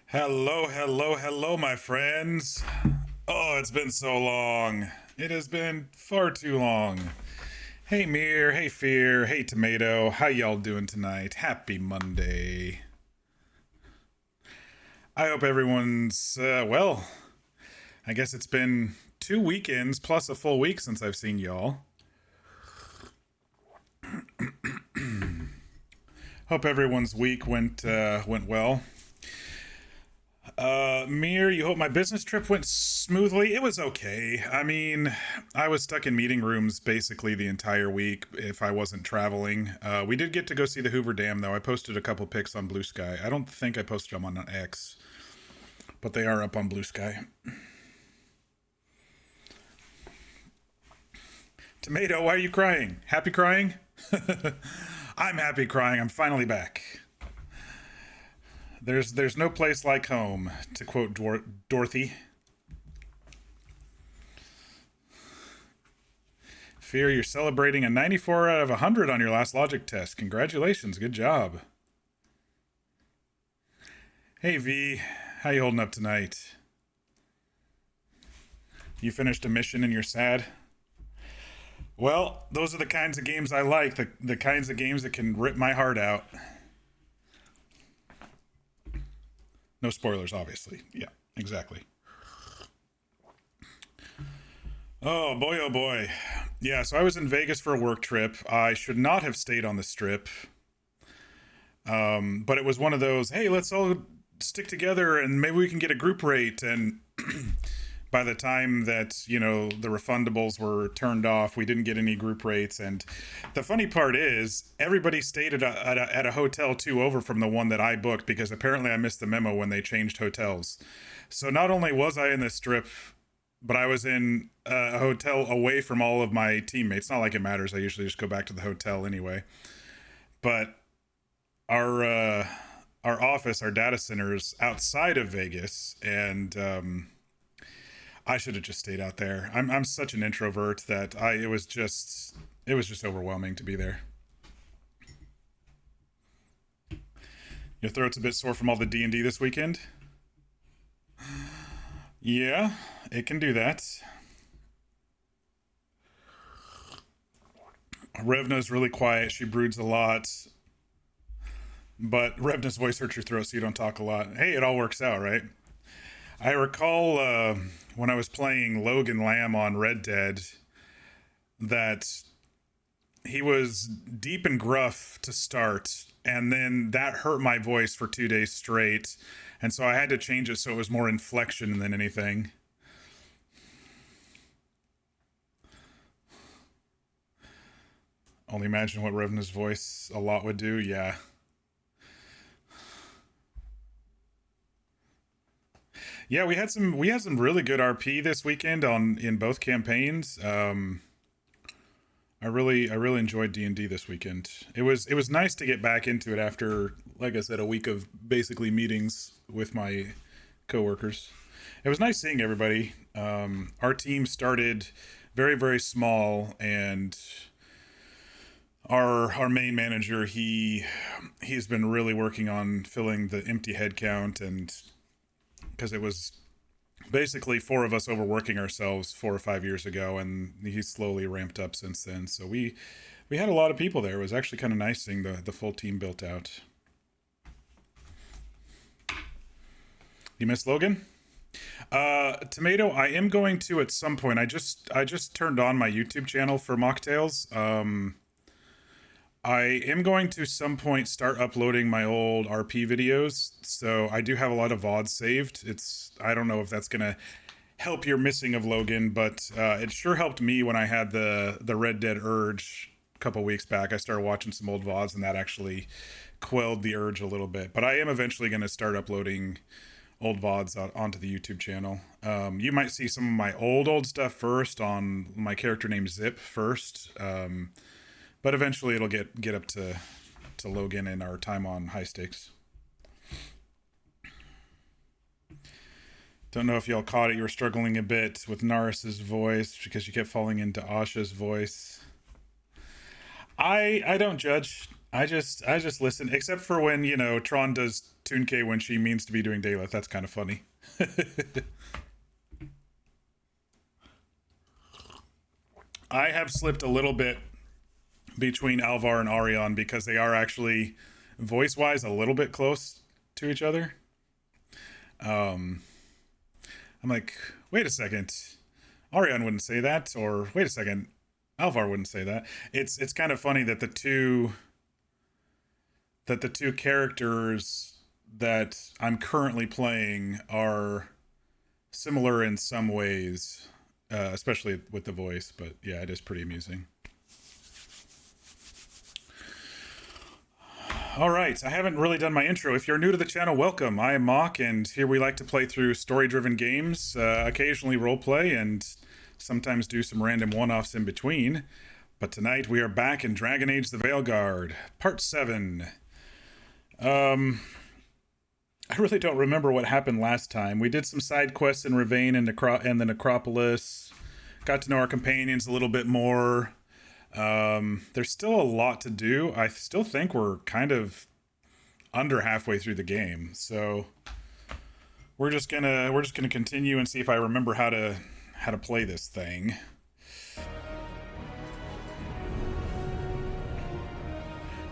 Hello, hello, hello, my friends. Oh, it's been so long. It has been far too long. Hey, Mir. Hey, Fear. Hey, Tomato. How y'all doing tonight? Happy Monday. I hope everyone's, well, I guess it's been 2 weekends plus a full week since I've seen y'all. Hope everyone's week went well. Mir, you hope my business trip went smoothly? It was okay. I mean, I was stuck in meeting rooms basically the entire week if I wasn't traveling. We did get to go see the Hoover Dam, though. I posted a couple pics on Blue Sky. I don't think I posted them on X, but they are up on Blue Sky. Tomato, why are you crying? Happy crying? I'm happy crying. I'm finally back. There's no place like home, to quote Dorothy. Fear, you're celebrating a 94 out of 100 on your last logic test. Congratulations, good job. Hey V, how you holding up tonight? You finished a mission and you're sad? Well, those are the kinds of games I like, the kinds of games that can rip my heart out. No spoilers, obviously. Yeah, exactly. Oh boy, oh boy. Yeah, so I was in Vegas for a work trip. I should not have stayed on the strip, but it was one of those, hey, let's all stick together and maybe we can get a group rate. And by the time that, the refundables were turned off, we didn't get any group rates. And the funny part is, everybody stayed at a hotel two over from the one that I booked because apparently I missed the memo when they changed hotels. So not only was I in this strip, but I was in a hotel away from all of my teammates. Not like it matters. I usually just go back to the hotel anyway. But our our office, our data centers outside of Vegas, and I should have just stayed out there. I'm such an introvert that I it was just overwhelming to be there. Your throat's a bit sore from all the D&D this weekend. Yeah, it can do that. Revna's really quiet. She broods a lot, but Revna's voice hurts your throat, so you don't talk a lot. Hey, it all works out, right? I recall when I was playing Logan Lamb on Red Dead that he was deep and gruff to start, and then that hurt my voice for 2 days straight, and so I had to change it so it was more inflection than anything. Only imagine what Revna's voice a lot would do. Yeah, yeah. We had some really good RP this weekend on in both campaigns. I really enjoyed D&D this weekend. It was nice to get back into it after, like I said, a week of basically meetings with my coworkers. It was nice seeing everybody. Our team started very very small, and our main manager, he's been really working on filling the empty head count, and because it was basically four of us overworking ourselves 4 or 5 years ago, and he's slowly ramped up since then. So we had a lot of people there. It was actually kind of nice seeing the full team built out. You miss Logan? Tomato, I am going to at some point. I just turned on my YouTube channel for mocktails. I am going to some point start uploading my old RP videos. So I do have a lot of VODs saved. I don't know if that's gonna help your missing of Logan, but it sure helped me when I had the Red Dead urge a couple weeks back. I started watching some old VODs, and that actually quelled the urge a little bit. But I am eventually going to start uploading old VODs onto the YouTube channel. You might see some of my old stuff first on my character named Zip first, but eventually it'll get up to Logan and our time on high stakes. Don't know if y'all caught it. You were struggling a bit with Naris's voice because you kept falling into Asha's voice. I don't judge. I just listen, except for when, Tron does Toon-K when she means to be doing Daleth. That's kind of funny. I have slipped a little bit between Alvar and Arion because they are actually voice wise a little bit close to each other. Um, I'm like, wait a second, Arion wouldn't say that, or wait a second, Alvar wouldn't say that. It's kind of funny that the two characters that I'm currently playing are similar in some ways, especially with the voice. But yeah, it is pretty amusing. All right, I haven't really done my intro. If you're new to the channel, welcome. I am Mock, and here we like to play through story-driven games, occasionally roleplay, and sometimes do some random one-offs in between. But tonight we are back in Dragon Age: The Veilguard, Part 7. I really don't remember what happened last time. We did some side quests in Ravane and the Necropolis. Got to know our companions a little bit more. There's still a lot to do. I still think we're kind of under halfway through the game, so we're just gonna continue and see if I remember how to play this thing.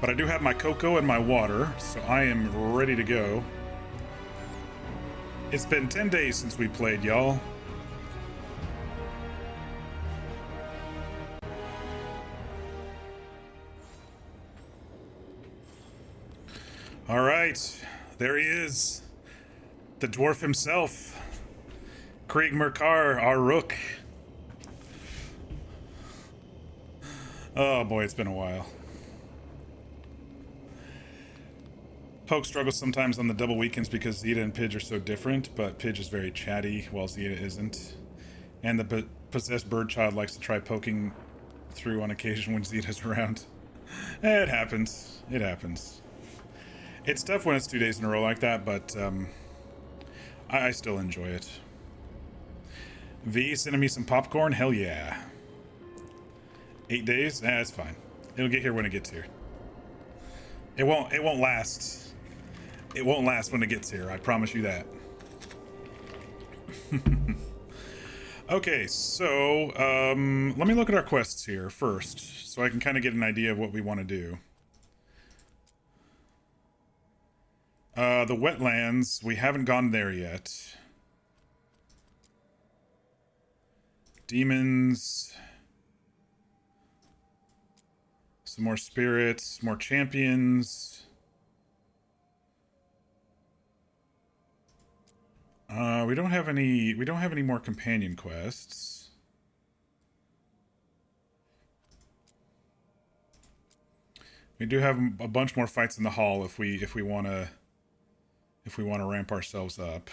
But I do have my cocoa and my water, so I am ready to go. It's been 10 days since we played, y'all. All right, there he is, the dwarf himself, Krieg Merkar, our rook. Oh boy, it's been a while. Poke struggles sometimes on the double weekends because Zeta and Pidge are so different, but Pidge is very chatty while Zeta isn't. And the possessed bird child likes to try poking through on occasion when Zeta's around. It happens. It happens. It's tough when it's 2 days in a row like that, but I still enjoy it. V, sending me some popcorn? Hell yeah. 8 days? It's fine. It'll get here when it gets here. It won't last. It won't last when it gets here, I promise you that. Okay, so let me look at our quests here first, so I can kind of get an idea of what we want to do. The wetlands, we haven't gone there yet. Demons. Some more spirits, more champions. We don't have any more companion quests. We do have a bunch more fights in the hall if we want to ramp ourselves up.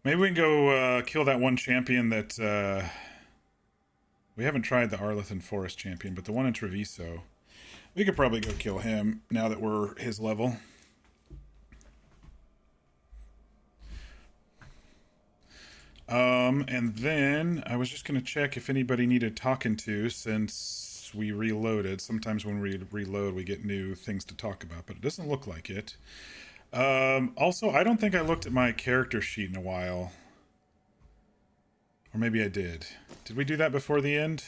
Maybe we can go kill that one champion that we haven't tried, the Arlethan Forest champion, but the one in Treviso. We could probably go kill him now that we're his level. And then I was just going to check if anybody needed talking to since we reloaded. Sometimes when we reload, we get new things to talk about, but it doesn't look like it. Also, I don't think I looked at my character sheet in a while. Or maybe I did. Did we do that before the end?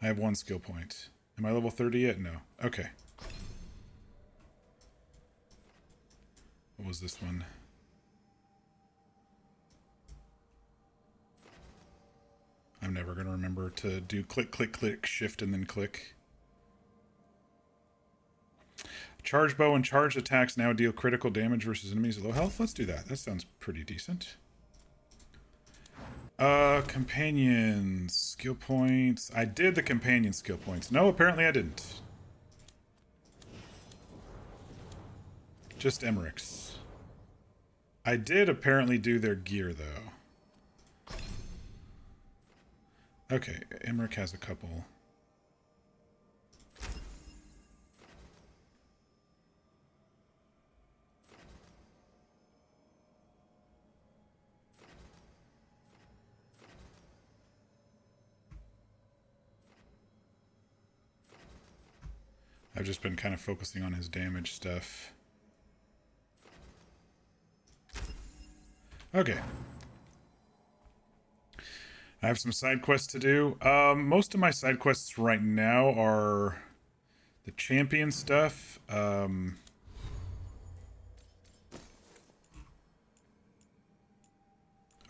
I have 1 skill point. Am I level 30 yet? No. Okay. What was this one? I'm never going to remember to do click, click, click, shift, and then click. Charge bow and charged attacks now deal critical damage versus enemies at low health. Let's do that. That sounds pretty decent. Companions. Skill points. I did the companion skill points. No, apparently I didn't. Just Emmerich's. I did apparently do their gear, though. Okay, Emmerich has a couple. I've just been kind of focusing on his damage stuff. Okay. I have some side quests to do. Most of my side quests right now are the champion stuff.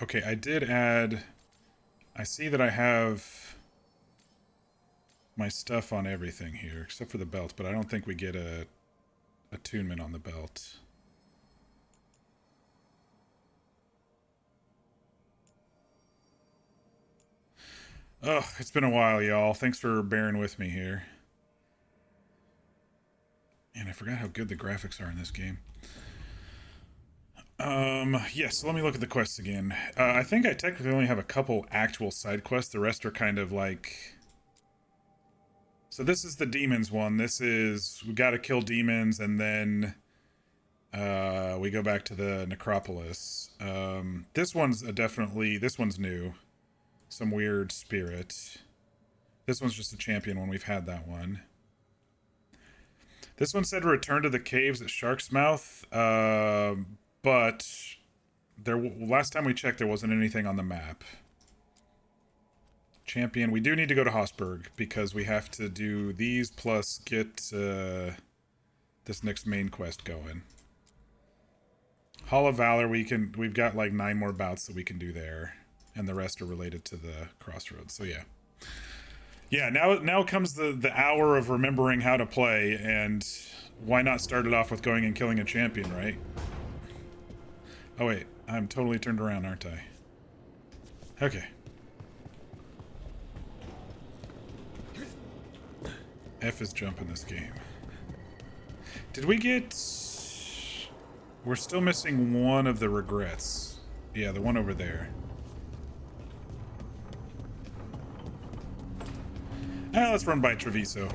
Okay, I did add... I see that I have my stuff on everything here, except for the belt, but I don't think we get a attunement on the belt. Ugh, it's been a while, y'all. Thanks for bearing with me here. And I forgot how good the graphics are in this game. Yes, so let me look at the quests again. I think I technically only have a couple actual side quests. The rest are kind of like... So this is the demons one. This is... We gotta kill demons, and then... we go back to the necropolis. This one's definitely... This one's new. Some weird spirit. This one's just a champion one. We've had that one. This one said return to the caves at Shark's Mouth. But last time we checked, there wasn't anything on the map. Champion. We do need to go to Hosberg because we have to do these plus get this next main quest going. Hall of Valor. We've got like 9 more bouts that we can do there, and the rest are related to the crossroads. So yeah. Yeah, now comes the hour of remembering how to play, and why not start it off with going and killing a champion, right? Oh wait, I'm totally turned around, aren't I? Okay. F is jump in this game. Did we get... We're still missing one of the regrets. Yeah, the one over there. Let's run by Treviso.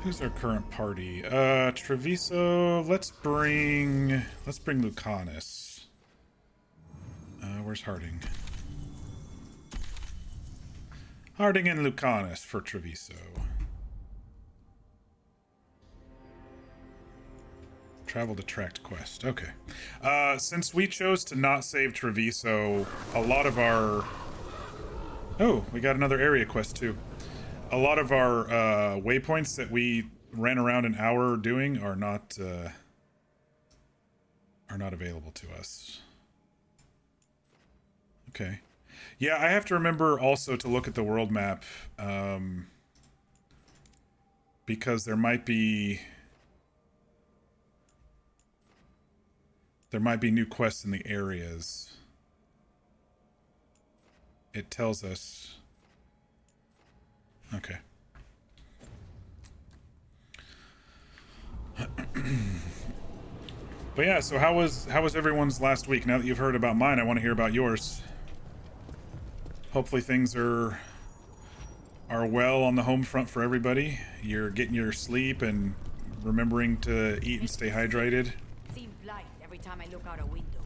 Who's our current party? Treviso. Let's bring Lucanus. Where's Harding? Harding and Lucanus for Treviso. Travel to Tract quest. Okay. Since we chose to not save Treviso, a lot of our... Oh, we got another area quest too. A lot of our waypoints that we ran around an hour doing are not available to us. Okay. Yeah, I have to remember also to look at the world map, because there might be new quests in the areas. It tells us. Okay. But yeah, so how was everyone's last week? Now that you've heard about mine, I want to hear about yours. Hopefully things are well on the home front for everybody. You're getting your sleep and remembering to eat and stay hydrated. Seems light every time I look out a window.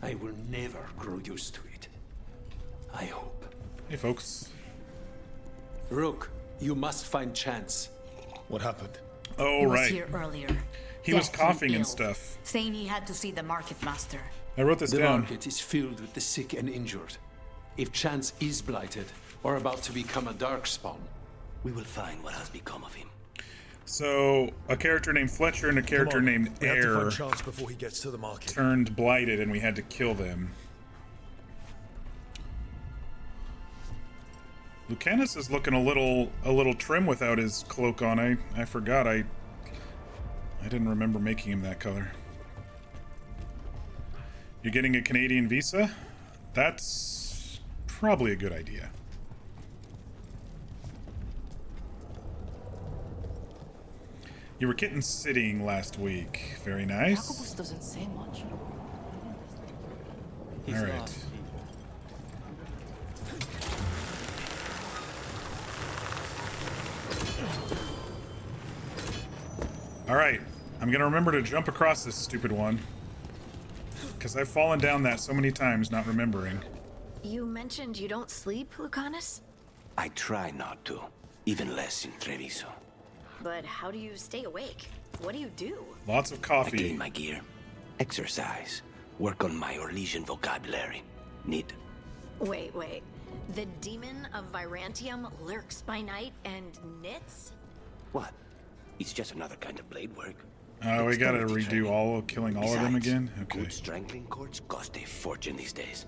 I will never grow used to it. I hope. Hey folks. Rook, you must find Chance. What happened? Oh, He was right. here earlier. He was Deathly coughing and ill, stuff. saying he had to see the market master. I wrote this The down. market is filled with the sick and injured. If Chance is blighted or about to become a darkspawn, we will find what has become of him. So, a character named Fletcher and a character named We have to Air find Chance before he gets to the market. turned blighted and we had to kill them. Lucanus is looking a little trim without his cloak on. I forgot. I didn't remember making him that color. You're getting a Canadian visa? That's probably a good idea. You were kitten sitting last week. Very nice. Jacobus doesn't say much. All right. All right, I'm gonna remember to jump across this stupid one, because I've fallen down that so many times not remembering. You mentioned you don't sleep, Lucanus? I try not to, even less in Treviso. But how do you stay awake? What do you do? Lots of I coffee. clean my gear, exercise, work on my Orlesian vocabulary. Need. Wait. The demon of Virantium lurks by night and knits? What? It's just another kind of blade work. Oh, we gotta Dexterity redo training. killing all of them Besides, again? Okay. Good strangling cords cost a fortune these days.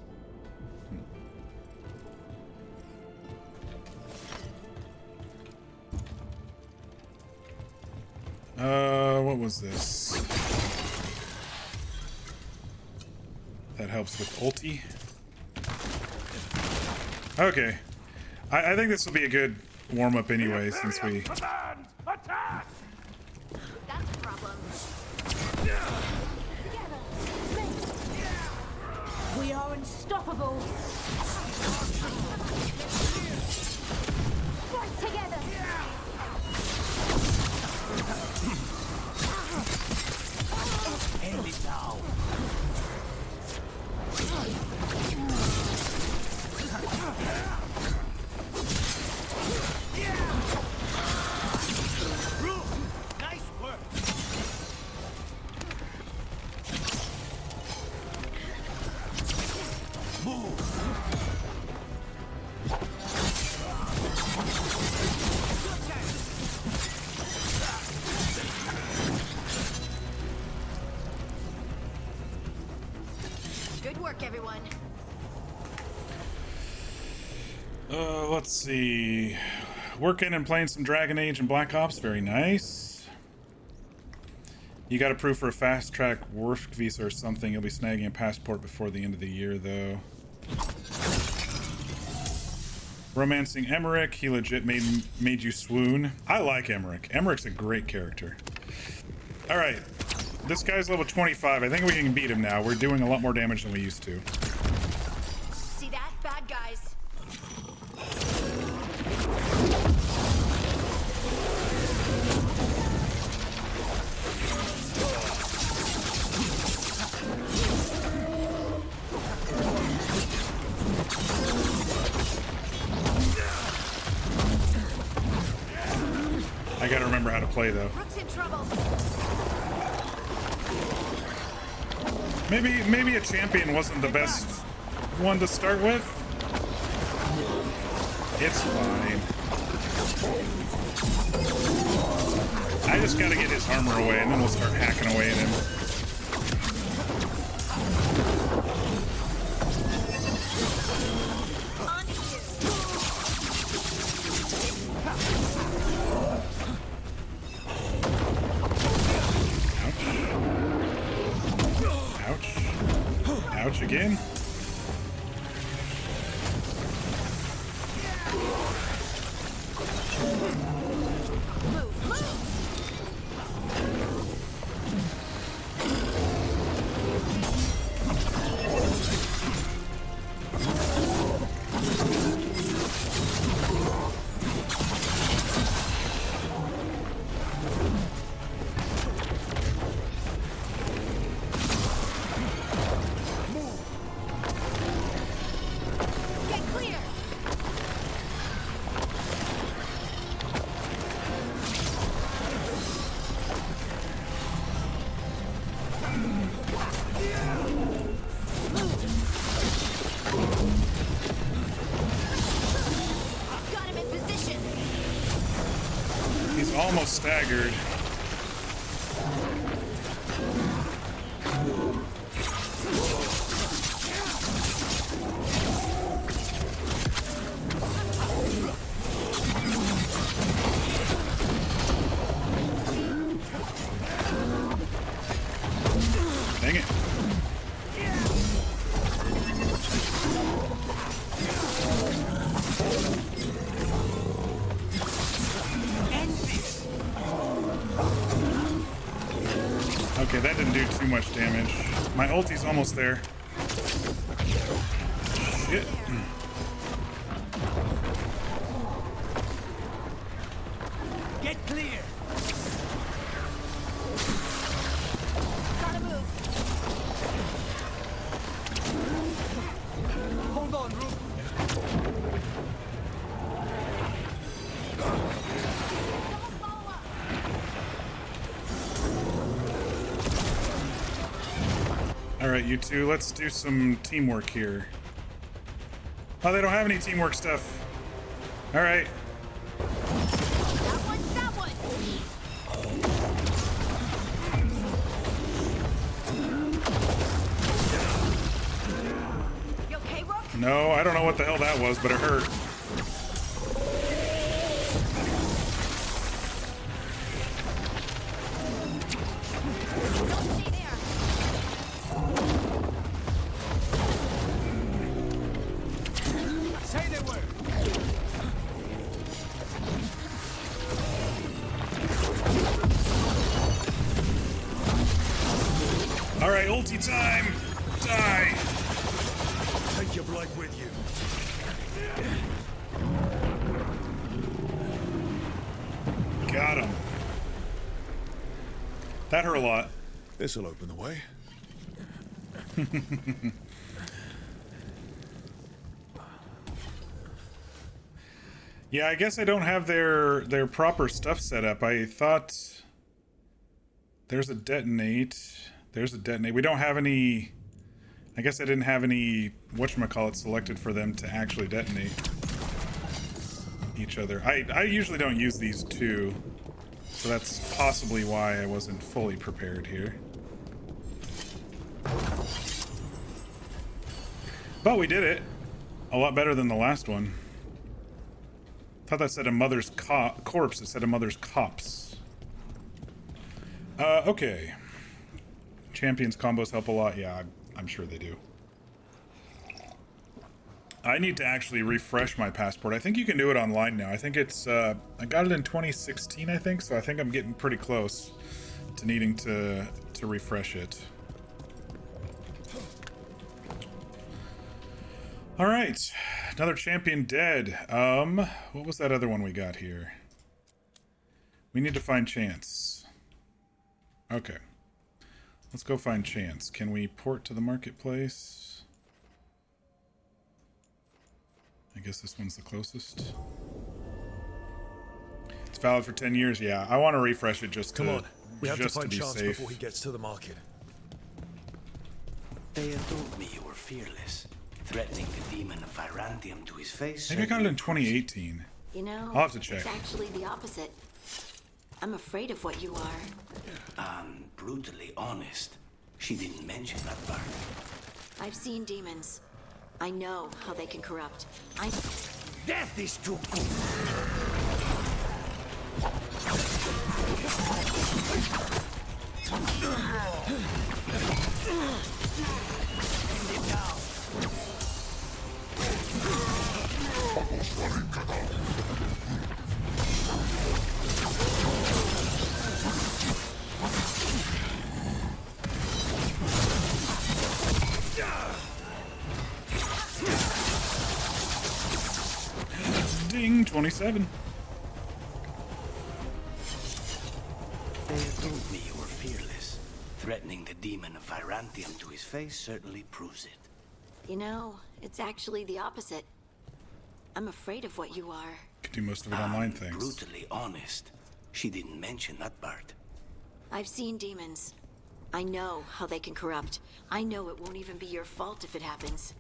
What was this? That helps with ulti. Okay. I think this will be a good warm-up anyway, since we... That's a problem. We are unstoppable. Fight together. End it now. Nice work. Good work, everyone. Let's see. Working and playing some Dragon Age and Black Ops. Very nice. You got approved for a fast track work visa or something. You'll be snagging a passport before the end of the year, though. Romancing Emmerich. He legit made you swoon. I like Emmerich. Emmerich's a great character. All right. This guy's level 25. I think we can beat him now. We're doing a lot more damage than we used to. See that? Bad guys. I gotta remember how to play, though. Rook's in trouble. Maybe a champion wasn't the best one to start with. It's fine. I just gotta get his armor away, and then we'll start hacking away at him. On to you. Ouch. Ouch again. Get clear. Got him in position. He's almost staggered. Dang it. Okay, that didn't do too much damage. My ulti's almost there. Shit. Get clear. All right, you two, let's do some teamwork here. Oh, they don't have any teamwork stuff. All right. That one, that one! You okay, Rook? No, I don't know what the hell that was, but it hurt. Don't stay there. Say the word. All right, ulti time. Die. Take your blight with you. Got him. That hurt a lot. This'll open the way. Yeah, I guess I don't have their proper stuff set up. I thought there's a detonate. There's a detonate. We don't have any. I guess I didn't have any whatchamacallit selected for them to actually detonate each other. I usually don't use these two, so that's possibly why I wasn't fully prepared here. But we did it. A lot better than the last one. Thought that said a mother's corpse. It said a mother's cops. Okay. Champions combos help a lot. Yeah, I'm sure they do. I need to actually refresh my passport. I think you can do it online now. I think it's, I got it in 2016, I think, so I think I'm getting pretty close to needing to refresh it. All right, another champion dead. What was that other one we got here? We need to find Chance. Okay. Let's go find Chance. Can we port to the marketplace? I guess this one's the closest. It's valid for 10 years. Yeah, I want to refresh it just to Come on. We have to just find be Chance safe. before he gets to the market. They had told me you were fearless, threatening the demon of Virantium to his face. Maybe I got it in 2018. You know, I'll have to check. it's actually the opposite. I'm afraid of what you are. And brutally honest. She didn't mention that part. I've seen demons. I know how they can corrupt. Death is too good. Ding, 27. They had told me you were fearless. Threatening the demon of Virantium to his face certainly proves it. You know, it's actually the opposite. I'm afraid of what you are. Could do most of it online things. Brutally honest. She didn't mention that part. I've seen demons. I know how they can corrupt. I know it won't even be your fault if it happens.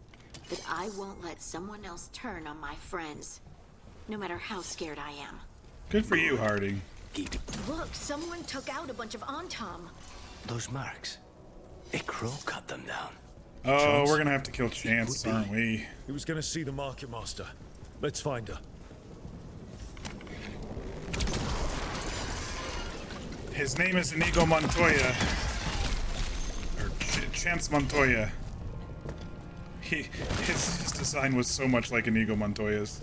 But I won't let someone else turn on my friends. No matter how scared I am. Good for you, Harding. Keep it. Look, someone took out a bunch of Antam. Those marks. A crow cut them down. Oh, Chance? we're gonna have to kill Chance, aren't we? He was going to see the market master. Let's find her. His name is Inigo Montoya. Or Chance Montoya. His design was so much like Inigo Montoya's.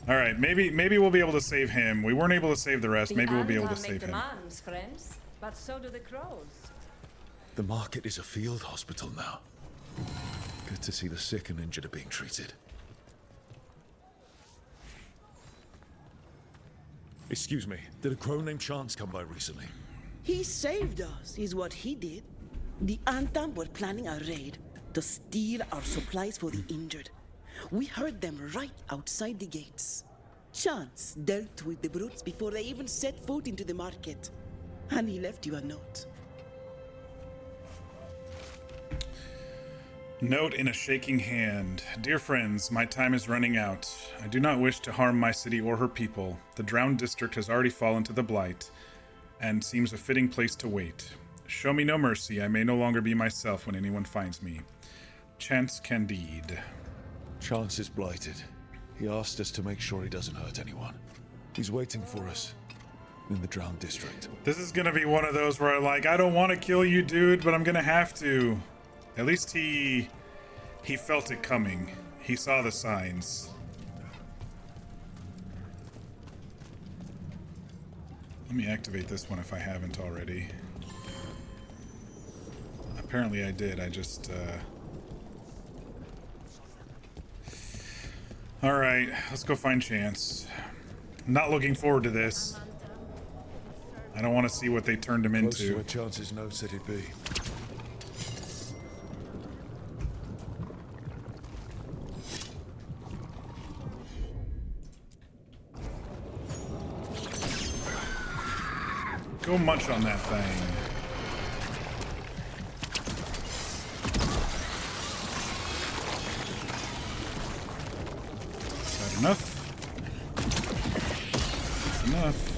Alright, maybe we'll be able to save him. We weren't able to save the rest. Maybe we'll be able to save him. Demands, friends, but so do the crows. The market is a field hospital now. Good to see the sick and injured are being treated. Excuse me, did a crow named Chance come by recently? He saved us, is what he did. The Antam were planning a raid to steal our supplies for the injured. We heard them right outside the gates. Chance dealt with the brutes before they even set foot into the market. And he left you a note. Note in a shaking hand. Dear friends, my time is running out. I do not wish to harm my city or her people. The drowned district has already fallen to the blight, and seems a fitting place to wait. Show me no mercy. I may no longer be myself when anyone finds me. Chance Candide. Chance is blighted. He asked us to make sure he doesn't hurt anyone. He's waiting for us in the drowned district. This is gonna be one of those where I'm like, I don't want to kill you, dude, but I'm gonna have to. At least he felt it coming. He saw the signs. Let me activate this one if I haven't already. Apparently I did. I just Alright, let's go find Chance. Not looking forward to this. I don't want to see what they turned him Close to into. where Chance's note said he'd be. Go munch on that thing. Is that enough? That's enough.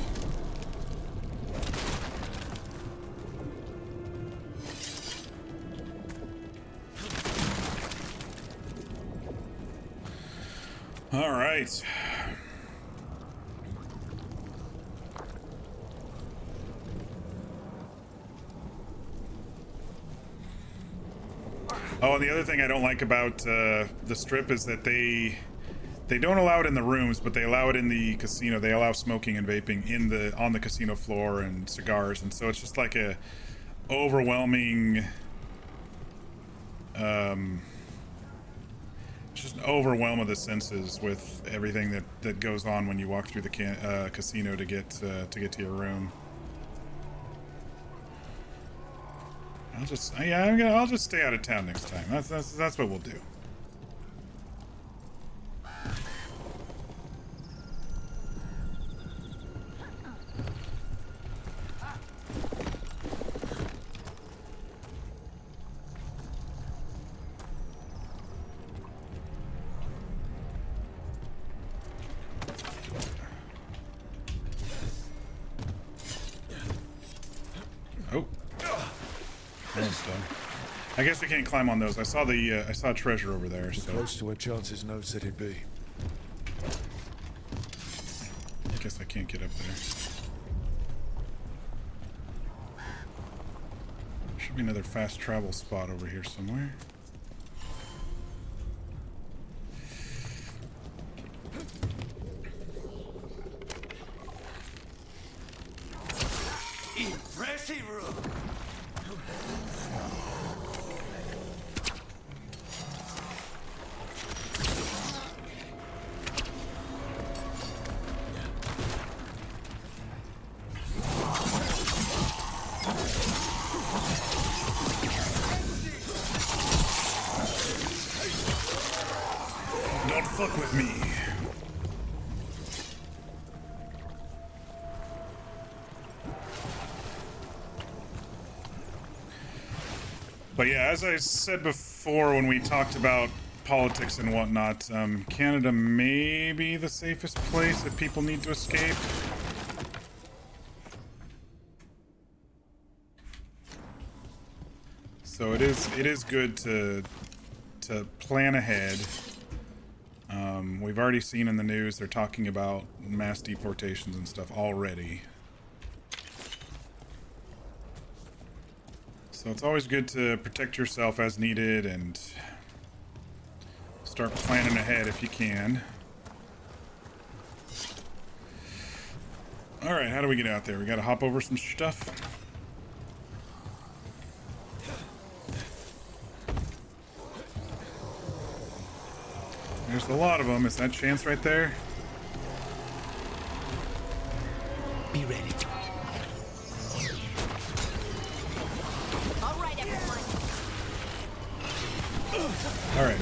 All right. Oh, and the other thing I don't like about the strip is that they don't allow it in the rooms, but they allow it in the casino. They allow smoking and vaping on the casino floor and cigars, and so it's just like a overwhelming, it's just an overwhelm of the senses with everything that goes on when you walk through the casino to get to your room. I'll just stay out of town next time. That's what we'll do. Oh. Almost done. I guess we can't climb on those. I saw treasure over there, so Close to where Chance's note said he'd be. I guess I can't get up there. Should be another fast travel spot over here somewhere. Impressive, Rook. Don't fuck with me. But yeah, as I said before when we talked about politics and whatnot, Canada may be the safest place if people need to escape. So it is good to plan ahead. We've already seen in the news they're talking about mass deportations and stuff already. So it's always good to protect yourself as needed and start planning ahead if you can. Alright, how do we get out there? We gotta hop over some stuff. There's a lot of them. Is that Chance right there? Be ready. All right, everyone. All right.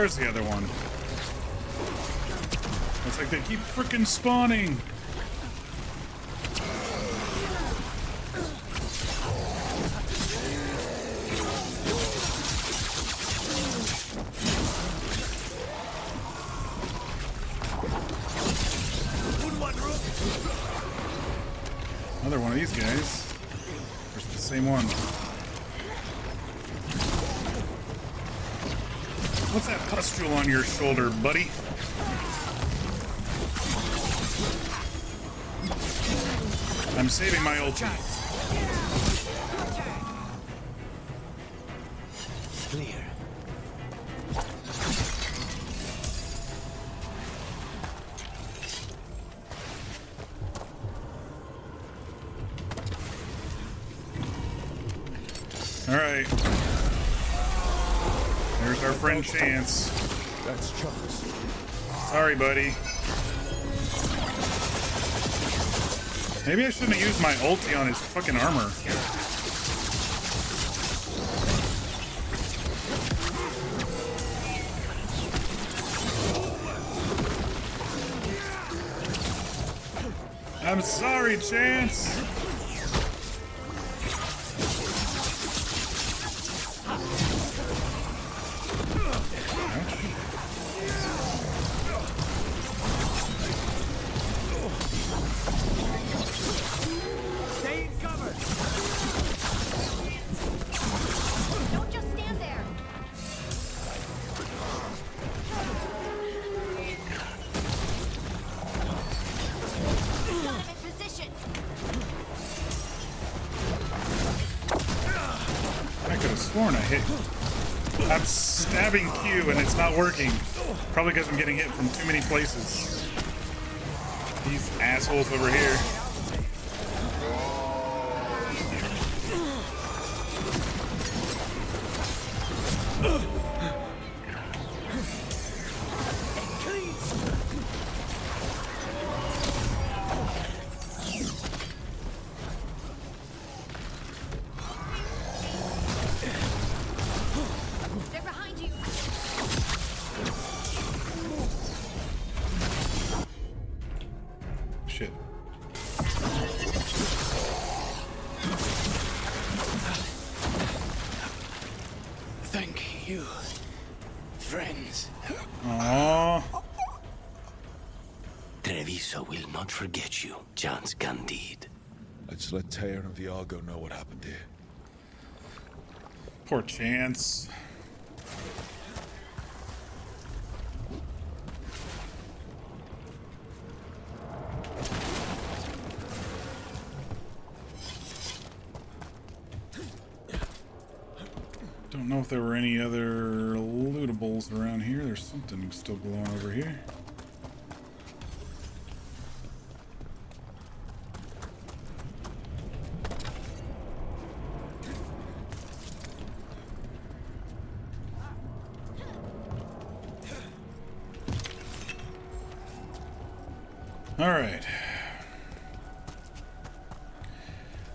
there's the other one. It's like they keep freaking spawning. Another one of these guys. Or is it the same one? What's that pustule on your shoulder, buddy? I'm saving my ulti. Clear. All right. There's our friend Chance. That's Chance. Sorry, buddy. Maybe I shouldn't have used my ulti on his fucking armor. I'm sorry, Chance. Don't just stand there. Got him in position. I could have sworn I hit. I'm stabbing Q and it's not working. Probably because I'm getting hit from too many places. These assholes over here. They're behind you. Shit. Thank you, friends. Aww. Treviso will not forget you, Chance Candide. Let's let Tear and Viago know what happened here. Poor Chance. Don't know if there were any other lootables around here. There's something still glowing over here. All right.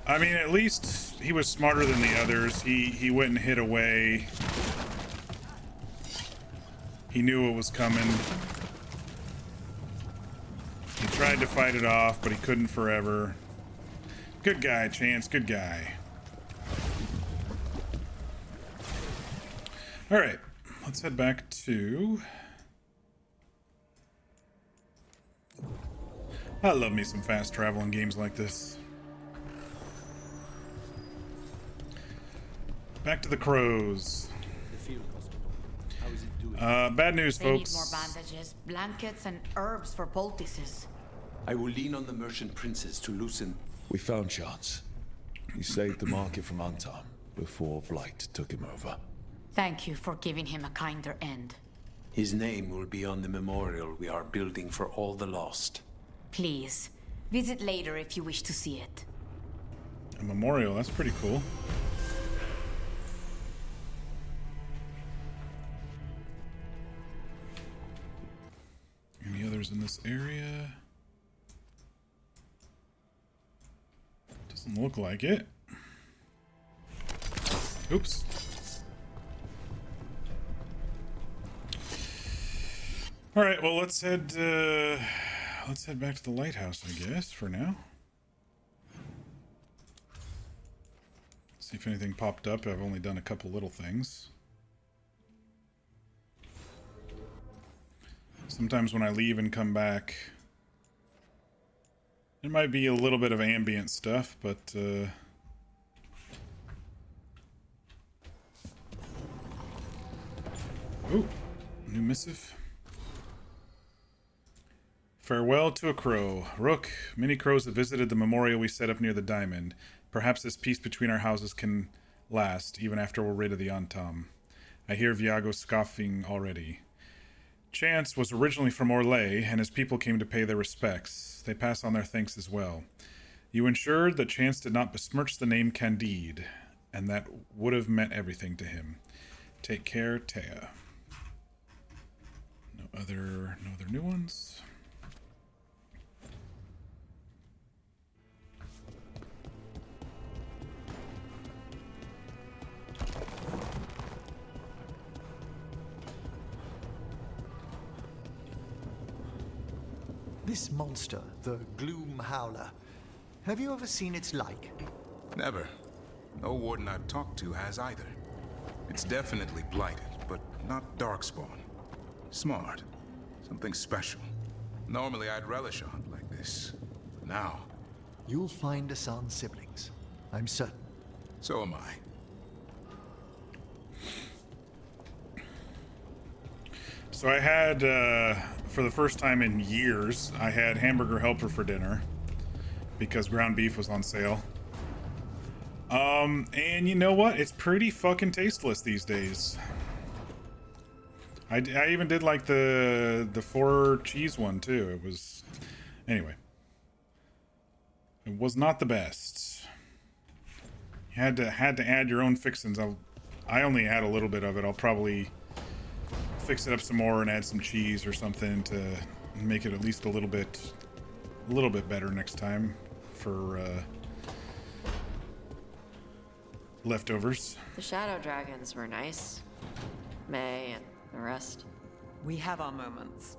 I mean, at least he was smarter than the others. He went and hid away. He knew it was coming. He tried to fight it off, but he couldn't forever. Good guy, Chance. Good guy. All right. Let's head back to... I love me some fast travel in games like this. Back to the crows. Bad news, They need folks. more bandages, blankets, and herbs for poultices. I will lean on the merchant princes to loosen. We found Chance. He saved the market from Anton before Blight took him over. Thank you for giving him a kinder end. His name will be on the memorial we are building for all the lost. Please, visit later if you wish to see it. A memorial, that's pretty cool. Any others in this area? Doesn't look like it. Oops. All right, well, let's head back to the lighthouse, I guess, for now. See if anything popped up. I've only done a couple little things. Sometimes when I leave and come back, there might be a little bit of ambient stuff, but ooh, new missive. Farewell to a crow. Rook, many crows have visited the memorial we set up near the diamond. Perhaps this peace between our houses can last, even after we're rid of the Antam. I hear Viago scoffing already. Chance was originally from Orlais, and his people came to pay their respects. They pass on their thanks as well. You ensured that Chance did not besmirch the name Candide, and that would have meant everything to him. Take care, Taya. No other new ones. This monster, the Gloom Howler, have you ever seen its like? Never. No warden I've talked to has either. It's definitely blighted, but not darkspawn. Smart. Something special. Normally I'd relish a hunt like this. But now... You'll find Asan's siblings. I'm certain. So am I. So I had, for the first time in years, I had hamburger helper for dinner because ground beef was on sale. And you know what? It's pretty fucking tasteless these days. I even did like the 4 cheese one too. It was, anyway. It was not the best. You had to add your own fixins. I only add a little bit of it. I'll probably fix it up some more and add some cheese or something to make it at least a little bit better next time for leftovers. The shadow dragons were nice. May and the rest. We have our moments.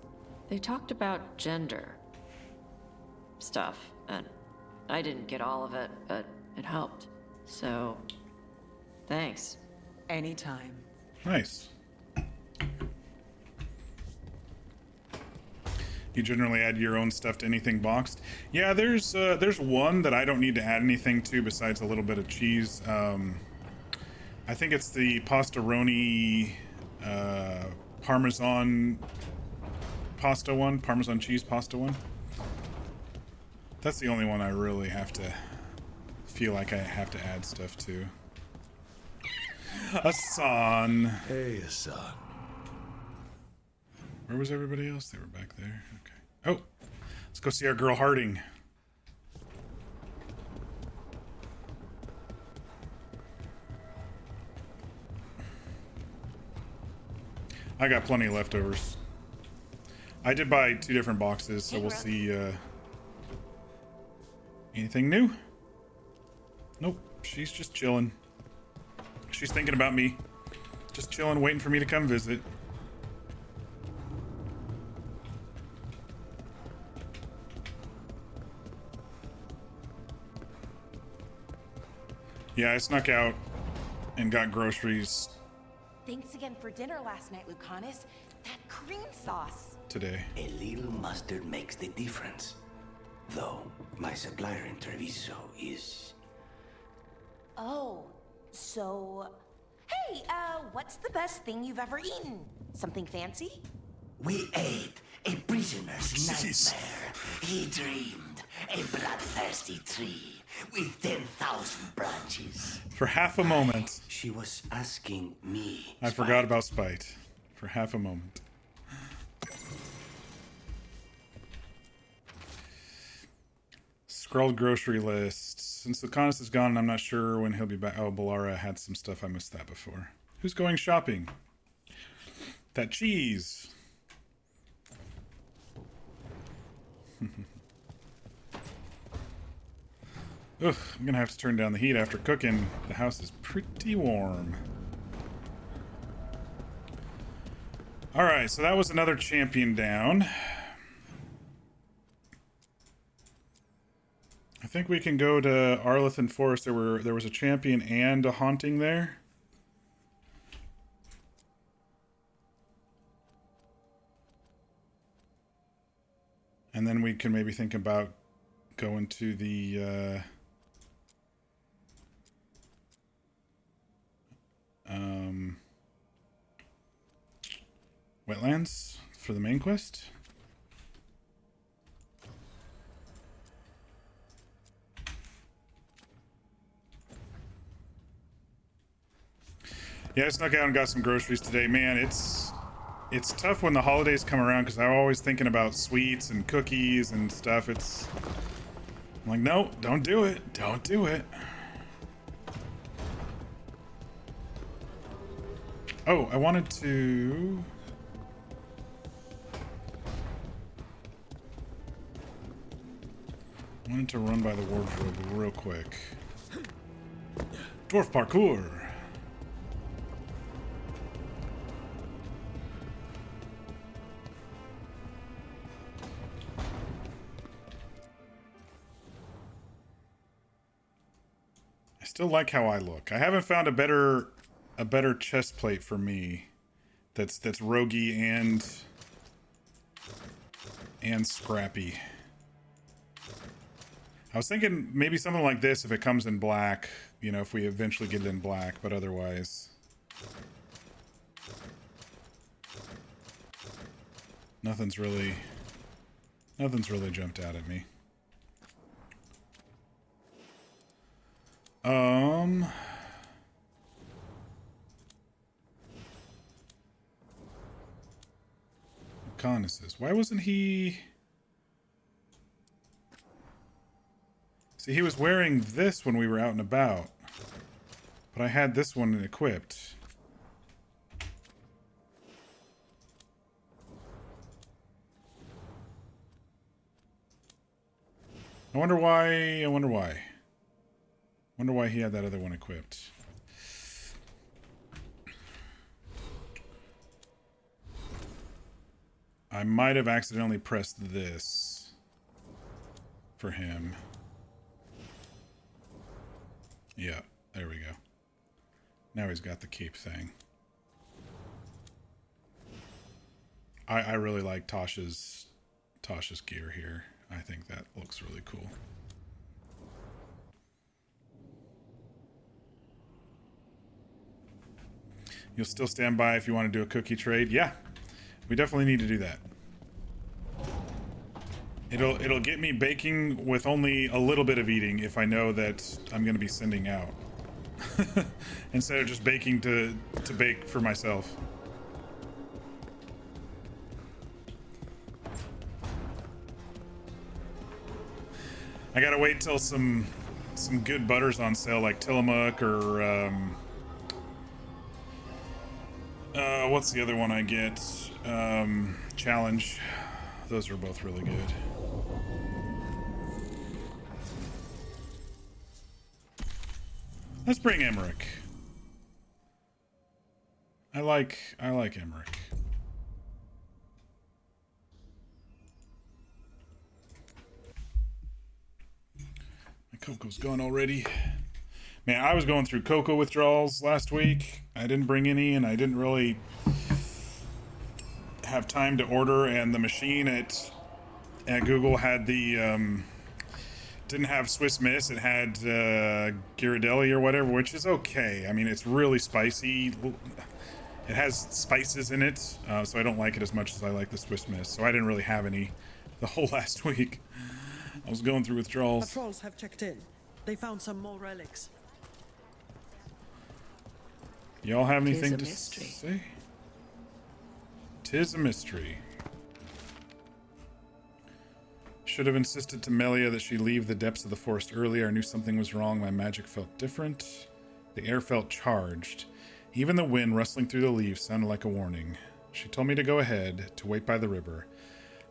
They talked about gender stuff, and I didn't get all of it, but it helped. So, thanks. Anytime. Nice. You generally add your own stuff to anything boxed. Yeah, there's one that I don't need to add anything to besides a little bit of cheese. I think it's the pastaroni Parmesan pasta one, Parmesan cheese pasta one. That's the only one I really have to feel like I have to add stuff to. Asan. Hey, Asan. Where was everybody else? They were back there. Okay. Oh, let's go see our girl Harding. I got plenty of leftovers. I did buy 2 different boxes, so we'll see. Anything new? Nope. She's just chilling. She's thinking about me. Just chilling, waiting for me to come visit. Yeah, I snuck out and got groceries Thanks again for dinner last night, Lucanus. That cream sauce. Today. A little mustard makes the difference. Though, my supplier in Treviso is... Oh, so... Hey, what's the best thing you've ever eaten? Something fancy? We ate a prisoner's nightmare. He dreamed a bloodthirsty tree with 10,000 branches. For half a moment. She was asking me. I forgot about Spite. For half a moment. Scrolled grocery list. Since Lucanus is gone, I'm not sure when he'll be back. Oh, Balara had some stuff. I missed that before. Who's going shopping? That cheese. Ugh, I'm gonna have to turn down the heat after cooking. The house is pretty warm. Alright, right, so that was another champion down. I think we can go to Arlethan Forest. There was a champion and a haunting there. And then we can maybe think about going to the wetlands for the main quest. Yeah, I snuck out and got some groceries today. Man, it's tough when the holidays come around because I'm always thinking about sweets and cookies and stuff. I'm like, no, don't do it. Don't do it. Oh, I wanted to... run by the wardrobe real quick. Dwarf parkour. I still like how I look. I haven't found a better chest plate for me that's roguey and scrappy. I was thinking maybe something like this if it comes in black, you know, if we eventually get it in black, but otherwise nothing's really jumped out at me. Reconnaissance. Why wasn't he... See, he was wearing this when we were out and about. But I had this one equipped. I wonder why he had that other one equipped. I might have accidentally pressed this for him. Yeah, there we go. Now he's got the cape thing. I really like Tasha's gear here. I think that looks really cool. You'll still stand by if you want to do a cookie trade? Yeah, we definitely need to do that. It'll get me baking with only a little bit of eating if I know that I'm going to be sending out. Instead of just baking to bake for myself. I gotta wait till some good butter's on sale, like Tillamook or what's the other one I get? Challenge. Those are both really good. Let's bring Emmerich. I like Emmerich. My cocoa's gone already. Man, I was going through cocoa withdrawals last week. I didn't bring any, and I didn't really have time to order, and the machine at Google had the didn't have Swiss Miss. It had Ghirardelli or whatever, which is okay. I mean, it's really spicy. It has spices in it, so I don't like it as much as I like the Swiss Miss. So I didn't really have any the whole last week. I was going through withdrawals. Patrols have checked in. They found some more relics. Y'all have anything to say? 'Tis a mystery. Should have insisted to Melia that she leave the depths of the forest earlier. I knew something was wrong. My magic felt different. The air felt charged. Even the wind rustling through the leaves sounded like a warning. She told me to go ahead, to wait by the river.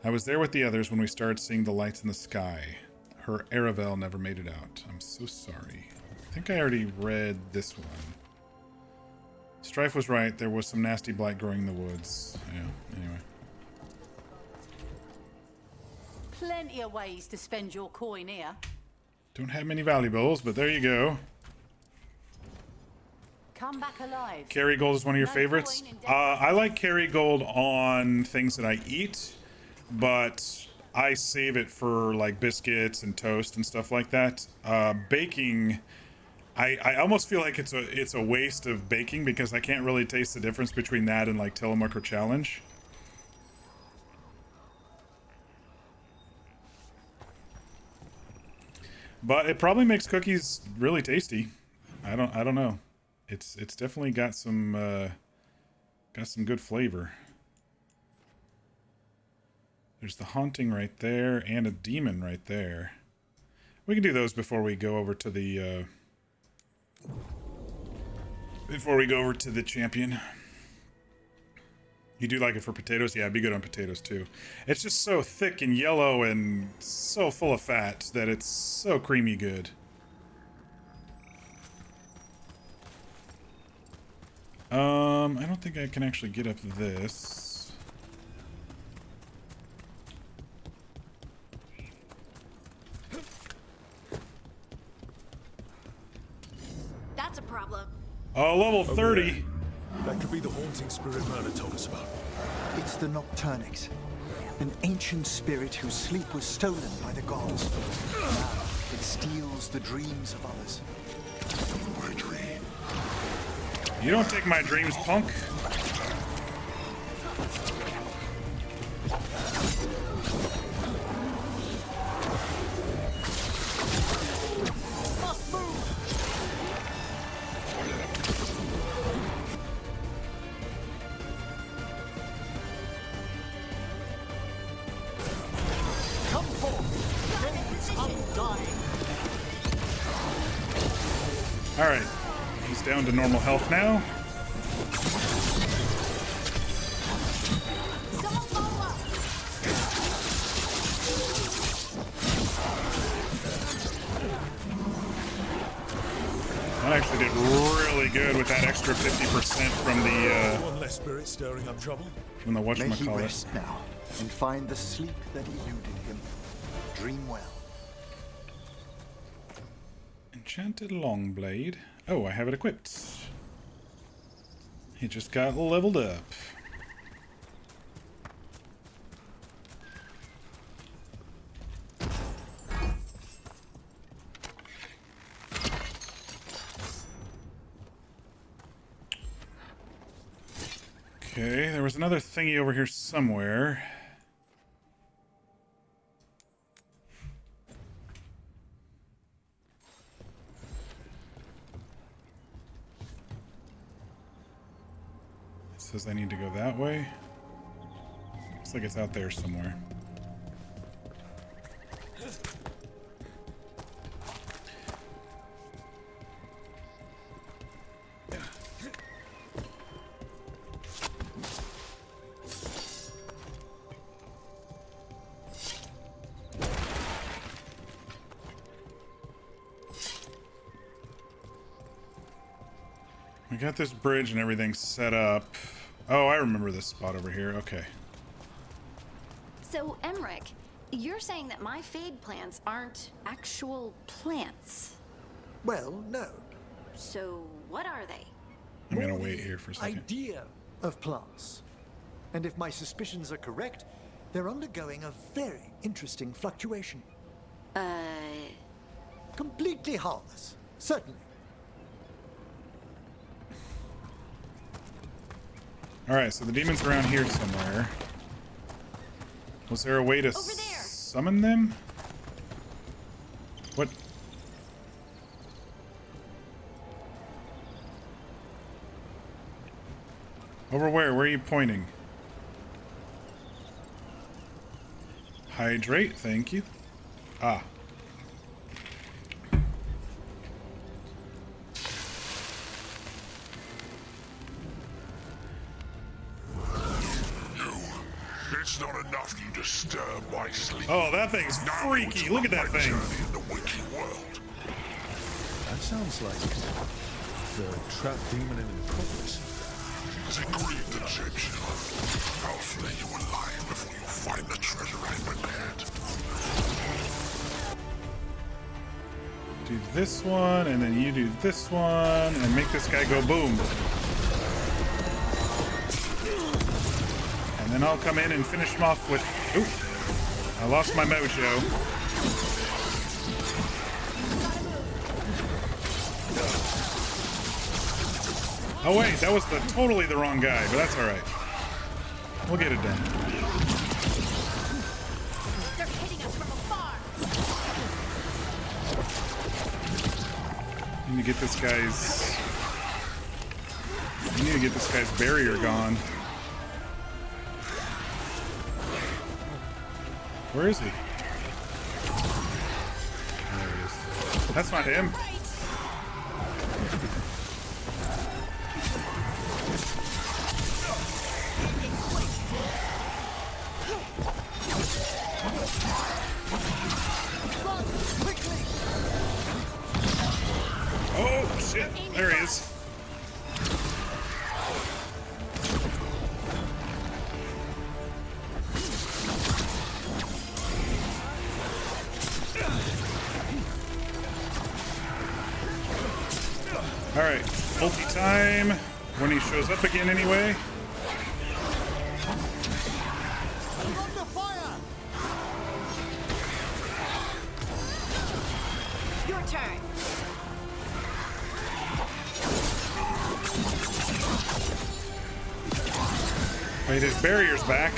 I was there with the others when we started seeing the lights in the sky. Her Aravel never made it out. I'm so sorry. I think I already read this one. Strife was right. There was some nasty blight growing in the woods. Yeah, anyway. Plenty of ways to spend your coin here. Don't have many valuables, but there you go. Come back alive. Kerrygold is one of your favorites. I like Kerrygold on things that I eat, but I save it for like biscuits and toast and stuff like that. Baking, I almost feel like it's a waste of baking because I can't really taste the difference between that and like Tillamook or Challenge. But it probably makes cookies really tasty. I don't know. It's definitely got some good flavor. There's the haunting right there and a demon right there. We can do those before we go over to the champion. You do like it for potatoes? Yeah, it'd be good on potatoes too. It's just so thick and yellow and so full of fat that it's so creamy good. I don't think I can actually get up this. That's a problem. Oh, level 30. That could be the haunting spirit Merlin told us about. It's the Nocturnix, an ancient spirit whose sleep was stolen by the gods. Now it steals the dreams of others. My dream. You don't take my dreams, punk. Alright, he's down to normal health now. That actually did really good with that extra 50% from the One less spirit stirring up trouble. from the May he whatchamacallit. rest now and find the sleep that eluded him. Dream well. Enchanted Longblade. Oh, I have it equipped. He just got leveled up. Okay, there was another thingy over here somewhere. It says I need to go that way. Looks like it's out there somewhere. We got this bridge and everything set up. Oh, I remember this spot over here. Okay. So, Emmerich, you're saying that my fade plants aren't actual plants? Well, no. So, what are they? I'm gonna wait here for a second. Idea of plants. And if my suspicions are correct, they're undergoing a very interesting fluctuation. Completely harmless, certainly. Alright, so the demon's around here somewhere. Was there a way to summon them? What? Over where? Where are you pointing? Hydrate, thank you. Ah. It's not enough you disturb my sleep. Oh, that thing's freaky. Look at that thing. In the waking world. That sounds like the trapped demon in the necropolis. Agreed, Egyptian. I'll flay you alive before you find the treasure I've prepared. Do this one, and then you do this one, and make this guy go boom. And then I'll come in and finish him off with... Ooh, I lost my mojo. Oh wait, that was totally the wrong guy, but that's alright. We'll get it done. They're hitting us from afar. I need to get this guy's barrier gone. Where is he? There he is. That's not him. Oh shit! There he is. Alright, ulti time when he shows up again anyway. Your turn. Wait, his barrier's back.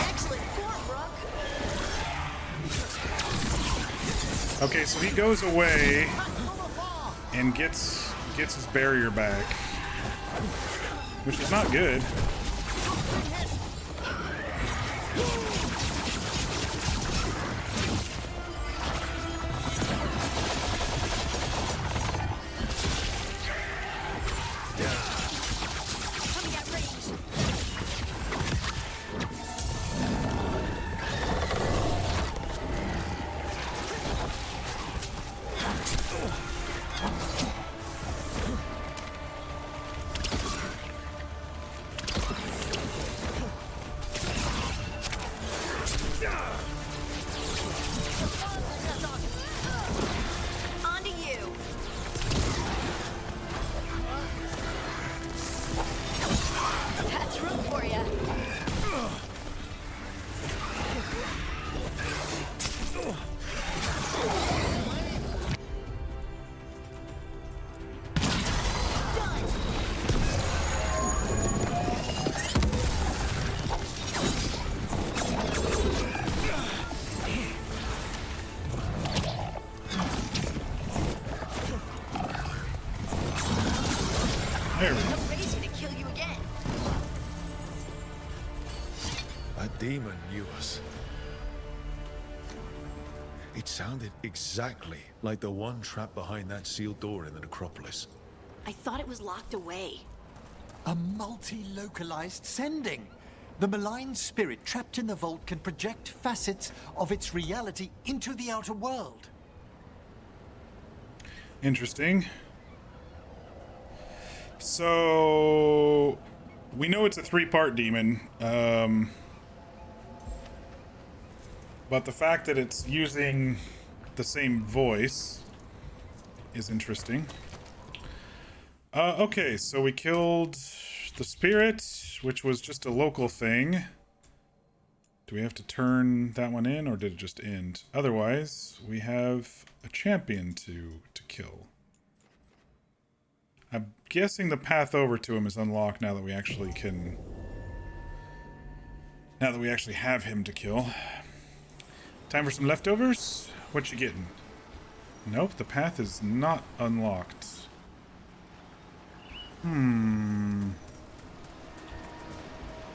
Excellent form, Rook. Okay, so he goes away and gets his barrier back, which is not good. Coming at range. On to you. That's room for you. There we go. I'm ready to kill you again. A demon knew us. It sounded exactly like the one trapped behind that sealed door in the necropolis. I thought it was locked away. A multi-localized sending. The malign spirit trapped in the vault can project facets of its reality into the outer world. Interesting. So we know it's a 3-part demon, but the fact that it's using the same voice is interesting. Okay, so we killed the spirit, which was just a local thing. Do we have to turn that one in, or did it just end? Otherwise, we have a champion to kill. I'm guessing the path over to him is unlocked now that we actually can... Now that we actually have him to kill. Time for some leftovers? What you getting? Nope, the path is not unlocked.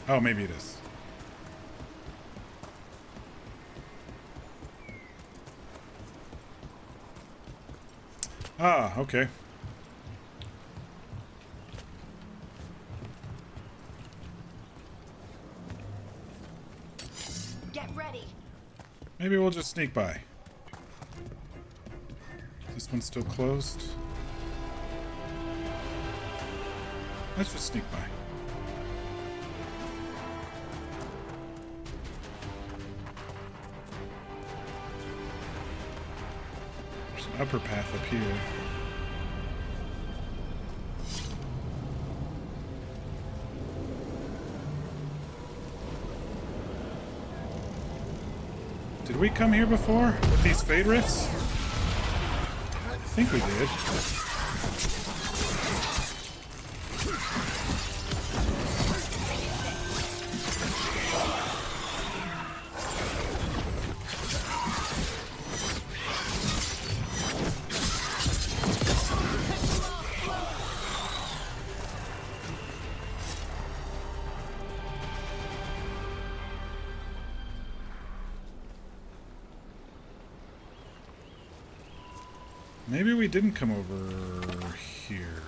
Oh, maybe it is. Ah, okay. Get ready. Maybe we'll just sneak by. This one's still closed. Let's just sneak by. There's an upper path up here. Did we come here before with these fade rifts? I think we did. Maybe we didn't come over here.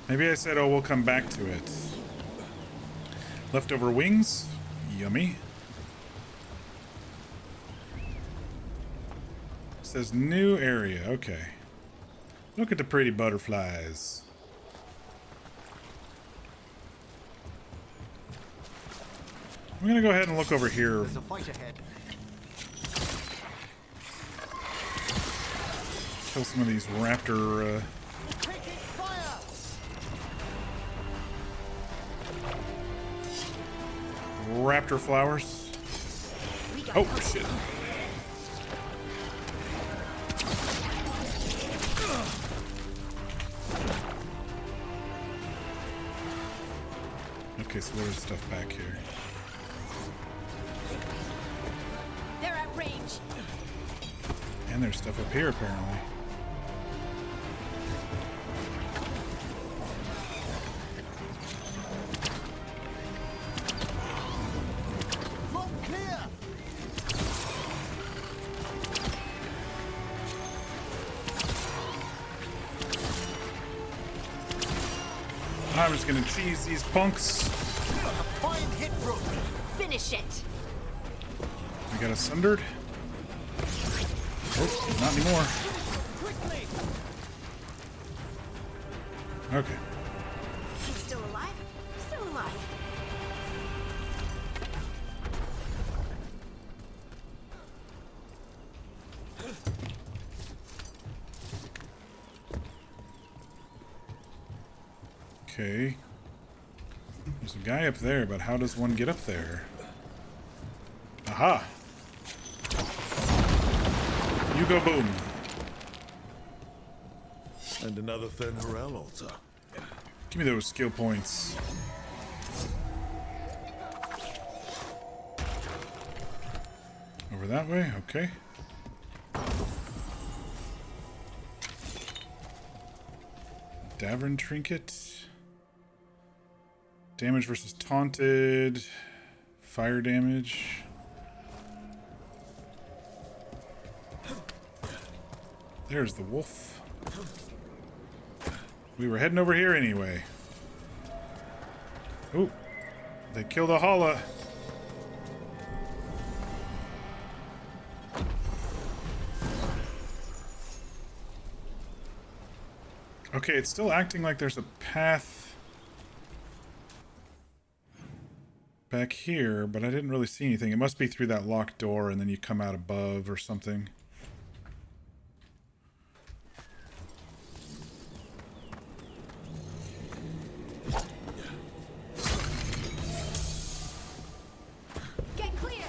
Maybe I said, oh, we'll come back to it. Leftover wings? Yummy. It says new area. Okay. Look at the pretty butterflies. I'm gonna go ahead and look over here. There's a fight ahead. Kill some of these raptor raptor flowers. Oh shit. Okay, so there's stuff back here. They're at range. And there's stuff up here apparently. I'm just gonna tease these punks. Finish it. We got us sundered. Oh, not anymore. Okay. He's still alive? Still alive. Okay. There's a guy up there, but how does one get up there? Aha! You go boom. And another Fen'Harel altar. Give me those skill points. Over that way, okay. Davern trinket. Damage versus taunted. Fire damage. There's the wolf. We were heading over here anyway. Ooh. They killed a holla. Okay, it's still acting like there's a path back here, but I didn't really see anything. It must be through that locked door and then you come out above or something. Get clear.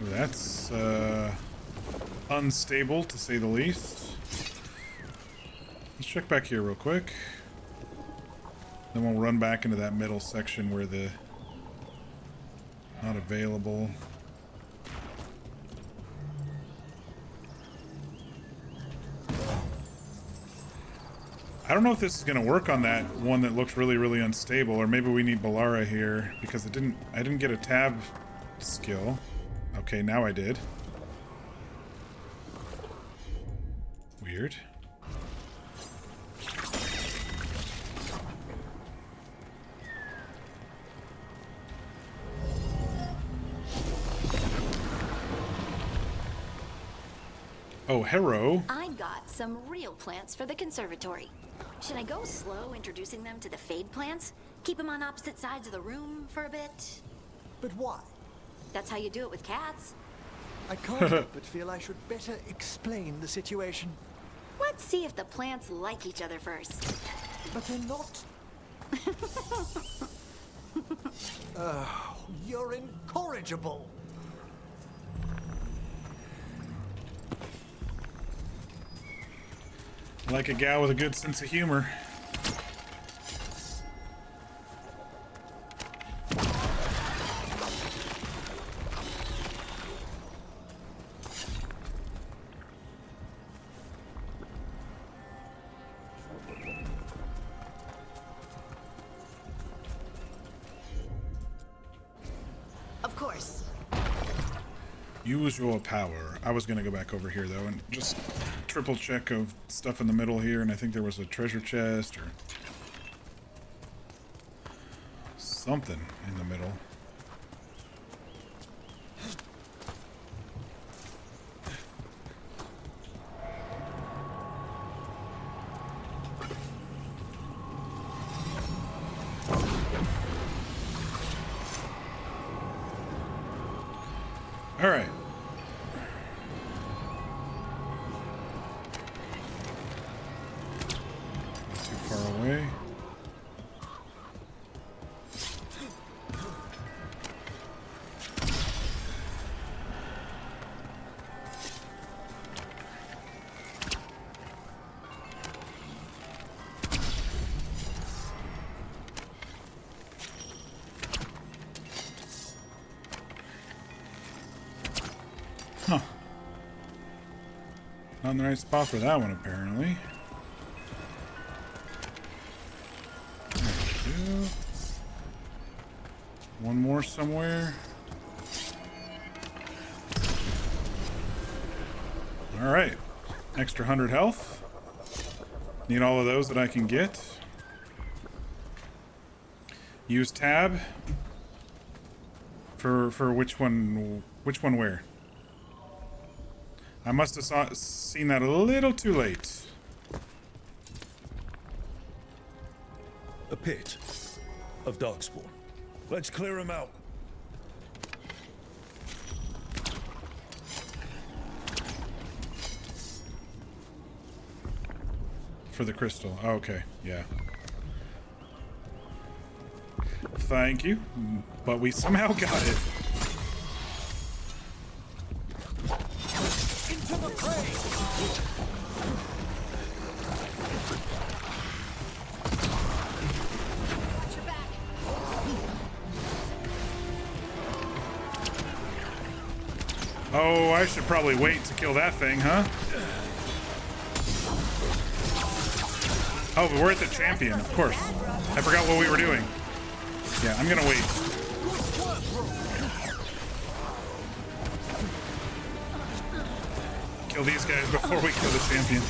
That's unstable to say the least. Let's check back here real quick. Then we'll run back into that middle section where the not available. I don't know if this is going to work on that one that looks really, really unstable, or maybe we need Balara here because I didn't get a tab skill. Okay, now I did. Oh, Hero. I got some real plants for the conservatory. Should I go slow introducing them to the fade plants? Keep them on opposite sides of the room for a bit? But why? That's how you do it with cats. I can't help but feel I should better explain the situation. Let's see if the plants like each other first. But they're not. You're incorrigible. Like a gal with a good sense of humor. Of course. Use your power. I was gonna go back over here though and just triple check of stuff in the middle here, and I think there was a treasure chest or something in the middle. All right. Not too far away. Huh. Not in the right spot for that one, apparently. There we go. One more somewhere. Alright. Extra 100 health. Need all of those that I can get. Use tab. For which one? Which one where? I must have seen that a little too late. A pit of darkspawn. Let's clear him out. For the crystal. Oh, okay, yeah. Thank you. But we somehow got it. Into the fray! Watch your back. Oh, I should probably wait to kill that thing, huh? Oh, but we're at the champion, of course. I forgot what we were doing. Yeah, I'm gonna wait. Kill these guys before we kill the champion.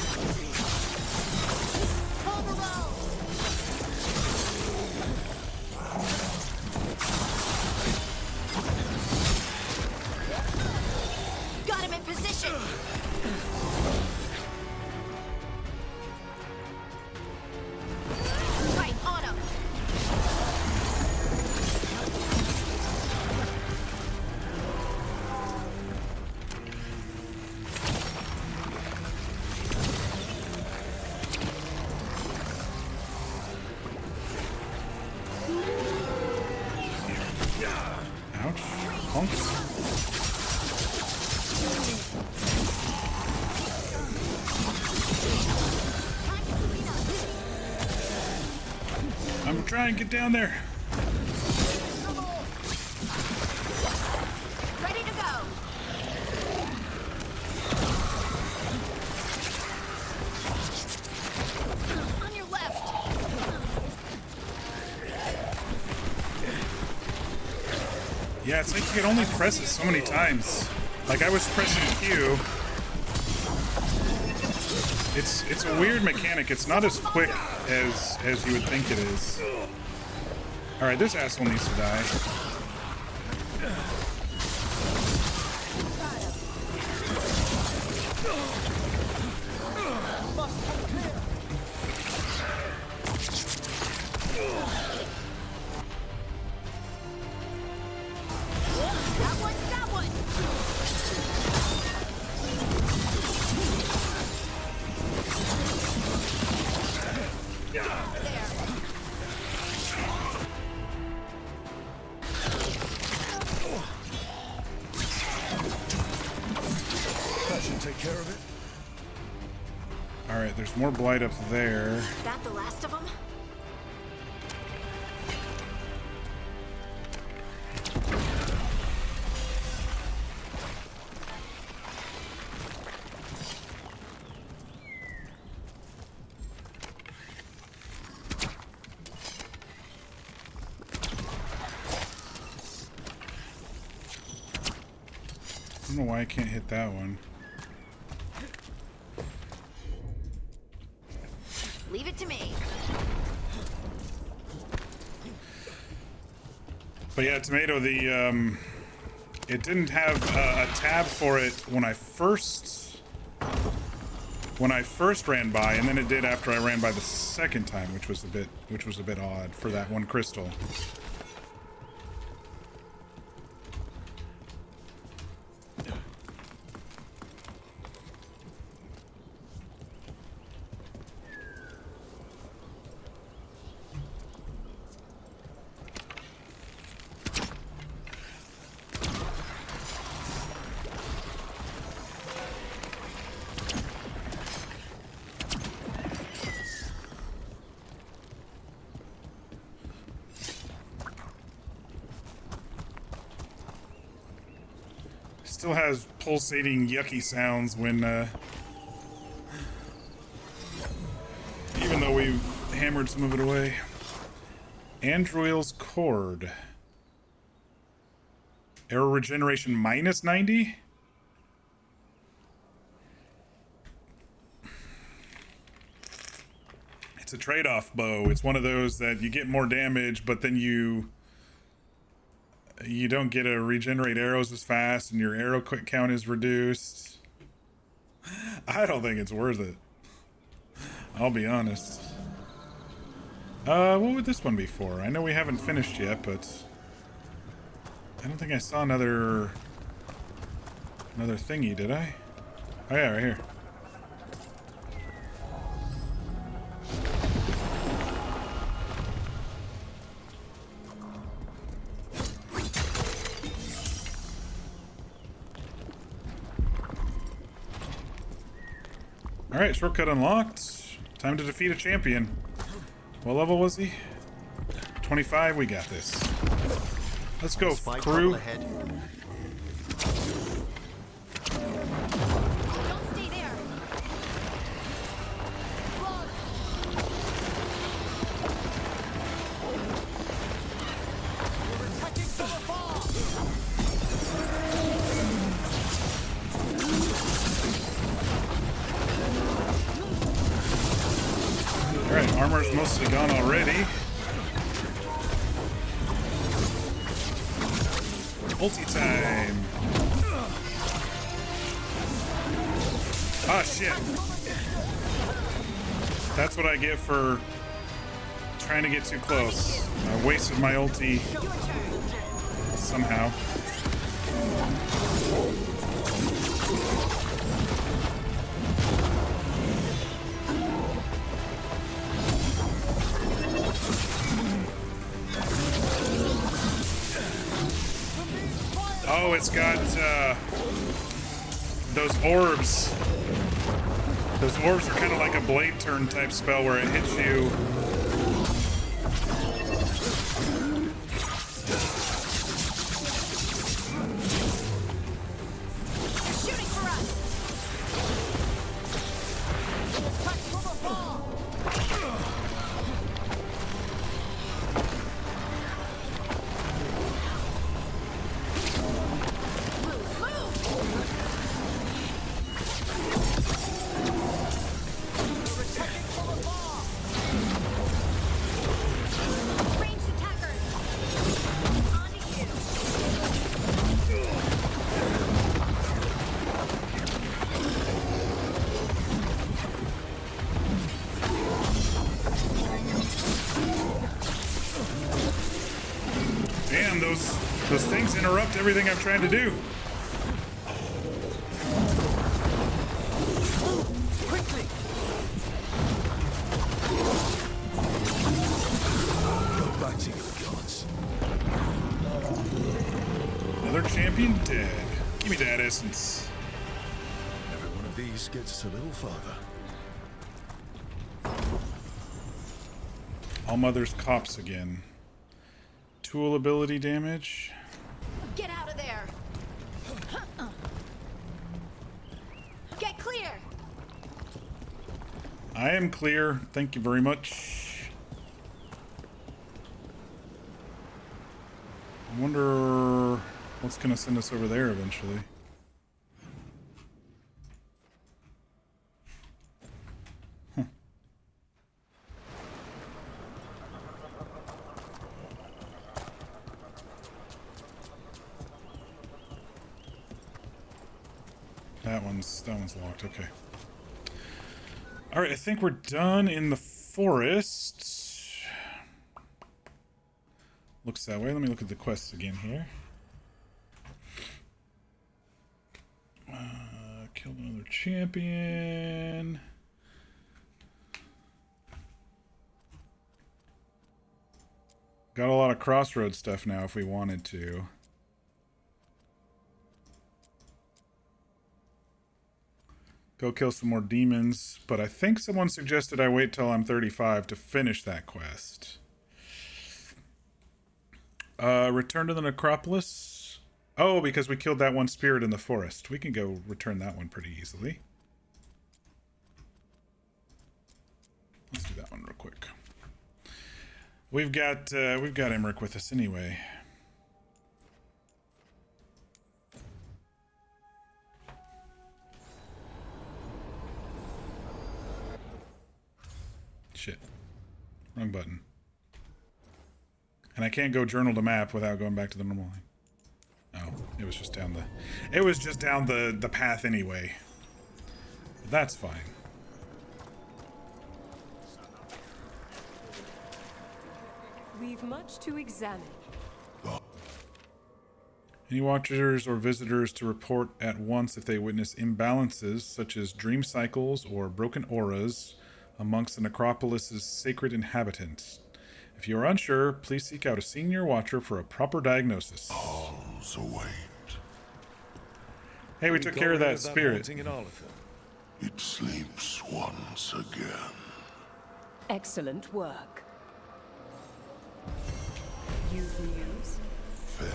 Got him in position. Right on him. Ouch. Honks. I'm trying to get down there. Ready to go. On your left. Yeah, it's like you can only press it so many times. Like I was pressing Q. It's a weird mechanic. It's not as quick as you would think it is. All right, this asshole needs to die. care of it? All right, there's more blight up there. That the last of them? I don't know why I can't hit that one. Leave it to me. But yeah, tomato. It didn't have a tab for it when I first ran by, and then it did after I ran by the second time, which was a bit odd for that one crystal. Still has pulsating, yucky sounds when, even though we've hammered some of it away. Androil's Cord. Arrow regeneration minus 90? It's a trade-off bow. It's one of those that you get more damage, but then you don't get to regenerate arrows as fast, and your arrow quick count is reduced. I don't think it's worth it. I'll be honest. What would this one be for? I know we haven't finished yet, but I don't think I saw another thingy, did I? Oh yeah, right here. Alright, shortcut unlocked. Time to defeat a champion. What level was he? 25, we got this. Let's go, crew. Don't stay there. Alright, armor's mostly gone already. Ulti time. Ah, shit. That's what I get for trying to get too close. I wasted my ulti somehow. Oh, it's got those orbs. Those orbs are kind of like a blade turn type spell where it hits you. Shooting for us. Damn, those things interrupt everything I'm trying to do. Quickly! Go back to your gods. Another champion dead. Give me that essence. Every one of these get us a little farther. All Mother's cops again. Tool ability damage. Get out of there! Get clear! I am clear. Thank you very much. I wonder what's going to send us over there eventually. Huh. That one's locked. Okay. All right, I think we're done in the forest. Looks that way. Let me look at the quests again here. Killed another champion. Got a lot of crossroads stuff now if we wanted to. Go kill some more demons, but I think someone suggested I wait till I'm 35 to finish that quest. Return to the necropolis. Oh, because we killed that one spirit in the forest. We can go return that one pretty easily. Let's do that one real quick. We've got Emmerich with us anyway. Shit. Wrong button. And I can't go journal to map without going back to the normal line. Oh, it was just down the path anyway. But that's fine. We've much to examine. Any watchers or visitors to report at once if they witness imbalances such as dream cycles or broken auras amongst the necropolis's sacred inhabitants. If you are unsure, please seek out a senior watcher for a proper diagnosis. All's await. Hey, we took care of that spirit. It sleeps once again. Excellent work. You've news? Fair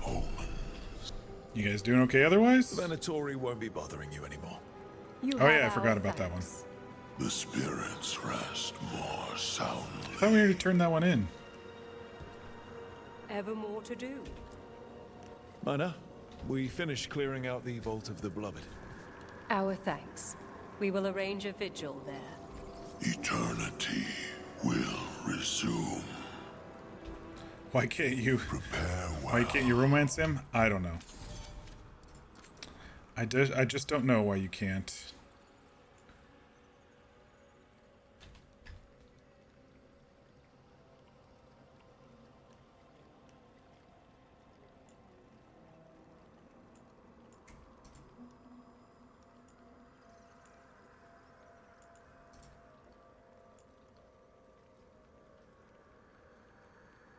omens. You guys doing okay otherwise? Venatori won't be bothering you anymore. Oh yeah, I forgot about that one. The spirits rest more soundly. I thought we already turned that one in. Ever more to do. Mina, we finished clearing out the Vault of the Beloved. Our thanks. We will arrange a vigil there. Eternity will resume. Why can't you prepare well? Why can't you romance him? I don't know. I just don't know why you can't.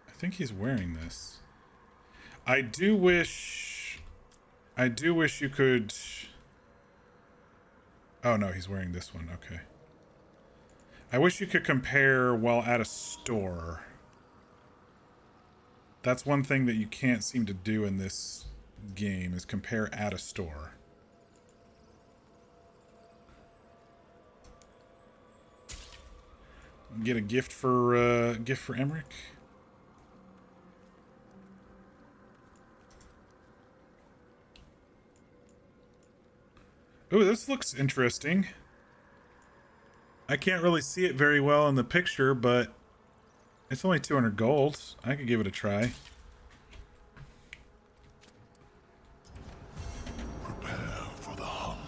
I think he's wearing this. I do wish you could... Oh no, he's wearing this one, okay. I wish you could compare while at a store. That's one thing that you can't seem to do in this game, is compare at a store. Get a gift for Emmerich. Ooh, this looks interesting. I can't really see it very well in the picture, but it's only 200 gold. I could give it a try. Prepare for the hunt.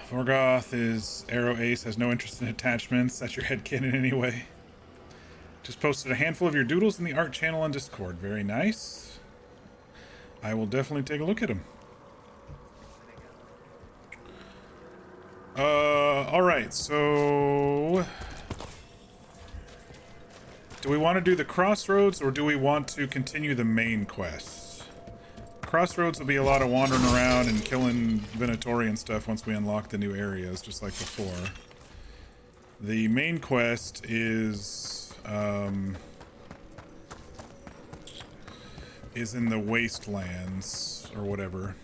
Vorgoth's arrow ace has no interest in attachments. That's your headcanon anyway. Just posted a handful of your doodles in the art channel on Discord. Very nice. I will definitely take a look at them. Alright, so... Do we want to do the crossroads, or do we want to continue the main quest? Crossroads will be a lot of wandering around and killing Venatori and stuff once we unlock the new areas, just like before. The main quest is in the Wastelands, or whatever.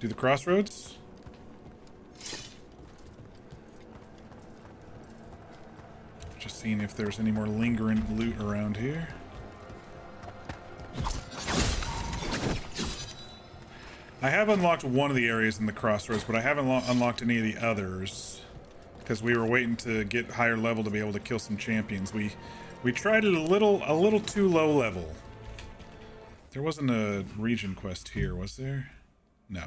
Do the Crossroads? Just seeing if there's any more lingering loot around here. I have unlocked one of the areas in the Crossroads, but I haven't unlocked any of the others because we were waiting to get higher level to be able to kill some champions. We tried it a little too low level. There wasn't a region quest here, was there? No.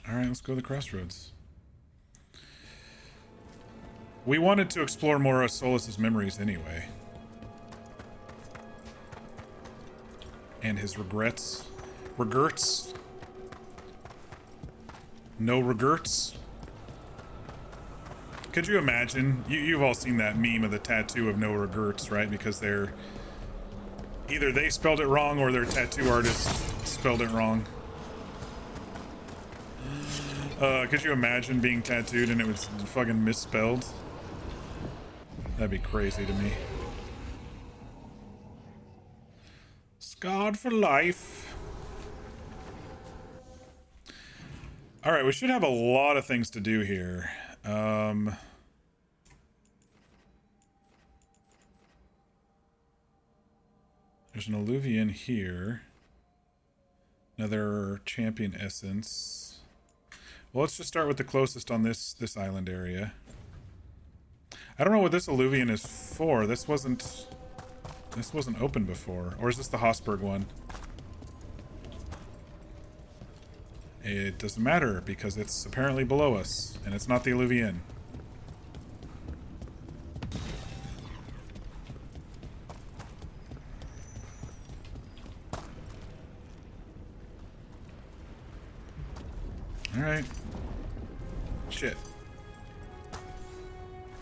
All right, let's go to the Crossroads. We wanted to explore more of Solus's memories anyway. And his regrets. Regrets? No regrets? Could you imagine? You've all seen that meme of the tattoo of no regrets, right? Because they're... either they spelled it wrong or their tattoo artist spelled it wrong. Could you imagine being tattooed and it was fucking misspelled? That'd be crazy to me. Scarred for life. Alright, we should have a lot of things to do here. There's an Alluvian here. Another champion essence. Well, let's just start with the closest on this island area. I don't know what this Alluvian is for. This wasn't open before. Or is this the Hosberg one? It doesn't matter because it's apparently below us and it's not the Alluvian. Alright. Shit.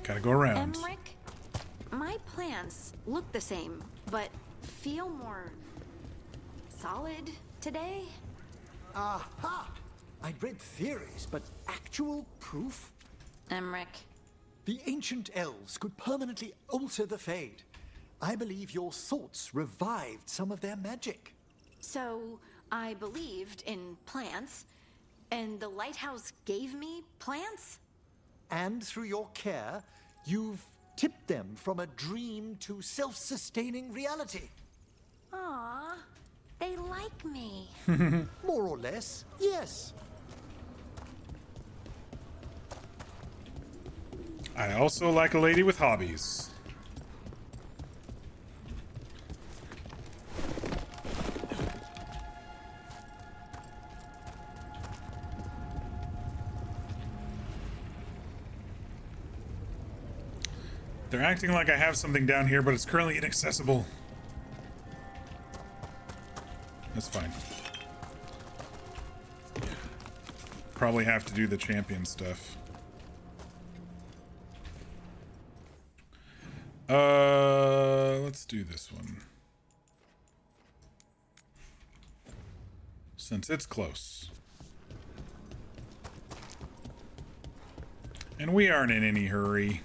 Gotta go around. Emmerich, my plans look the same, but feel more solid today. Aha! I'd read theories, but actual proof? Emmerich. The ancient elves could permanently alter the Fade. I believe your thoughts revived some of their magic. So, I believed in plants, and the lighthouse gave me plants? And through your care, you've tipped them from a dream to self-sustaining reality. Aww, they like me. More or less, yes. I also like a lady with hobbies. They're acting like I have something down here, but it's currently inaccessible. That's fine. Probably have to do the champion stuff. Let's do this one. Since it's close. And we aren't in any hurry.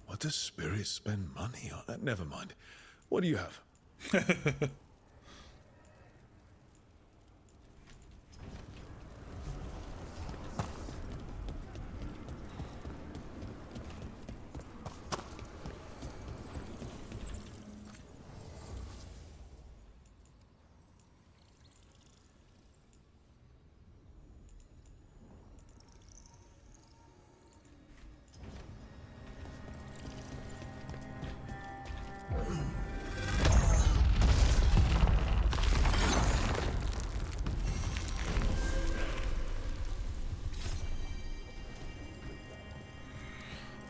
What does Spirit spend money on? Never mind. What do you have?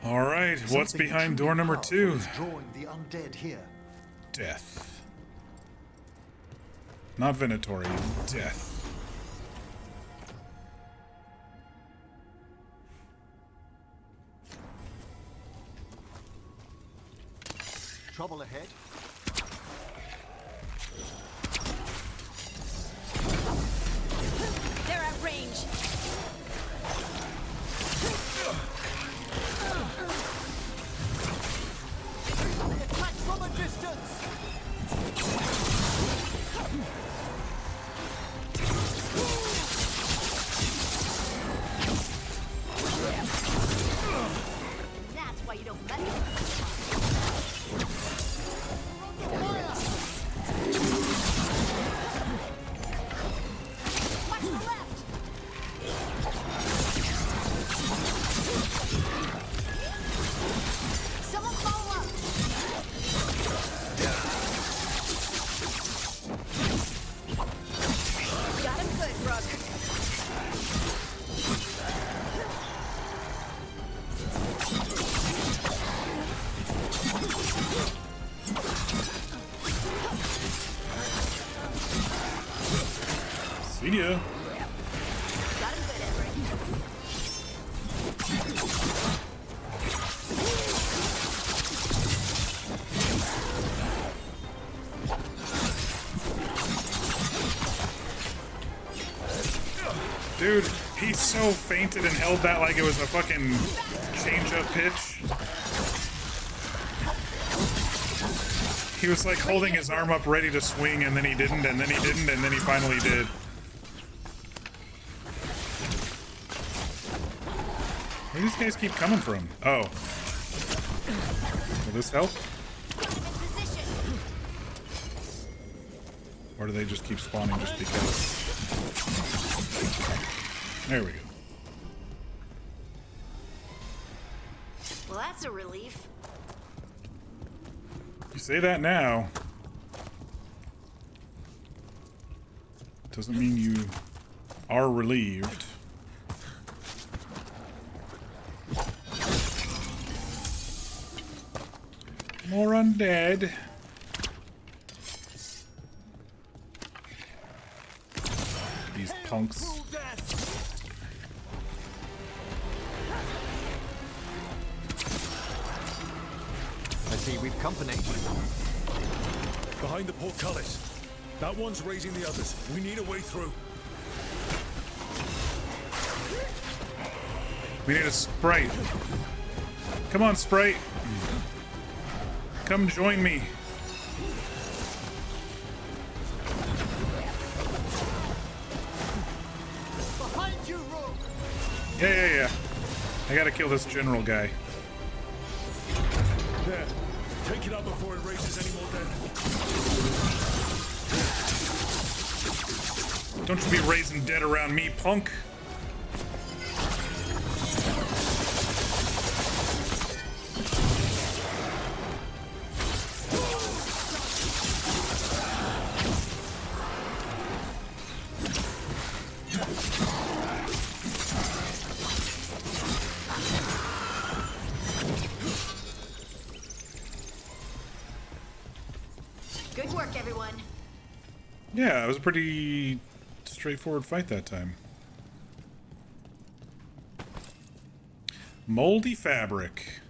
All right, what's behind door number 2? Drawing the undead here. Death. Not Venatori, death. trouble ahead. They're at range. Attack from a distance! That's why you don't mess with them. Watch the left. Someone follow up. Got him good, Brooke. See ya. Got him good, Everett. Dude, he so fainted and held that like it was a fucking change-up pitch. He was like holding his arm up ready to swing, and then he didn't, and then he didn't, and then he finally did. Where do these guys keep coming from? Oh. Will this help? Or do they just keep spawning just because? There we go. Well, that's a relief. You say that now. Doesn't mean you are relieved. More undead. These punks. I see we've company. Behind the portcullis. That one's raising the others. We need a way through. We need a Sprite. Come on, Sprite. Come join me. Behind you, Rogue! Yeah. I gotta kill this general guy. There. Take it out before it raises any more dead. Don't you be raising dead around me, punk. Good work, everyone. Yeah, it was a pretty straightforward fight that time. Moldy fabric.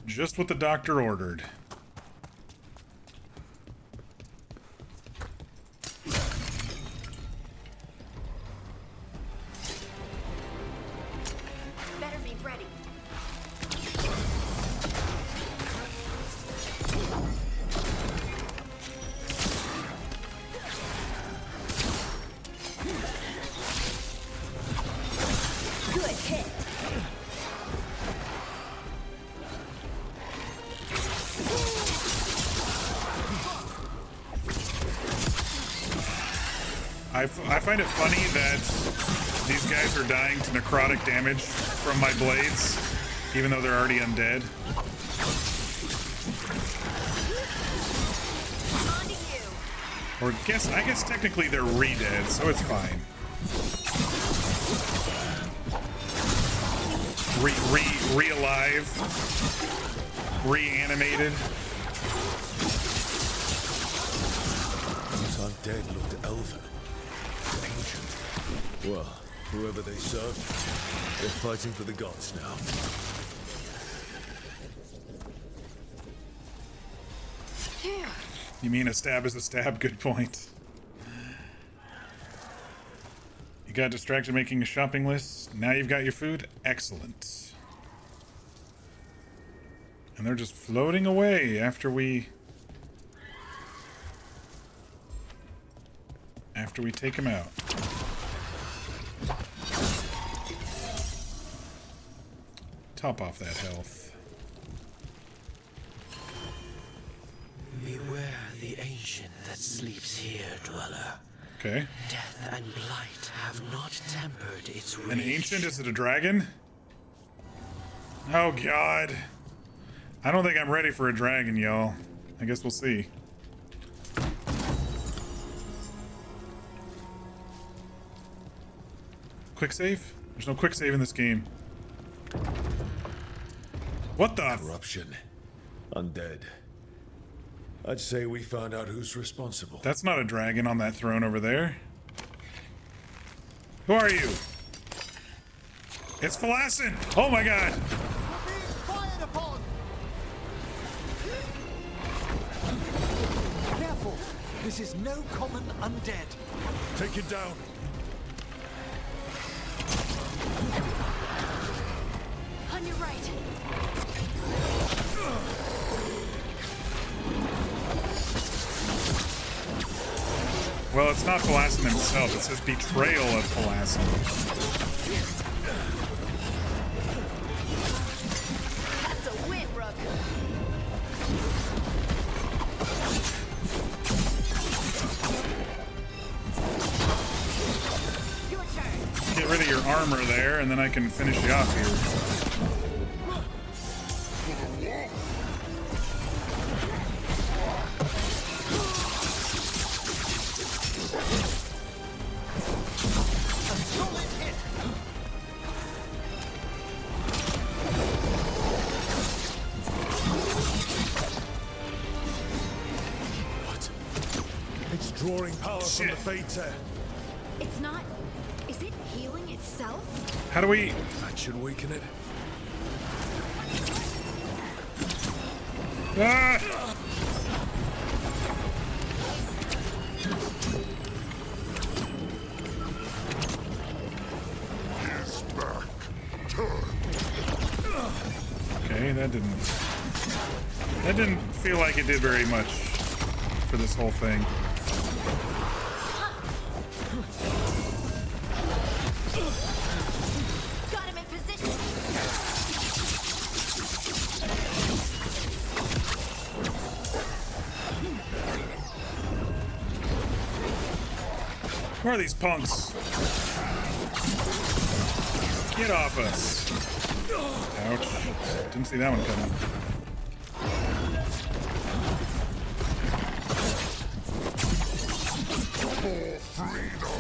Just what the doctor ordered. Better be ready. Good hit. I find it funny that these guys are dying to necrotic damage from my blades, even though they're already undead. Or I guess technically they're re-dead, so it's fine. Re-alive. Reanimated. These undead looked elven. Ancient. Well, whoever they serve, they're fighting for the gods now. You mean a stab is a stab? Good point. You got distracted making a shopping list. Now you've got your food. Excellent. And they're just floating away after we take them out. Top off that health. Beware the ancient that sleeps here, dweller. Okay. Death and blight have not tempered its rage. An ancient? Is it a dragon? Oh god. I don't think I'm ready for a dragon, y'all. I guess we'll see. Quick save? There's no quick save in this game. What the? Corruption. Undead. I'd say we found out who's responsible. That's not a dragon on that throne over there. Who are you? It's Phalassin! Oh my god! Fired upon! Careful! This is no common undead. Take it down. On your right. Well, it's not Phalassin himself, it's his betrayal of Phalassin. That's a win, Rook. Your turn. Get rid of your armor there, and then I can finish you off here. Drawing power from the Fates. It's not... Is it healing itself? How do we... That should weaken it. Ah! He's back. Turn. Okay, that didn't feel like it did very much for this whole thing. Got him in position. Who are these punks? Get off us. Ouch. Didn't see that one coming. For freedom.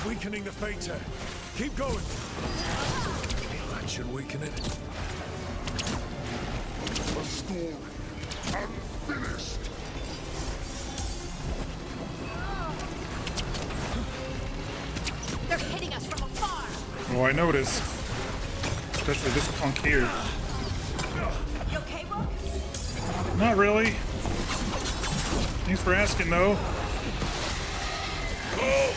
Weakening the Fates. Keep going. That should weaken it. A story unfinished. They're hitting us from afar. Oh, I noticed. Especially this punk here. You okay, Rook? Not really. Thanks for asking, though. Oh!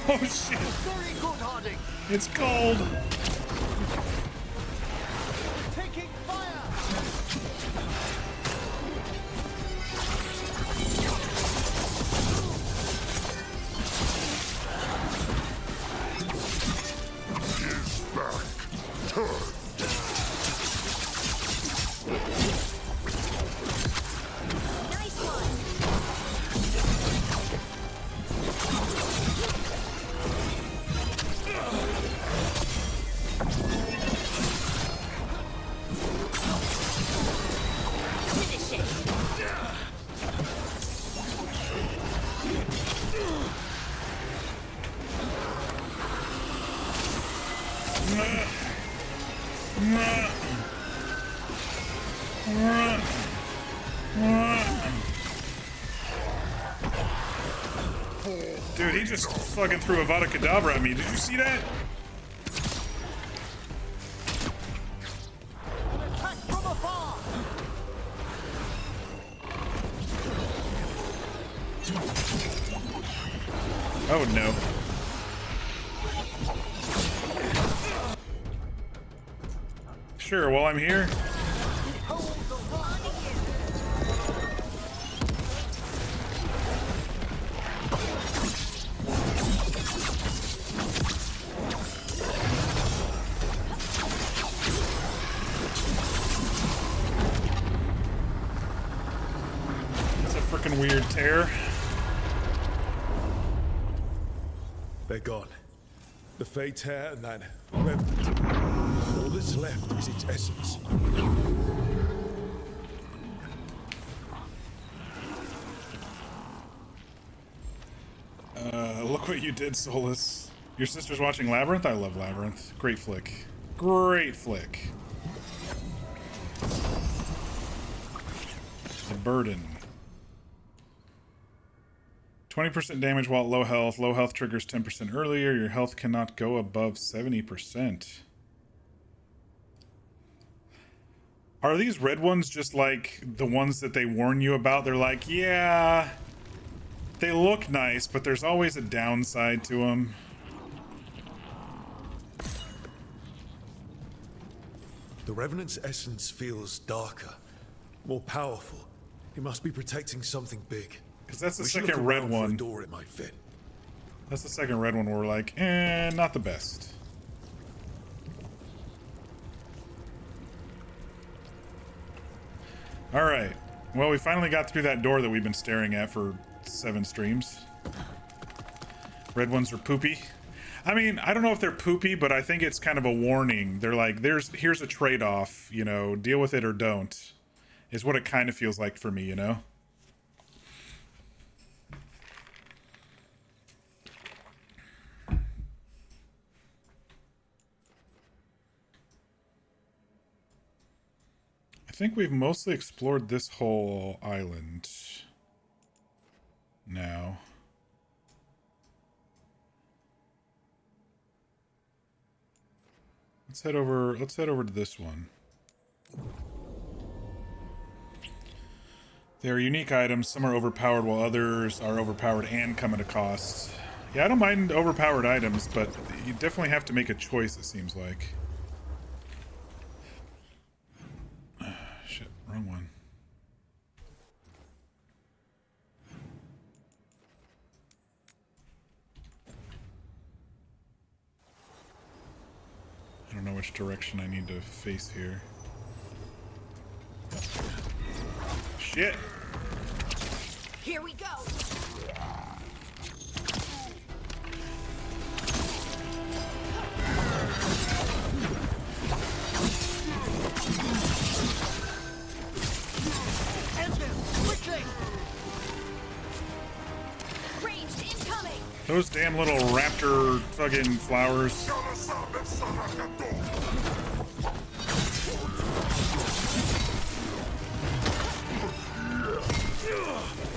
Oh shit! Very good, Harding. It's cold. Taking fire. He's back. Turn. Nice one. Dude, he just fucking threw a Vada Kedavra at me. Did you see that? Oh no. Sure, while I'm here. That's a freaking weird tear. They're gone. The Fate Hair and that Revenant. All that's left is its essence. Look what you did, Solus. Your sister's watching Labyrinth? I love Labyrinth. Great flick. Great flick. The Burden. 20% damage while at low health. Low health triggers 10% earlier. Your health cannot go above 70%. Are these red ones just like the ones that they warn you about? They're like, yeah, they look nice, but there's always a downside to them. The Revenant's essence feels darker, more powerful. He must be protecting something big. Because that's the We should look second red around for a one. door it might fit. That's the second red one where we're like, not the best. Alright. Well, we finally got through that door that we've been staring at for 7 streams. Red ones are poopy. I mean, I don't know if they're poopy, but I think it's kind of a warning. They're like, here's a trade-off, you know, deal with it or don't. Is what it kind of feels like for me, you know? I think we've mostly explored this whole island now. Let's head over to this one. There are unique items. Some are overpowered while others are overpowered and come at a cost. Yeah, I don't mind overpowered items, but you definitely have to make a choice, it seems like. Shit, wrong one. I don't know which direction I need to face here. Shit! Here we go. Ranged incoming. Those damn little raptor fucking flowers.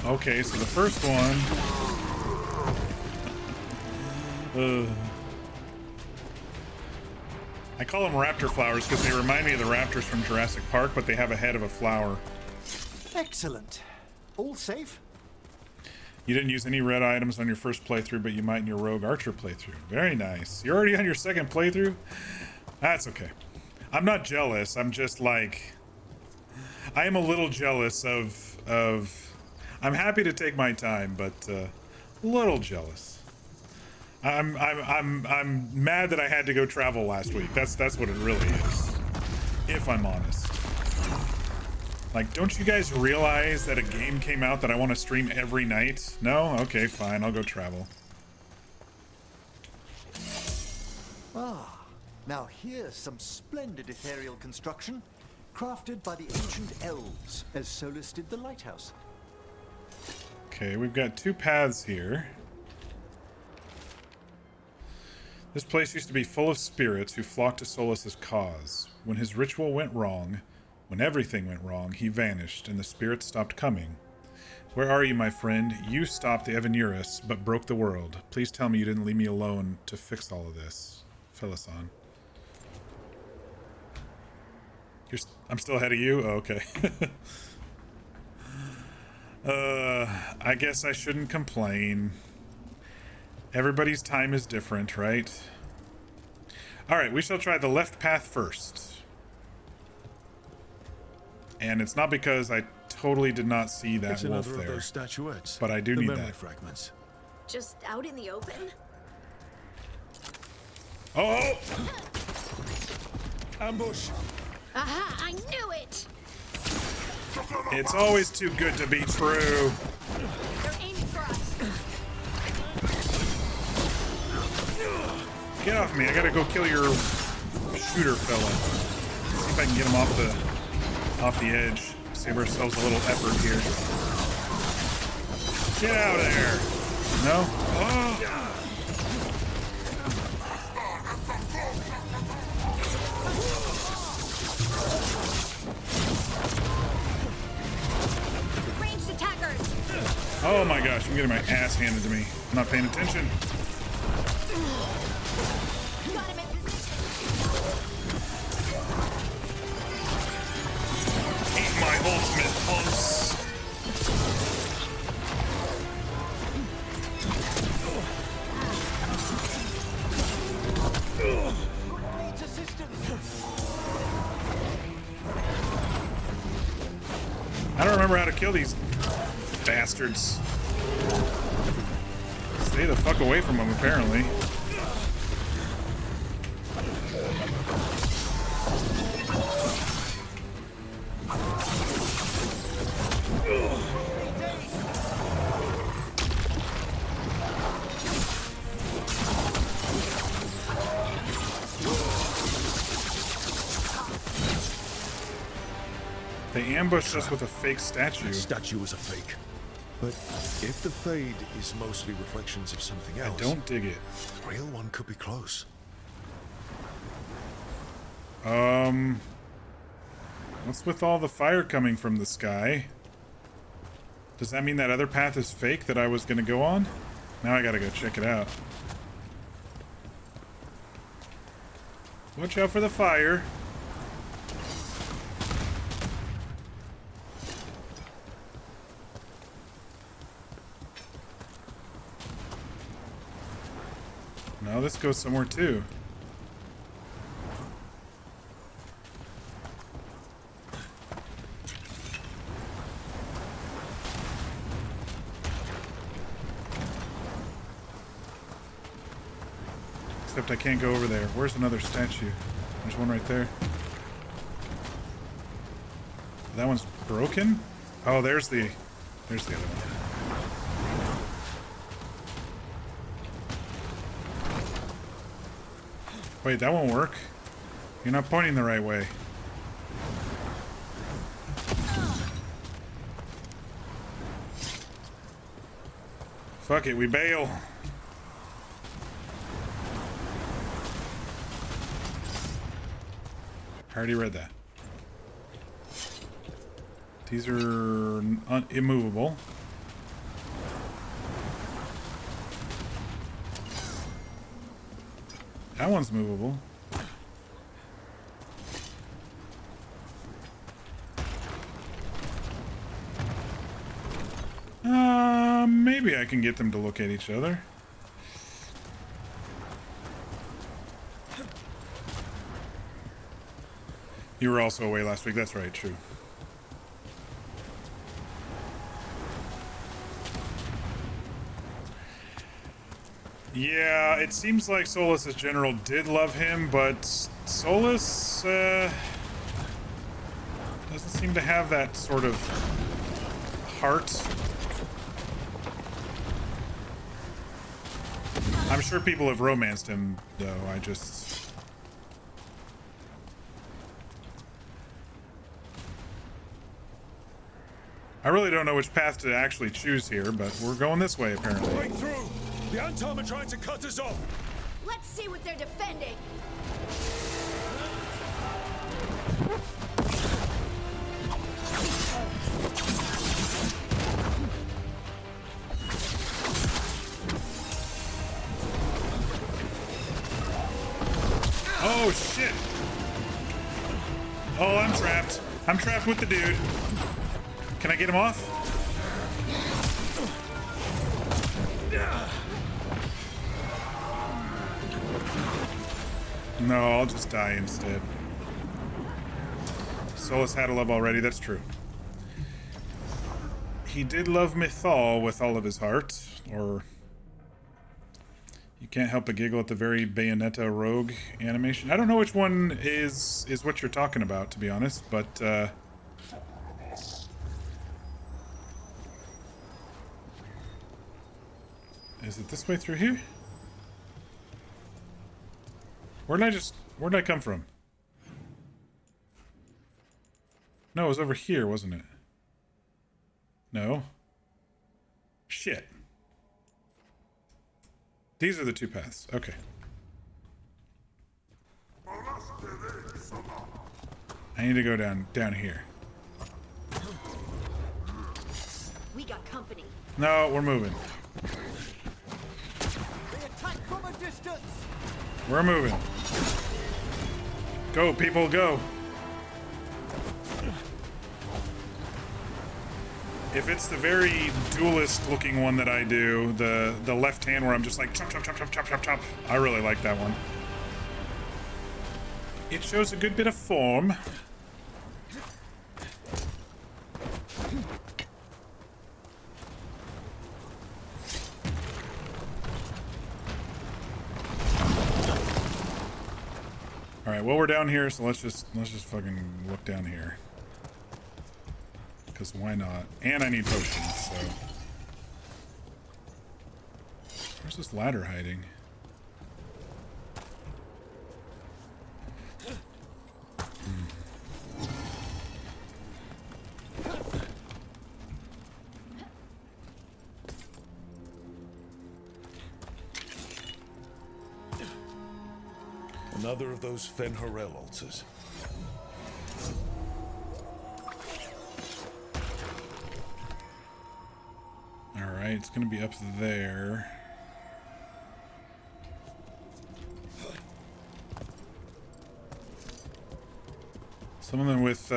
Okay, so the first one. I call them raptor flowers because they remind me of the raptors from Jurassic Park, but they have a head of a flower. Excellent. All safe? You didn't use any red items on your first playthrough, but you might in your Rogue Archer playthrough. Very nice. You're already on your second playthrough? That's okay. I'm not jealous. I'm just like... I am a little jealous of... I'm happy to take my time, but a little jealous. I'm mad that I had to go travel last week. That's what it really is. If I'm honest. Like, don't you guys realize that a game came out that I want to stream every night? No? Okay, fine. I'll go travel. Ah, now here's some splendid ethereal construction, crafted by the ancient elves, as Solus did the lighthouse. Okay, we've got 2 paths here. This place used to be full of spirits who flocked to Solus's cause. When his ritual went wrong, When everything went wrong, he vanished, and the spirits stopped coming. Where are you, my friend? You stopped the Evanurus, but broke the world. Please tell me you didn't leave me alone to fix all of this. Philoson. I'm still ahead of you? Oh, okay. I guess I shouldn't complain. Everybody's time is different, right? Alright, we shall try the left path first. And it's not because I totally did not see that wolf another there. Of those statuettes. But I do the need memory that. Fragments. Just out in the open? Oh! Ambush! Aha! I knew it! It's always too good to be true. They're aiming for us. Get off me. I gotta go kill your shooter fella. See if I can get him off the edge. Save ourselves a little effort here. Get out of there. No? Oh. Ranged attackers. Oh my gosh, I'm getting my ass handed to me. I'm not paying attention. Got him in position. Eat my ultimate, punks. I don't remember how to kill these bastards. Stay the fuck away from them, apparently. They ambushed us with a fake statue. That statue was a fake. But if the fade is mostly reflections of something else, I don't dig it. The real one could be close. What's with all the fire coming from the sky? Does that mean that other path is fake that I was gonna go on? Now I gotta go check it out. Watch out for the fire. No, this goes somewhere too. Except I can't go over there. Where's another statue? There's one right there. That one's broken? Oh, there's the other one. Wait, that won't work. You're not pointing the right way. Fuck it, we bail. I already read that. These are immovable. That one's movable. Maybe I can get them to look at each other. You were also away last week. That's right, true. Yeah, it seems like Solus's general did love him, but Solus doesn't seem to have that sort of heart. I'm sure people have romanced him, though. I really don't know which path to actually choose here, but we're going this way, apparently. Break through! The Antom are trying to cut us off! Let's see what they're defending. I'm trapped. I'm trapped with the dude. Can I get him off? No, I'll just die instead. Solus had a love already, that's true. He did love Mythal with all of his heart, or... You can't help but giggle at the very Bayonetta rogue animation. I don't know which one is what you're talking about, to be honest, but is it this way through here? Where did I come from? No, it was over here, wasn't it? No. Shit. These are the two paths. Okay. I need to go down here. We got company. No, we're moving. They attack from a distance. We're moving. Go, people, go. If it's the very duelist looking one that I do, the left hand where I'm just like chop, chop, chop, chop, chop, chop, chop, I really like that one. It shows a good bit of form. All right, well, we're down here, so let's just fucking look down here. Because why not? And I need potions, so... Where's this ladder hiding? Another of those Fen'Harel altars. Alright, it's gonna be up there. Something with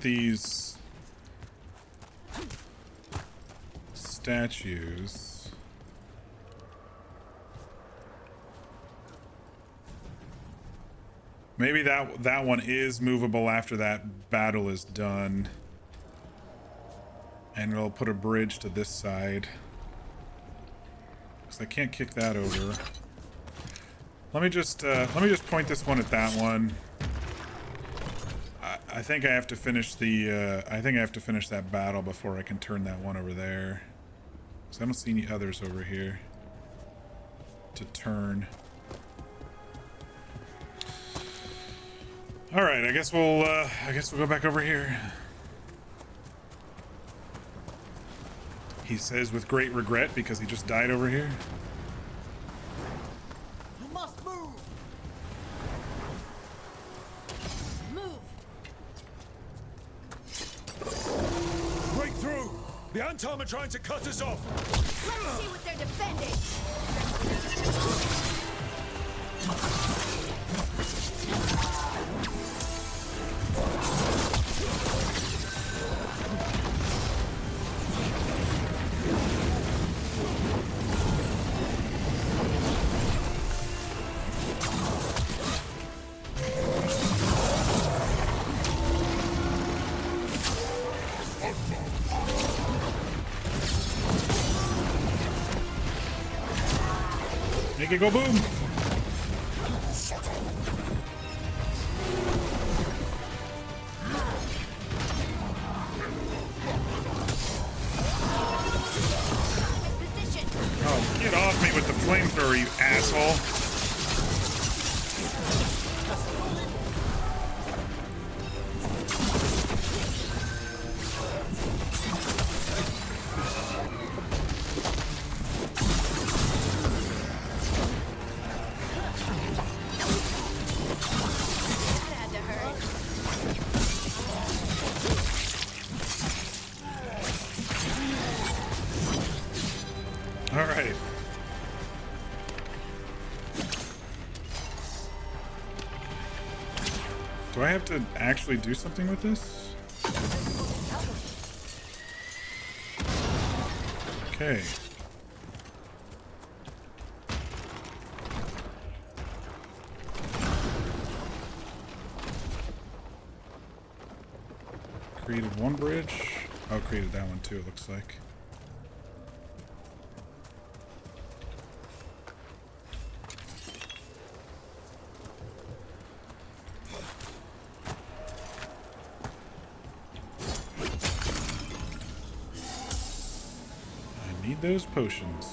these statues. Maybe that one is movable after that battle is done. And it'll put a bridge to this side. Because I can't kick that over. Let me just point this one at that one. I think I have to finish the I think I have to finish that battle before I can turn that one over there. Because I don't see any others over here to turn. All right, I guess we'll go back over here. He says with great regret because he just died over here. You must move. Move. Break through! The Antam are trying to cut us off! Let's see what they're defending. Make it go boom! Oh, get off me with the flamethrower, you asshole! I have to actually do something with this? Okay. Created one bridge. Oh, created that one too, it looks like. I need those potions.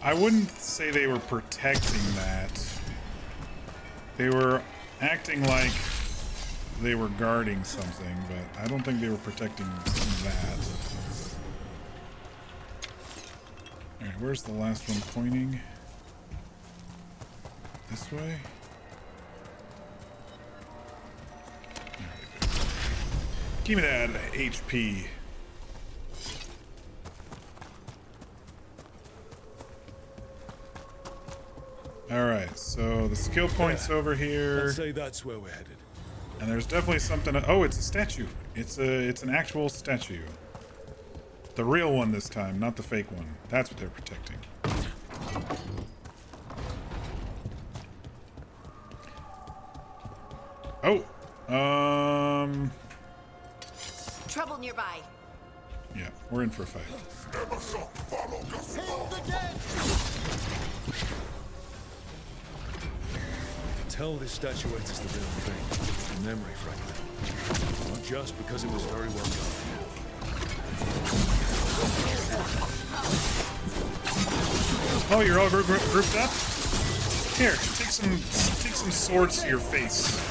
I wouldn't say they were protecting that. They were acting like they were guarding something, but I don't think they were protecting that. Alright, where's the last one pointing? This way? There we go. Give me that HP. Alright, so the skill point's over here. I'd say that's where we're headed. And there's definitely something. Oh, it's a statue. It's an actual statue. The real one this time, not the fake one. That's what they're protecting. Oh, Trouble nearby. yeah, we're in for a fight. Tell this statuette is the real thing. It's a memory fragment. Not just because it was very well done. Oh, you're all grouped up? Here, take some swords to your face.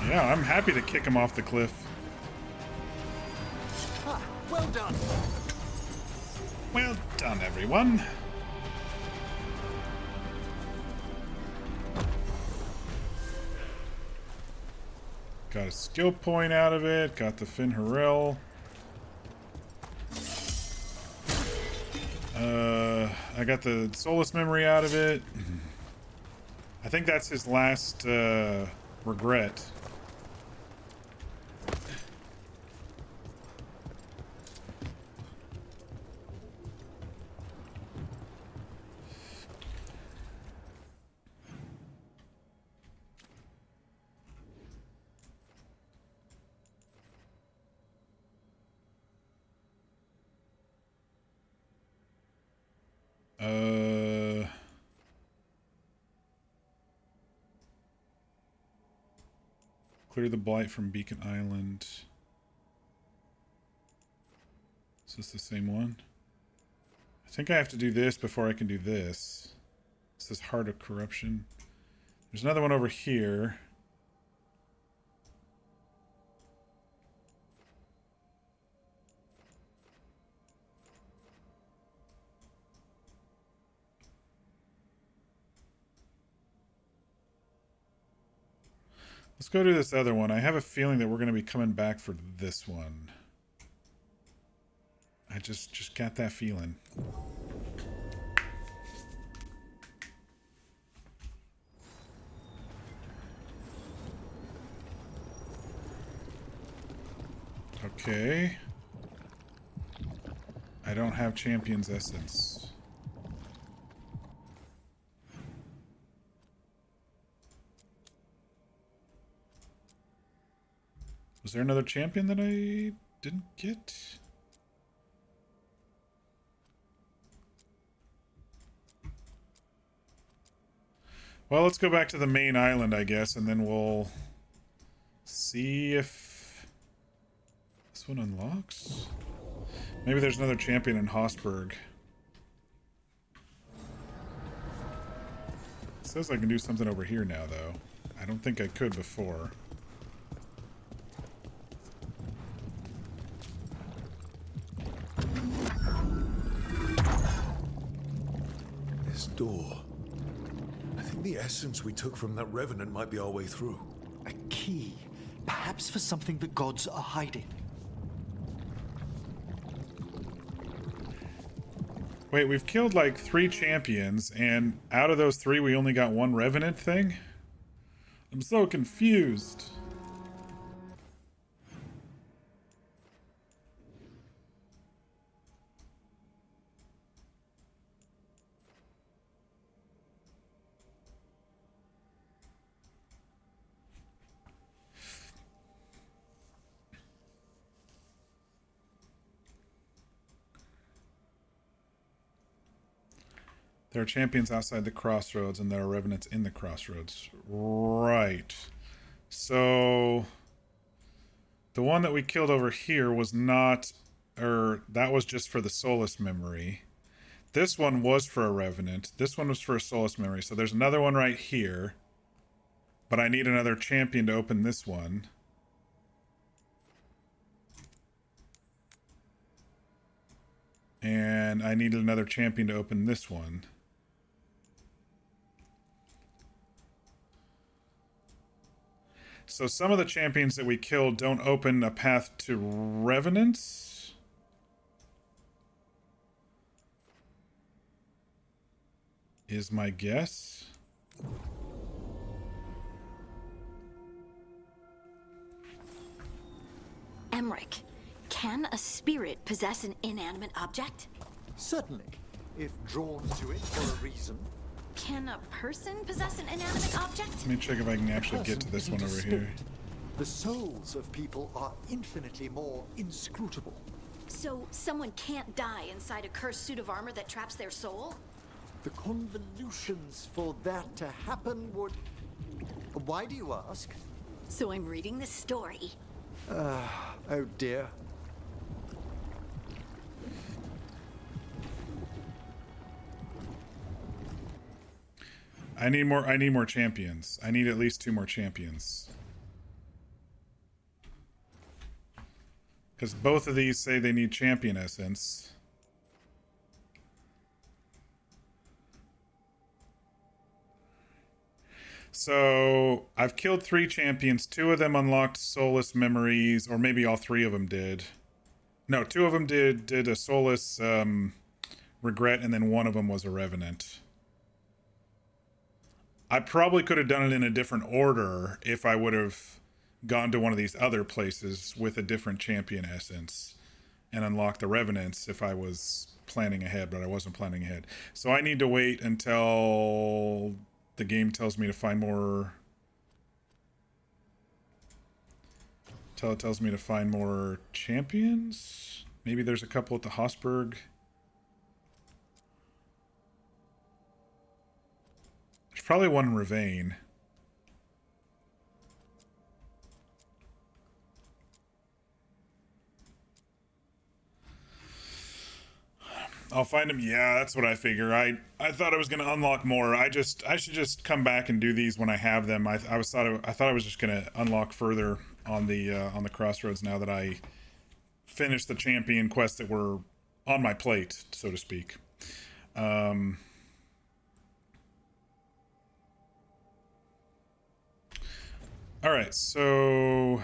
Yeah, I'm happy to kick him off the cliff. Ah, well done. Well done, everyone. Got a skill point out of it. Got the Finn Harrell. I got the Soulless Memory out of it. I think that's his last regret. Clear the blight from Beacon Island. Is this the same one? I think I have to do this before I can do this. This is Heart of Corruption. There's another one over here. Let's go to this other one. I have a feeling that we're going to be coming back for this one. I just got that feeling. Okay. I don't have Champion's Essence. Was there another champion that I didn't get? Well, let's go back to the main island, I guess, and then we'll see if this one unlocks. Maybe there's another champion in Hosberg. It says I can do something over here now, though. I don't think I could before. door. I think the essence we took from that revenant might be our way through. A key. Perhaps for something the gods are hiding. Wait, we've killed like 3 champions, and out of those 3, we only got 1 revenant thing? I'm so confused. There are champions outside the crossroads, and there are revenants in the crossroads. Right. So the one that we killed over here was not, or that was just for the Soulless memory. This one was for a revenant. This one was for a Soulless memory. So there's another one right here. But I need another champion to open this one. And I needed another champion to open this one. So some of the champions that we killed don't open a path to revenants. Is my guess. Emmerich, can a spirit possess an inanimate object? Certainly, if drawn to it for a reason. Can a person possess an inanimate object? Let me check if I can actually get to this one over here. The souls of people are infinitely more inscrutable. So someone can't die inside a cursed suit of armor that traps their soul? The convolutions for that to happen would... Why do you ask? So I'm reading this story. Oh dear. I need more champions. I need at least 2 more champions. Because both of these say they need champion essence. So I've killed 3 champions. 2 of them unlocked soulless memories, or maybe all 3 of them did. No, 2 of them did a soulless regret, and then 1 of them was a revenant. I probably could have done it in a different order if I would have gone to one of these other places with a different champion essence and unlocked the revenants if I was planning ahead, but I wasn't planning ahead. So I need to wait until the game tells me to find more... Until it tells me to find more champions? Maybe there's a couple at the Hosberg. There's probably one in Ravane. I'll find him. Yeah, that's what I figure. I thought I was going to unlock more. I should just come back and do these when I have them. I thought I was just going to unlock further on the crossroads now that I finished the champion quests that were on my plate, so to speak. All right, so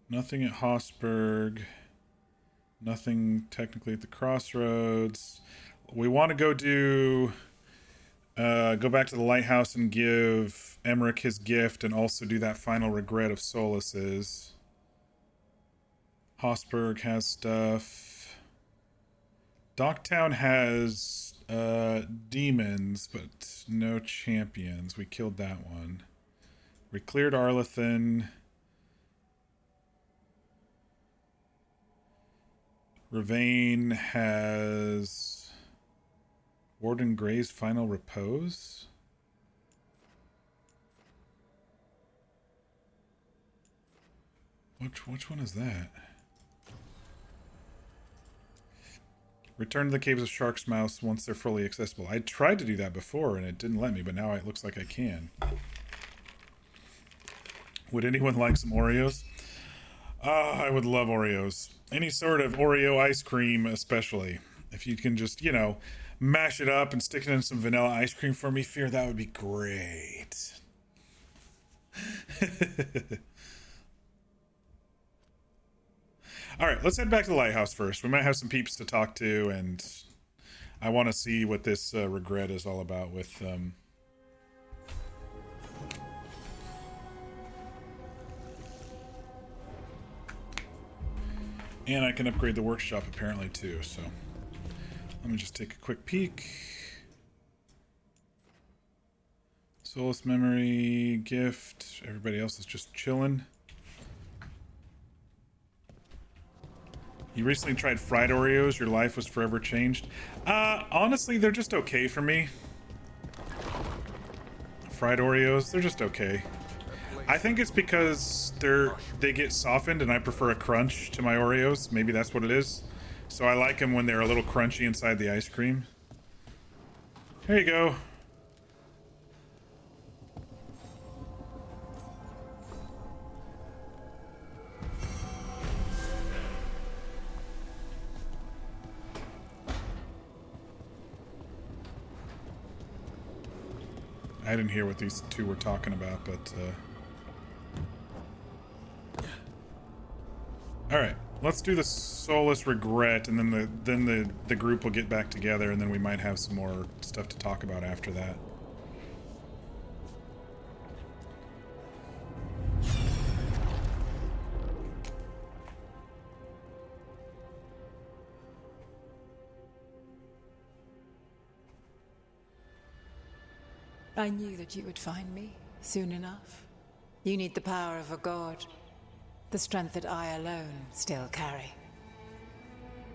nothing at Hosberg, nothing technically at the crossroads. We want to go back to the lighthouse and give Emmerich his gift, and also do that final regret of Solace's. Hosberg has stuff. Docktown has demons, but no champions. We killed that one. We cleared Arlethan. Ravane has Warden Gray's Final Repose. Which one is that? Return to the Caves of Shark's Mouth once they're fully accessible. I tried to do that before and it didn't let me, but now it looks like I can. Would anyone like some Oreos? I would love Oreos. Any sort of Oreo ice cream, especially. If you can just, you know, mash it up and stick it in some vanilla ice cream for me, Fear, that would be great. All right, let's head back to the lighthouse first. We might have some peeps to talk to, and I want to see what this regret is all about with... And I can upgrade the workshop apparently too, so let me just take a quick peek. Solace memory, gift, everybody else is just chilling. You recently tried fried Oreos, your life was forever changed. Honestly, they're just okay for me. Fried Oreos, they're just okay. I think it's because they get softened and I prefer a crunch to my Oreos. Maybe that's what it is. So I like them when they're a little crunchy inside the ice cream. Here you go. I didn't hear what these two were talking about, but all right, let's do the Soulless Regret, and then the group will get back together, and then we might have some more stuff to talk about after that. I knew that you would find me soon enough. You need the power of a god. The strength that I alone still carry.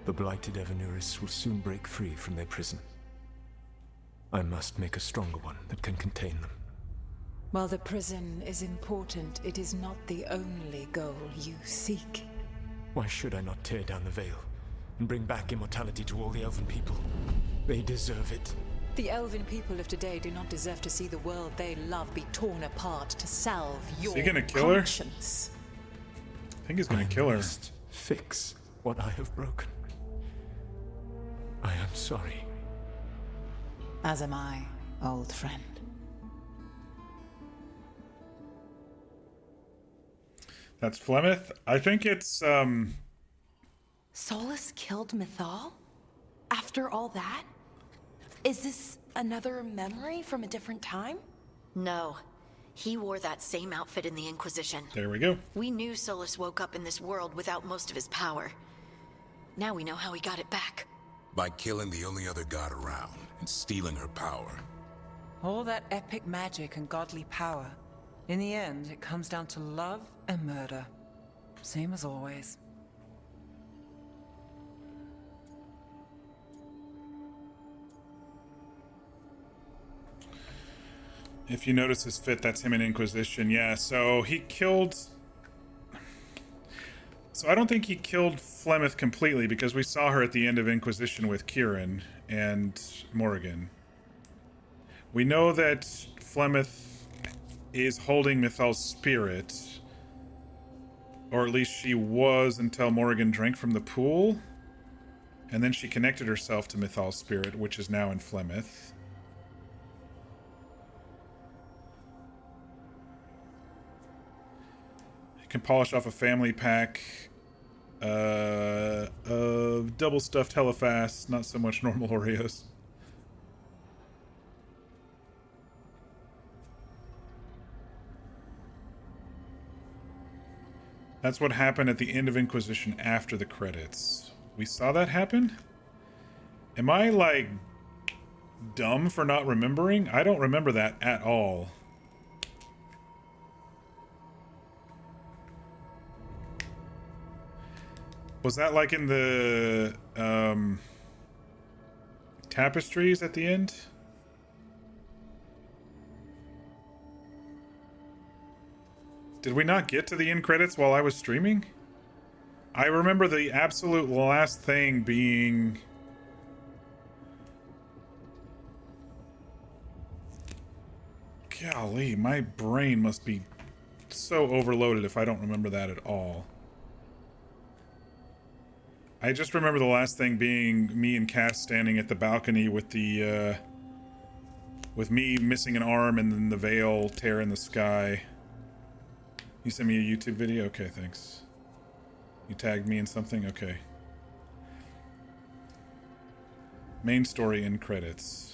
The blighted Evanuris will soon break free from their prison. I must make a stronger one that can contain them. While the prison is important, it is not the only goal you seek. Why should I not tear down the veil and bring back immortality to all the Elven people? They deserve it. The Elven people of today do not deserve to see the world they love be torn apart to salve your Is he gonna kill her? conscience. I think he's gonna kill her. Must fix what I have broken. I am sorry. As am I, old friend. That's Flemeth. I think it's Solus killed Mythal? After all that? Is this another memory from a different time? No. He wore that same outfit in the Inquisition. There we go. We knew Solus woke up in this world without most of his power. Now we know how he got it back. By killing the only other god around and stealing her power. All that epic magic and godly power. In the end, it comes down to love and murder. Same as always. If you notice his fit, that's him in Inquisition. Yeah, so he killed... So I don't think he killed Flemeth completely, because we saw her at the end of Inquisition with Kieran and Morrigan. We know that Flemeth is holding Mythal's spirit. Or at least she was until Morrigan drank from the pool. And then she connected herself to Mythal's spirit, which is now in Flemeth. Can polish off a family pack of double stuffed hella fast, not so much normal Oreos. That's what happened at the end of Inquisition after the credits. We saw that happen? Am I, like, dumb for not remembering? I don't remember that at all. Was that like in the tapestries at the end? Did we not get to the end credits while I was streaming? I remember the absolute last thing being... Golly, my brain must be so overloaded if I don't remember that at all. I just remember the last thing being me and Cass standing at the balcony with the, with me missing an arm and then the veil tear in the sky. You sent me a YouTube video? Okay, thanks. You tagged me in something? Okay. Main story in credits.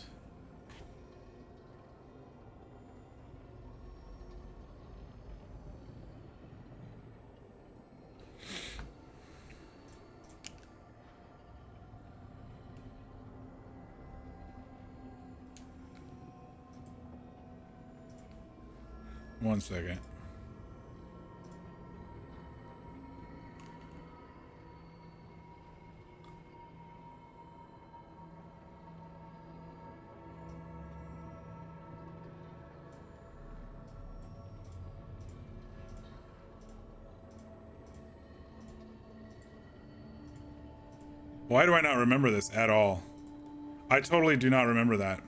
One second. Why do I not remember this at all? I totally do not remember that.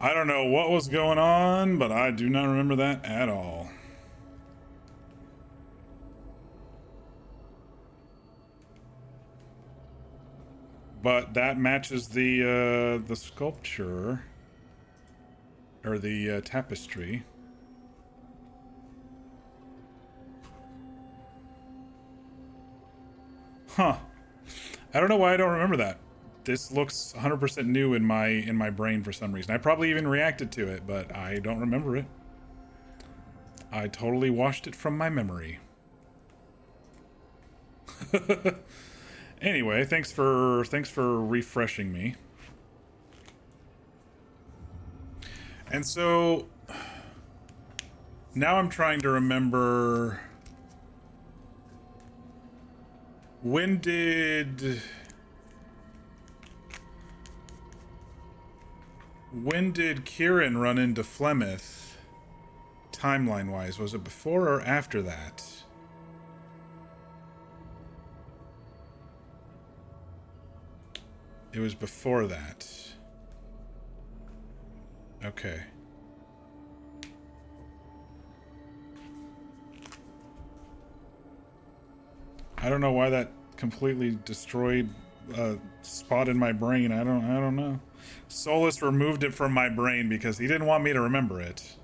I don't know what was going on, but I do not remember that at all. But that matches the sculpture or the tapestry. Huh. I don't know why I don't remember that. This looks 100% new in my brain for some reason. I probably even reacted to it, but I don't remember it. I totally washed it from my memory. Anyway, thanks for refreshing me. And so now I'm trying to remember, when did Kieran run into Flemeth, timeline-wise? Was it before or after that? It was before that. Okay. I don't know why that completely destroyed a spot in my brain. I don't know. Solus removed it from my brain because he didn't want me to remember it.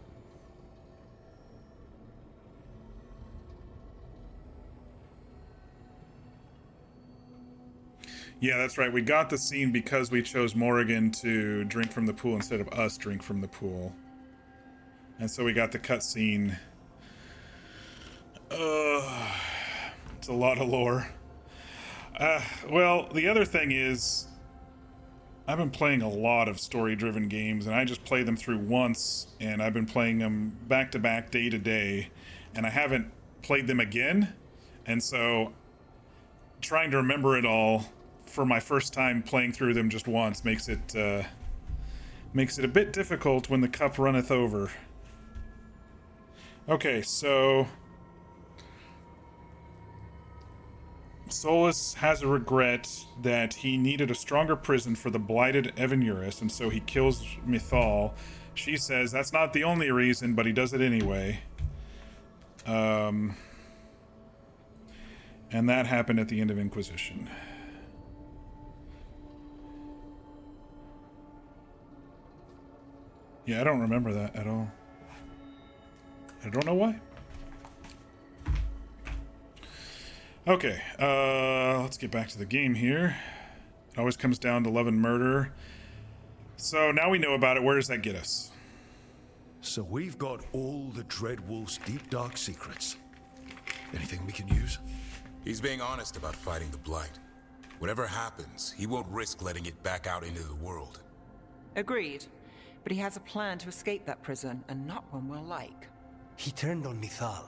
Yeah, that's right. We got the scene because we chose Morrigan to drink from the pool instead of us drink from the pool. And so we got the cutscene. It's a lot of lore. Well, the other thing is, I've been playing a lot of story-driven games, and I just play them through once, and I've been playing them back-to-back, day-to-day, and I haven't played them again, and so trying to remember it all for my first time playing through them just once makes it a bit difficult when the cup runneth over. Okay, so Solus has a regret that he needed a stronger prison for the blighted Evanuris, and so he kills Mythal. She says that's not the only reason, but he does it anyway. And that happened at the end of Inquisition. Yeah, I don't remember that at all. I don't know why. Okay, let's get back to the game here. It always comes down to love and murder. So now we know about it. Where does that get us? So we've got all the Dreadwolf's deep dark secrets. Anything we can use? He's being honest about fighting the Blight. Whatever happens, he won't risk letting it back out into the world. Agreed. But he has a plan to escape that prison, and not one we'll like. He turned on Mythal,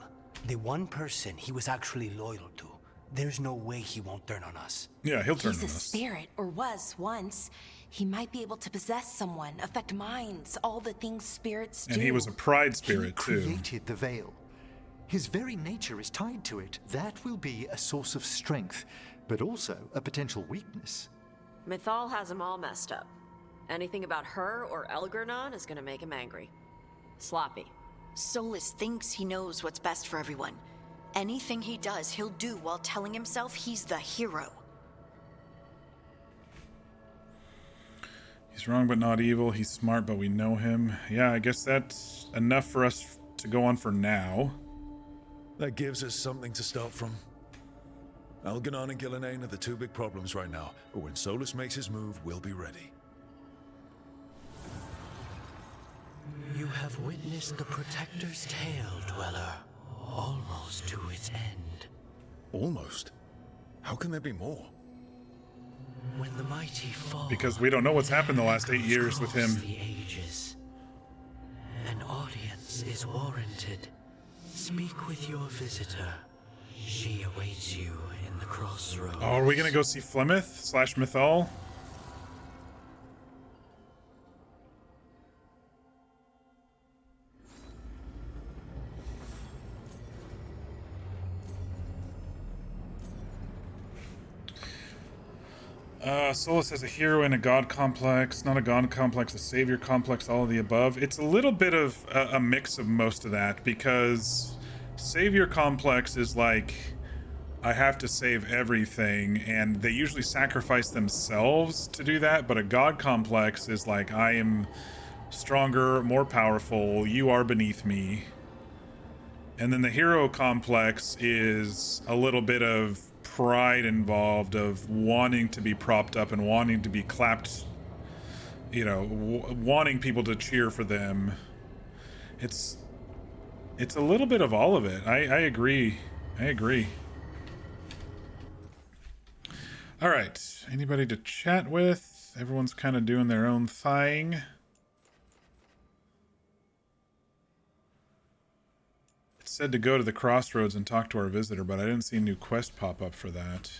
the one person he was actually loyal to. There's no way he won't turn on us. Yeah, he'll turn He's on a us. spirit, or was once. He might be able to possess someone, affect minds, all the things spirits do. And he was a pride spirit, He too. created the veil. His very nature is tied to it. That will be a source of strength, but also a potential weakness. Mythal has him all messed up. Anything about her or Elgernon is gonna make him angry. Sloppy. Solus thinks he knows what's best for everyone. Anything he does, he'll do while telling himself he's the hero. He's wrong but not evil. He's smart but we know him. Yeah, I guess that's enough for us to go on for now. That gives us something to start from. Algernon and Gillenane are the two big problems right now, but when Solus makes his move, we'll be ready. You have witnessed the Protector's tale, Dweller. Almost to its end. Almost? How can there be more? When the mighty fall, because we don't know what's happened the last 8 years with him. The ages. An audience is warranted. Speak with your visitor. She awaits you in the crossroads. Oh, are we gonna go see Flemeth / Mythal? Solus has a hero and a god complex, not a god complex, a savior complex, all of the above. It's a little bit of a mix of most of that, because savior complex is like, I have to save everything, and they usually sacrifice themselves to do that, but a god complex is like, I am stronger, more powerful, you are beneath me. And then the hero complex is a little bit of pride involved, of wanting to be propped up and wanting to be clapped, you know, wanting people to cheer for them. It's a little bit of all of it. I agree. All right, anybody to chat with? Everyone's kind of doing their own thing. Said to go to the crossroads and talk to our visitor, but I didn't see a new quest pop up for that.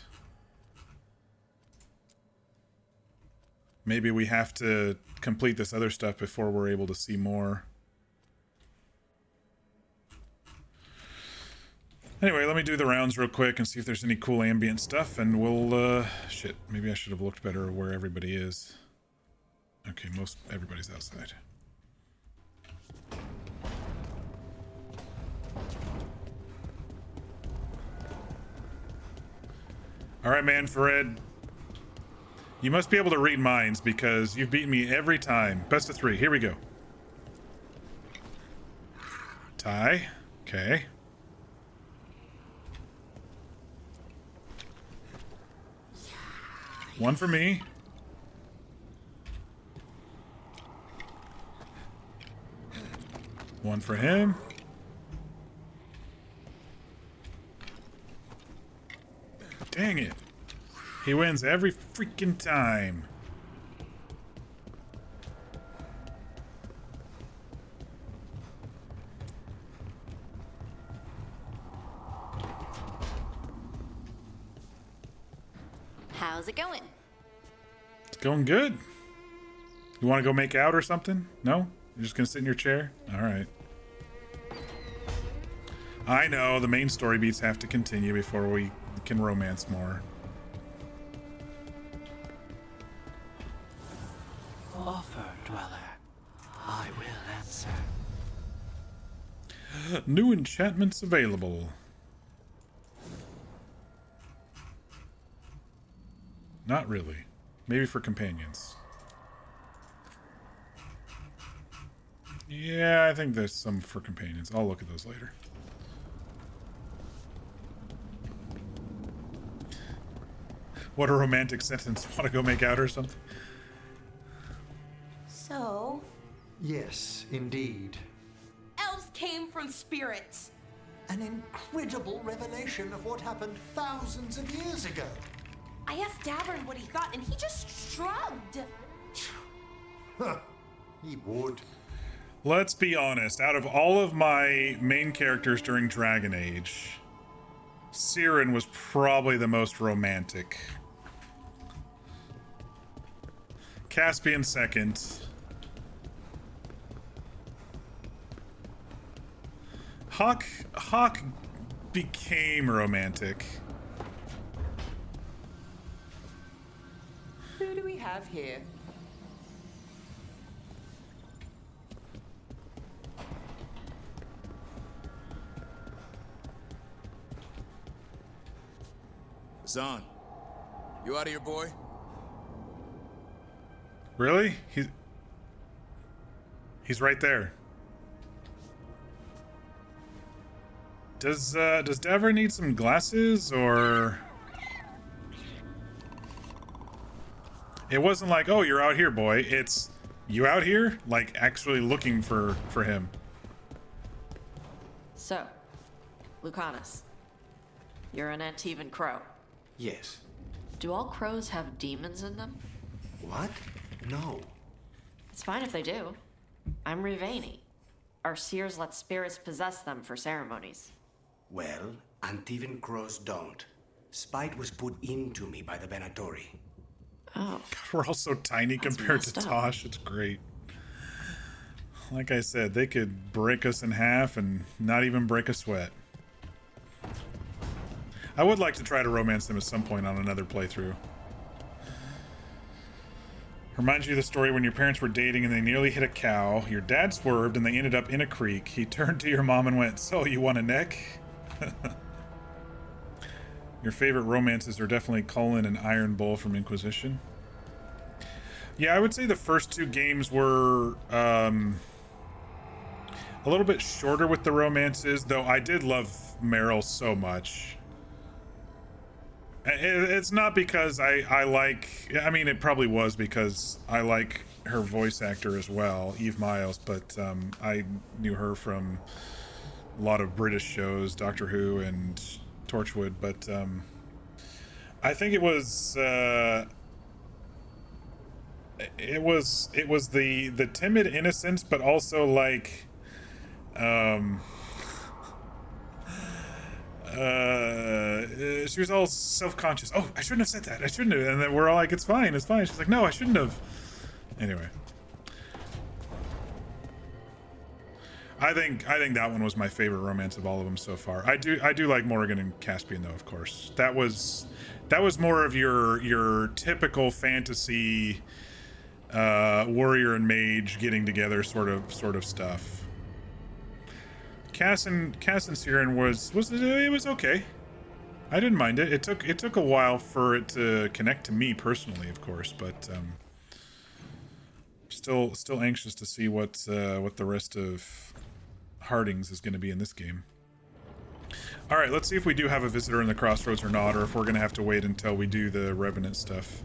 Maybe we have to complete this other stuff before we're able to see more. Anyway, let me do the rounds real quick and see if there's any cool ambient stuff, and we'll, shit, maybe I should have looked better where everybody is. Okay, everybody's outside. All right, Manfred. You must be able to read minds because you've beaten me every time. Best of 3. Here we go. Tie. Okay. One for me. One for him. Dang it. He wins every freaking time. How's it going? It's going good. You want to go make out or something? No? You're just going to sit in your chair? All right. I know, the main story beats have to continue before we can romance more. Offer, Dweller. I will answer. New enchantments available. Not really. Maybe for companions. Yeah, I think there's some for companions. I'll look at those later. What a romantic sentence. Want to go make out or something? So? Yes, indeed. Elves came from spirits. An incredible revelation of what happened thousands of years ago. I asked Davern what he thought, and he just shrugged. He would. Let's be honest. Out of all of my main characters during Dragon Age, Siren was probably the most romantic. Caspian second. Hawk became romantic. Who do we have here? Zahn, you out of here, boy? Really? He's right there. Does Davra need some glasses, or? It wasn't like, oh, you're out here, boy. It's, you out here? Like, actually looking for him. So, Lucanus, you're an Antivan crow. Yes. Do all crows have demons in them? What? No. It's fine if they do. I'm Rivani. Our seers let spirits possess them for ceremonies. Well, Antivan crows don't. Spite was put into me by the Venatori. Oh. God, we're all so tiny compared to Tosh. It's great. Like I said, they could break us in half and not even break a sweat. I would like to try to romance them at some point on another playthrough. Reminds you of the story when your parents were dating and they nearly hit a cow. Your dad swerved and they ended up in a creek. He turned to your mom and went, "So, you want a neck?" Your favorite romances are definitely Cullen and Iron Bull from Inquisition. Yeah, I would say the first two games were a little bit shorter with the romances, though I did love Meryl so much. It's not because I like, I mean, it probably was because I like her voice actor as well, Eve Miles, but I knew her from a lot of British shows, Doctor Who and Torchwood, but I think it was the timid innocence, but also like she was all self-conscious. Oh, I shouldn't have said that. I shouldn't have. And then we're all like, it's fine, it's fine. She's like, no, I shouldn't have. Anyway. I think that one was my favorite romance of all of them so far. I do like Morrigan and Caspian though, of course. That was more of your typical fantasy warrior and mage getting together sort of stuff. Cass and Siren was it was okay. I didn't mind it. It took a while for it to connect to me personally, of course, but still anxious to see what the rest of Hardings is going to be in this game. All right, let's see if we do have a visitor in the crossroads or not, or if we're going to have to wait until we do the Revenant stuff.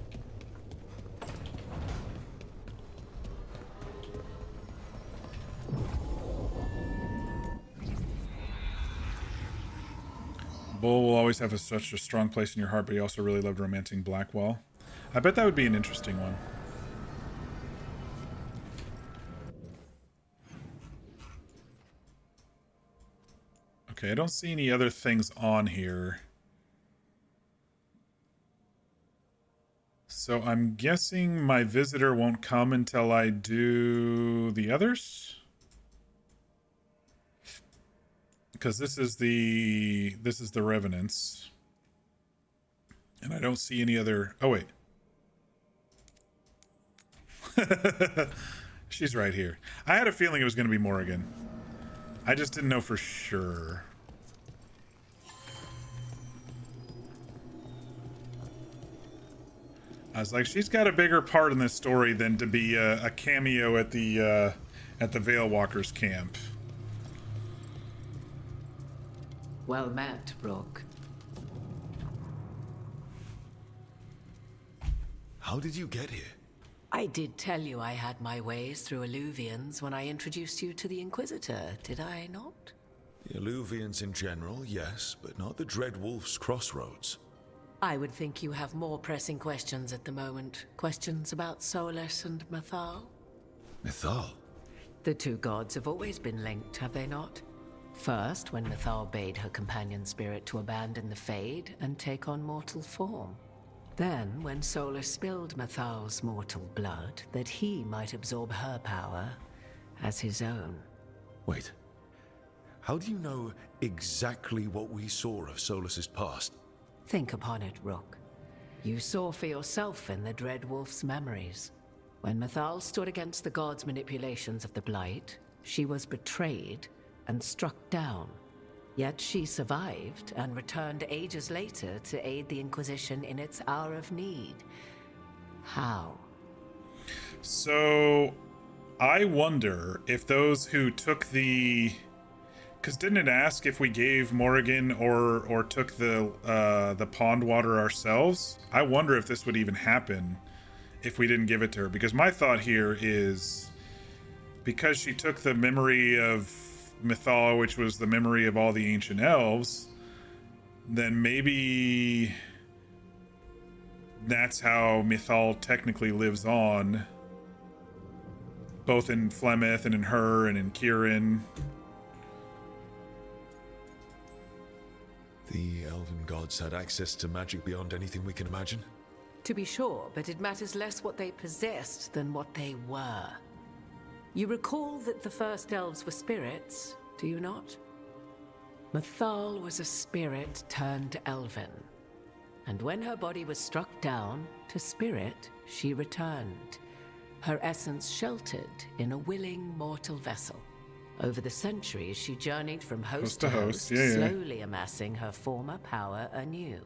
Bull will always have such a strong place in your heart, but he also really loved romancing Blackwall. I bet that would be an interesting one. Okay, I don't see any other things on here. So I'm guessing my visitor won't come until I do the others? Because this is the Revenants. And I don't see any other... Oh, wait. She's right here. I had a feeling it was going to be Morrigan. I just didn't know for sure. I was like, she's got a bigger part in this story than to be a cameo at the Veilwalkers camp. Well met, Rook. How did you get here? I did tell you I had my ways through Illuvians when I introduced you to the Inquisitor, did I not? The Illuvians in general, yes, but not the Dread Wolf's crossroads. I would think you have more pressing questions at the moment. Questions about Solus and Mythal? Mythal? The two gods have always been linked, have they not? First, when Mythal bade her companion spirit to abandon the Fade and take on mortal form. Then, when Solus spilled Mythal's mortal blood, that he might absorb her power as his own. Wait. How do you know exactly what we saw of Solus's past? Think upon it, Rook. You saw for yourself in the Dread Wolf's memories. When Mythal stood against the gods' manipulations of the Blight, she was betrayed and struck down. Yet she survived and returned ages later to aid the Inquisition in its hour of need. How? So, I wonder if those who took the... Because didn't it ask if we gave Morrigan or took the pond water ourselves? I wonder if this would even happen if we didn't give it to her. Because my thought here is, because she took the memory of Mythal, which was the memory of all the ancient elves, then maybe that's how Mythal technically lives on, both in Flemeth and in her and in Kieran. The elven gods had access to magic beyond anything we can imagine? To be sure, but it matters less what they possessed than what they were. You recall that the first elves were spirits, do you not? Mythal was a spirit turned elven. And when her body was struck down, to spirit she returned. Her essence sheltered in a willing mortal vessel. Over the centuries, she journeyed from host to host, slowly amassing her former power anew.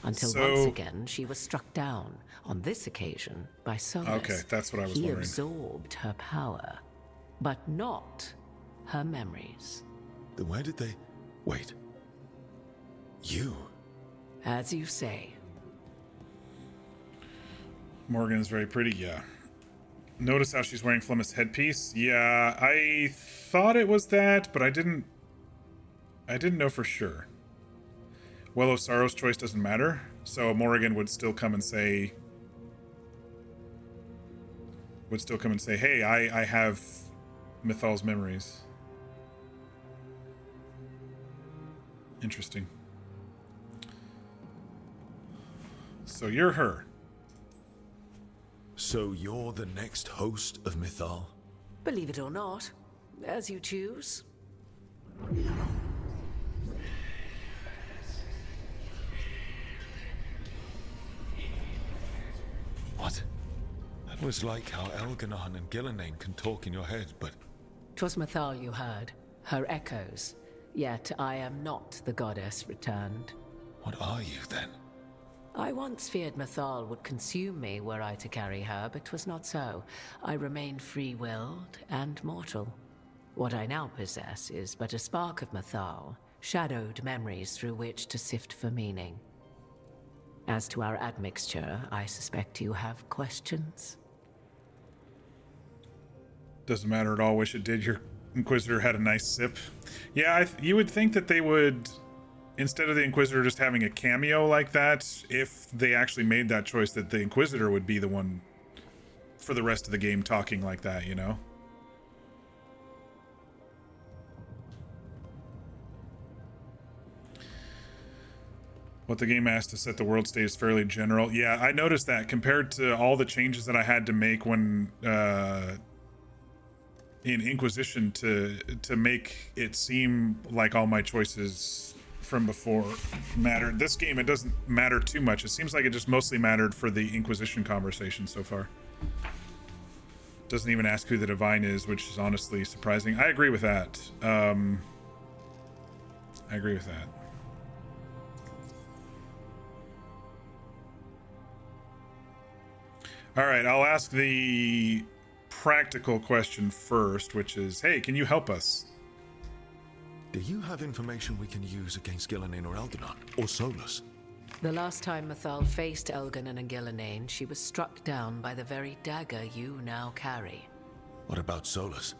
Until once again, she was struck down, on this occasion, by Solus. Okay, that's what I was wondering. He absorbed her power, but not her memories. Then where did they... Wait. You? As you say. Morgan is very pretty, yeah. Notice how she's wearing Flemeth's headpiece? Yeah, I thought it was that, but I didn't know for sure. Well, Osaro's choice doesn't matter, so Morrigan would still come and say... hey, I have Mythal's memories. Interesting. So you're her. So you're the next host of Mythal? Believe it or not, as you choose. What? That was like how Elganon and Gillenane can talk in your head, but... 'Twas Mythal you heard, her echoes. Yet I am not the goddess returned. What are you, then? I once feared Mythal would consume me were I to carry her, but 'twas not so. I remain free-willed and mortal. What I now possess is but a spark of Mythal, shadowed memories through which to sift for meaning. As to our admixture, I suspect you have questions. Doesn't matter at all. Wish it did. Your Inquisitor had a nice sip. Yeah, you would think that they would, instead of the Inquisitor just having a cameo like that, if they actually made that choice, that the Inquisitor would be the one for the rest of the game talking like that, you know? What the game asked to set the world stage is fairly general. Yeah, I noticed that compared to all the changes that I had to make when in Inquisition to make it seem like all my choices from before mattered. This game, it doesn't matter too much. It seems like it just mostly mattered for the Inquisition conversation so far. Doesn't even ask who the Divine is, which is honestly surprising. I agree with that. I agree with that. All right, I'll ask the practical question first, which is, hey, can you help us? Do you have information we can use against Gillenane or Elganon, or Solus? The last time Mythal faced Elganon and Gillenane, she was struck down by the very dagger you now carry. What about Solus?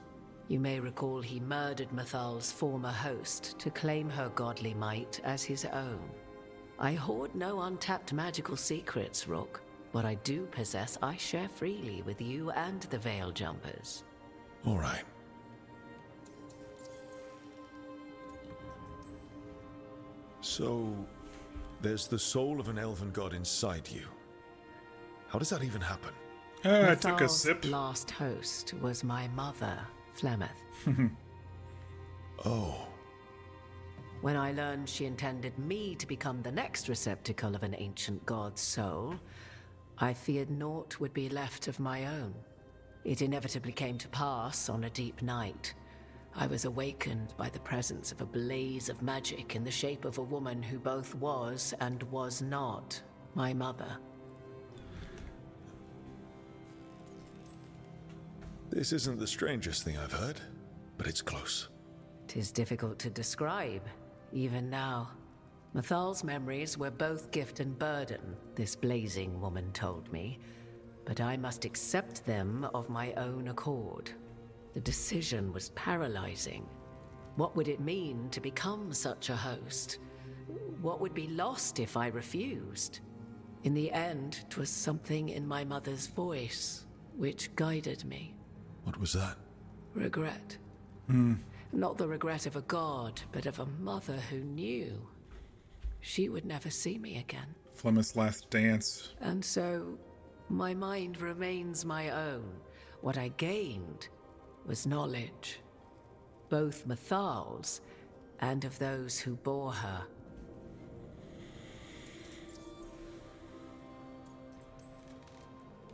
You may recall he murdered Mythal's former host to claim her godly might as his own. I hoard no untapped magical secrets, Rook. What I do possess, I share freely with you and the Veil Jumpers. All right. So, there's the soul of an elven god inside you. How does that even happen? I took a sip. Last host was my mother, Flemeth. Oh. When I learned she intended me to become the next receptacle of an ancient god's soul, I feared naught would be left of my own. It inevitably came to pass on a deep night. I was awakened by the presence of a blaze of magic in the shape of a woman who both was and was not my mother. This isn't the strangest thing I've heard, but it's close. 'Tis difficult to describe, even now. Mathal's memories were both gift and burden, this blazing woman told me, but I must accept them of my own accord. The decision was paralyzing. What would it mean to become such a host? What would be lost if I refused? In the end, 'twas something in my mother's voice which guided me. What was that? Regret. Not the regret of a god, but of a mother who knew she would never see me again. Flemeth's last dance. And so, my mind remains my own. What I gained was knowledge, both Mathal's and of those who bore her.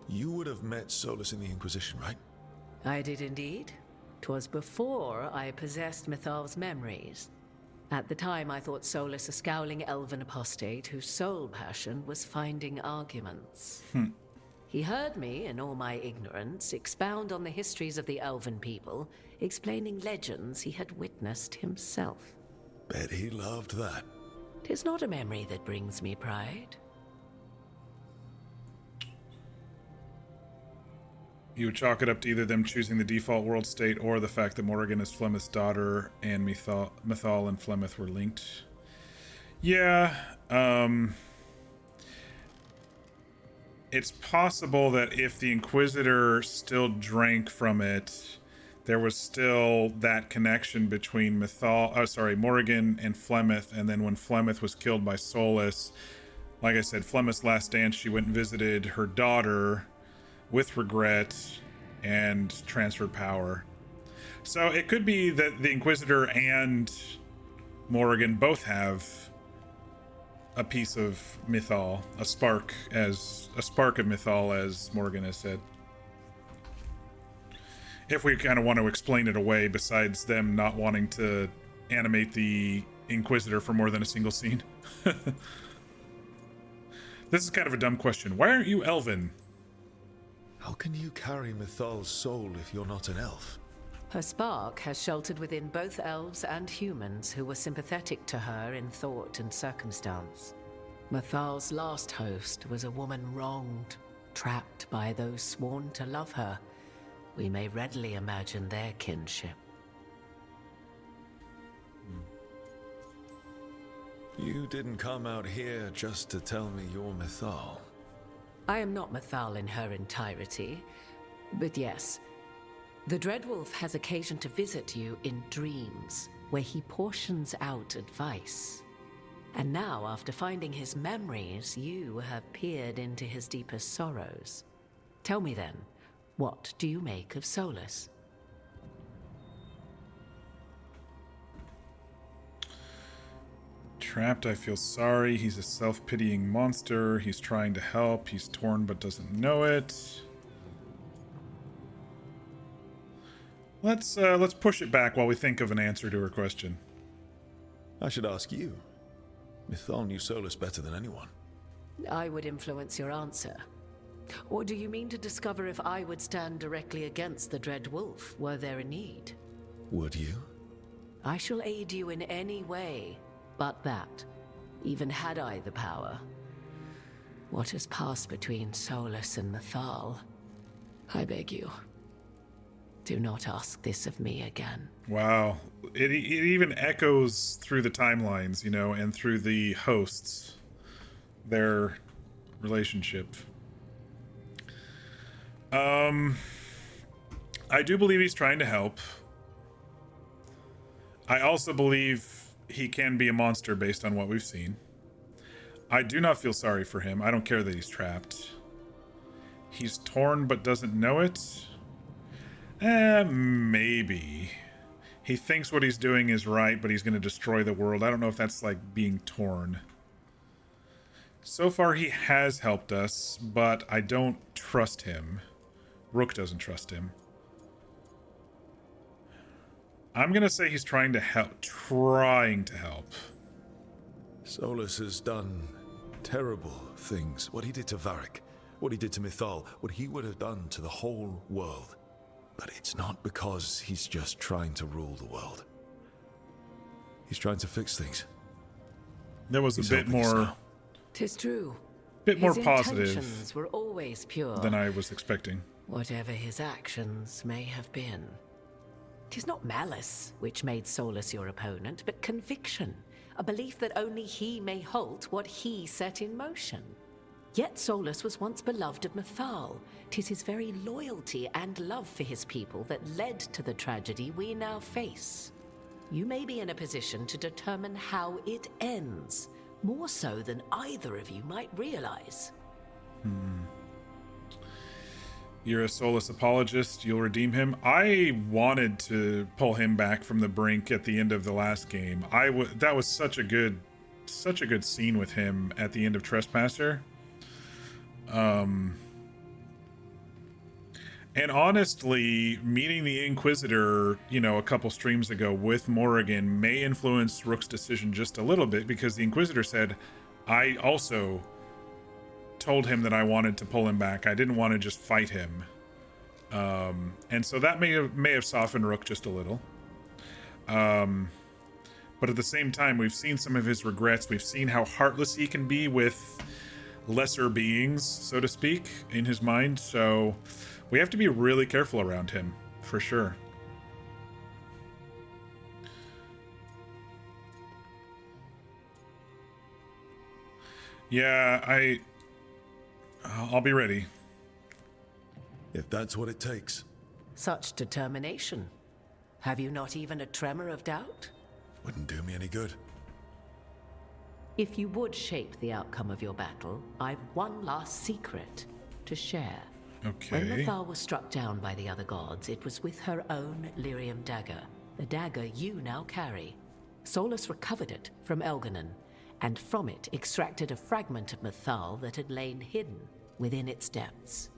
You would have met Solus in the Inquisition, right? I did indeed. 'Twas before I possessed Mathal's memories. At the time, I thought Solus a scowling elven apostate whose sole passion was finding arguments. He heard me, in all my ignorance, expound on the histories of the elven people, explaining legends he had witnessed himself. Bet he loved that. 'Tis not a memory that brings me pride. You would chalk it up to either them choosing the default world state or the fact that Morrigan is Flemeth's daughter and Mithal and Flemeth were linked. Yeah, it's possible that if the Inquisitor still drank from it, there was still that connection between Morrigan and Flemeth, and then when Flemeth was killed by Solus, like I said, Flemeth's last dance, she went and visited her daughter with regret and transferred power. So it could be that the Inquisitor and Morrigan both have a piece of Mythal, a spark of Mythal, as Morgan has said. If we kind of want to explain it away, besides them not wanting to animate the Inquisitor for more than a single scene. This is kind of a dumb question. Why aren't you Elven? How can you carry Mythal's soul if you're not an elf? Her spark has sheltered within both elves and humans who were sympathetic to her in thought and circumstance. Mathal's last host was a woman wronged, trapped by those sworn to love her. We may readily imagine their kinship. You didn't come out here just to tell me you're Mythal. I am not Mythal in her entirety, but yes, the Dreadwolf has occasion to visit you in dreams, where he portions out advice. And now, after finding his memories, you have peered into his deepest sorrows. Tell me then, what do you make of Solus? Trapped, I feel sorry. He's a self-pitying monster. He's trying to help. He's torn but doesn't know it. Let's push it back while we think of an answer to her question. I should ask you. Mythal knew Solus better than anyone. I would influence your answer. Or do you mean to discover if I would stand directly against the Dread Wolf, were there a need? Would you? I shall aid you in any way but that, even had I the power. What has passed between Solus and Mythal? I beg you, do not ask this of me again. Wow. It even echoes through the timelines, you know, and through the hosts, their relationship. I do believe he's trying to help. I also believe he can be a monster based on what we've seen. I do not feel sorry for him. I don't care that he's trapped. He's torn but doesn't know it. Maybe. He thinks what he's doing is right, but he's going to destroy the world. I don't know if that's like being torn. So far he has helped us, but I don't trust him. Rook doesn't trust him. I'm gonna say he's trying to help. Trying to help. Solus has done terrible things. What he did to Varric, what he did to Mythal, what he would have done to the whole world. But it's not because he's just trying to rule the world. He's trying to fix things. That was a bit more... 'Tis true. Bit more His positive intentions were always pure than I was expecting. Whatever his actions may have been. 'Tis not malice which made Solus your opponent, but conviction. A belief that only he may halt what he set in motion. Yet Solus was once beloved of Mythal. 'Tis his very loyalty and love for his people that led to the tragedy we now face. You may be in a position to determine how it ends, more so than either of you might realize. You're a Solus apologist. You'll redeem him. I wanted to pull him back from the brink at the end of the last game. That was such a good scene with him at the end of Trespasser. And honestly, meeting the Inquisitor, a couple streams ago with Morrigan may influence Rook's decision just a little bit, because the Inquisitor said, I also told him that I wanted to pull him back. I didn't want to just fight him. And so that may have softened Rook just a little. But at the same time, we've seen some of his regrets. We've seen how heartless he can be with lesser beings, so to speak, in his mind. So we have to be really careful around him, for sure. Yeah, I'll be ready. If that's what it takes. Such determination. Have you not even a tremor of doubt? Wouldn't do me any good. If you would shape the outcome of your battle, I've one last secret to share. Okay. When Mythal was struck down by the other gods, it was with her own lyrium dagger, the dagger you now carry. Solus recovered it from Elganon, and from it extracted a fragment of Mythal that had lain hidden within its depths.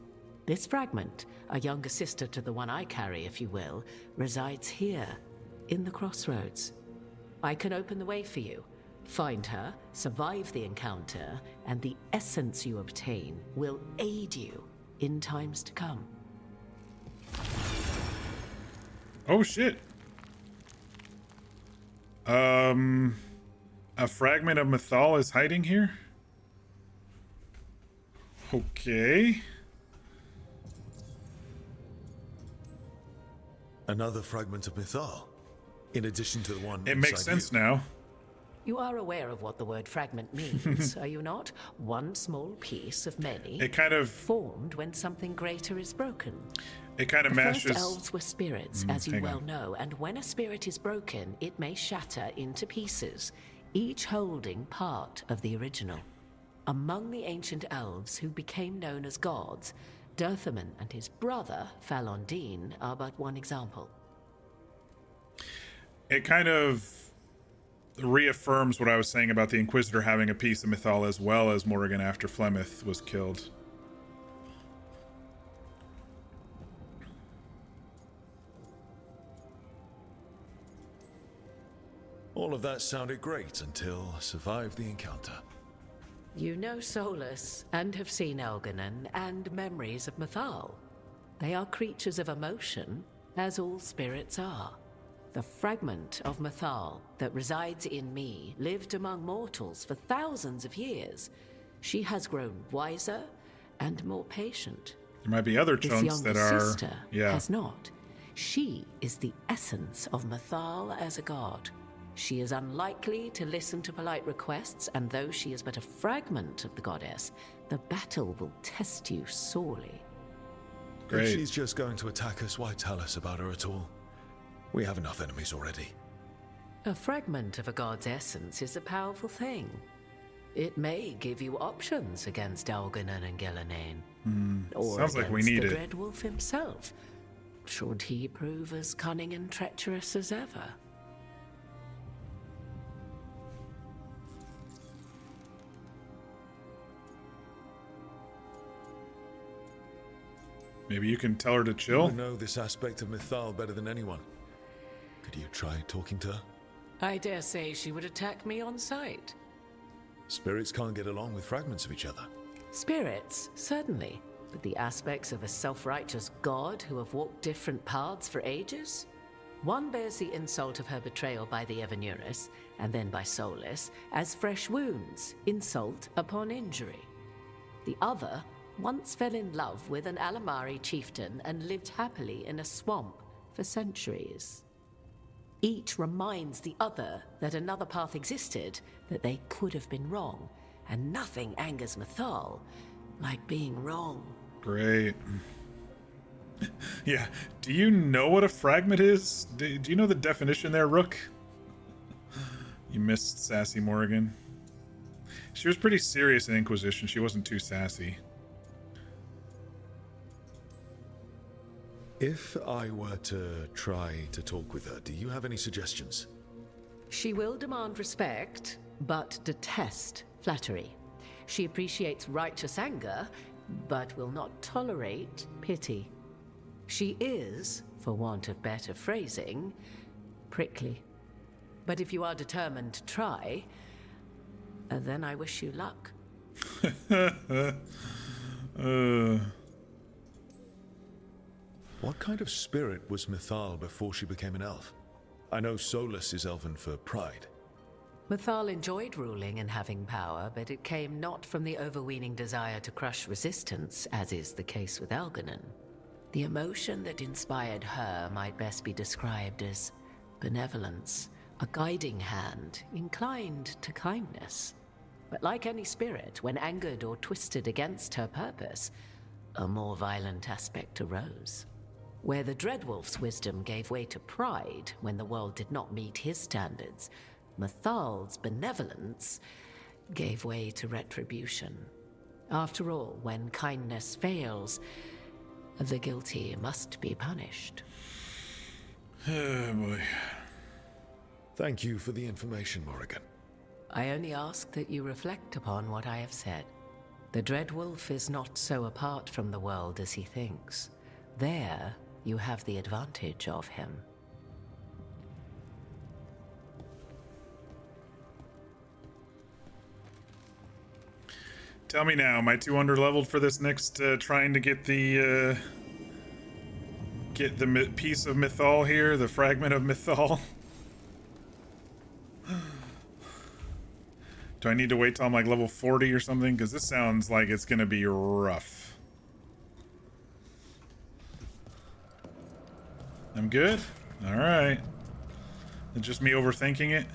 This fragment, a younger sister to the one I carry, if you will, resides here, in the crossroads. I can open the way for you. Find her, survive the encounter, and the essence you obtain will aid you in times to come. Oh shit. A fragment of Mythal is hiding here? Okay. Another fragment of Mythal, in addition to the one It makes sense now. You are aware of what the word fragment means, are you not? One small piece of many. It kind of formed when something greater is broken. It kind of the mashes. First elves were spirits, as you well know, and when a spirit is broken, it may shatter into pieces, each holding part of the original. Among the ancient elves who became known as gods, Dirthaman and his brother, Falondine, are but one example. It kind of reaffirms what I was saying about the Inquisitor having a piece of Mythal as well as Morrigan after Flemeth was killed. All of that sounded great until I survived the encounter. You know Solus, and have seen Elganon, and memories of Mythal. They are creatures of emotion, as all spirits are. The fragment of Mythal that resides in me lived among mortals for thousands of years. She has grown wiser and more patient. There might be other chunks that are... This younger sister has not. She is the essence of Mythal as a god. She is unlikely to listen to polite requests, and though she is but a fragment of the goddess, the battle will test you sorely. If she's just going to attack us, why tell us about her at all? We have enough enemies already. A fragment of a god's essence is a powerful thing. It may give you options against Elganon and Gillenane. Or Sounds like we need the it. Dread Wolf himself, should he prove as cunning and treacherous as ever. Maybe you can tell her to chill? You know this aspect of Mythal better than anyone. Can Could you try talking to her? I dare say she would attack me on sight. Spirits can't get along with fragments of each other. Spirits, certainly. But the aspects of a self-righteous god who have walked different paths for ages? One bears the insult of her betrayal by the Evanuris, and then by Solus, as fresh wounds, insult upon injury. The other once fell in love with an Alamari chieftain and lived happily in a swamp for centuries. Each reminds the other that another path existed, that they could have been wrong, and nothing angers Mythal like being wrong. Great. Yeah. Do you know what a fragment is? Do you know the definition there, Rook? You missed Sassy Morrigan. She was pretty serious in Inquisition. She wasn't too sassy. If I were to try to talk with her, do you have any suggestions? She will demand respect, but detest flattery. She appreciates righteous anger, but will not tolerate pity. She is, for want of better phrasing, prickly. But if you are determined to try, then I wish you luck. What kind of spirit was Mythal before she became an elf? I know Solus is elven for pride. Mythal enjoyed ruling and having power, but it came not from the overweening desire to crush resistance, as is the case with Algernon. The emotion that inspired her might best be described as benevolence, a guiding hand, inclined to kindness. But like any spirit, when angered or twisted against her purpose, a more violent aspect arose. Where the Dreadwolf's wisdom gave way to pride when the world did not meet his standards, Mythal's benevolence gave way to retribution. After all, when kindness fails, the guilty must be punished. Oh boy. Thank you for the information, Morrigan. I only ask that you reflect upon what I have said. The Dreadwolf is not so apart from the world as he thinks. There, you have the advantage of him. Tell me now, am I too underleveled for this next trying to get the piece of Mythal here, the fragment of Mythal? Do I need to wait till I'm like level 40 or something? Because this sounds like it's gonna be rough. I'm good? Alright. It's just me overthinking it?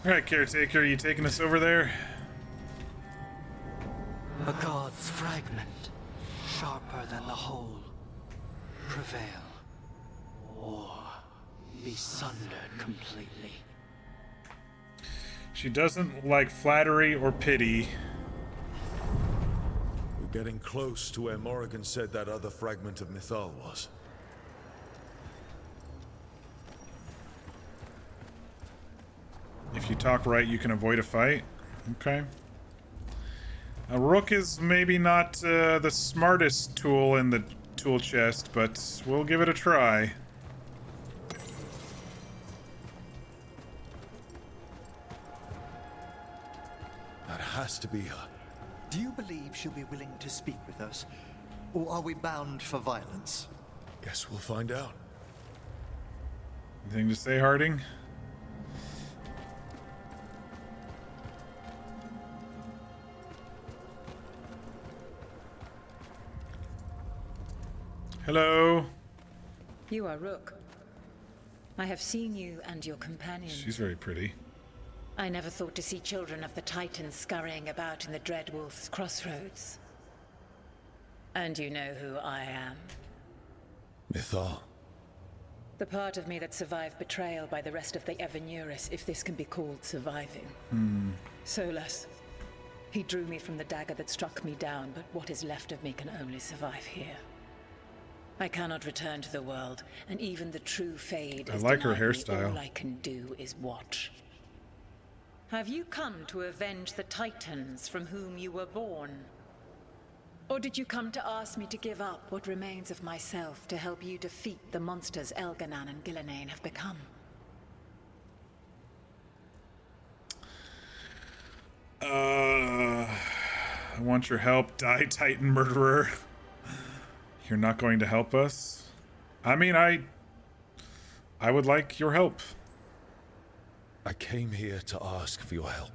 Alright, Caretaker, you taking us over there? A god's fragment, sharper than the whole. Prevail, or be sundered completely. She doesn't like flattery or pity. We're getting close to where Morrigan said that other fragment of Mythal was. If you talk right, you can avoid a fight. Okay. A rook is maybe not the smartest tool in the tool chest, but we'll give it a try. That has to be her. Do you believe she'll be willing to speak with us? Or are we bound for violence? Guess we'll find out. Anything to say, Harding? Hello. You are Rook. I have seen you and your companion. She's very pretty. I never thought to see children of the Titans scurrying about in the Dreadwolf's crossroads. And you know who I am. Mythal. The part of me that survived betrayal by the rest of the Evanuris, if this can be called surviving. Solus. He drew me from the dagger that struck me down, but what is left of me can only survive here. I cannot return to the world, and even the true Fade I is like her denied me. hairstyle. All I can do is watch. Have you come to avenge the Titans from whom you were born? Or did you come to ask me to give up what remains of myself to help you defeat the monsters Elganan and Gillenane have become? I want your help, die Titan murderer. You're not going to help us? I mean, I would like your help. I came here to ask for your help.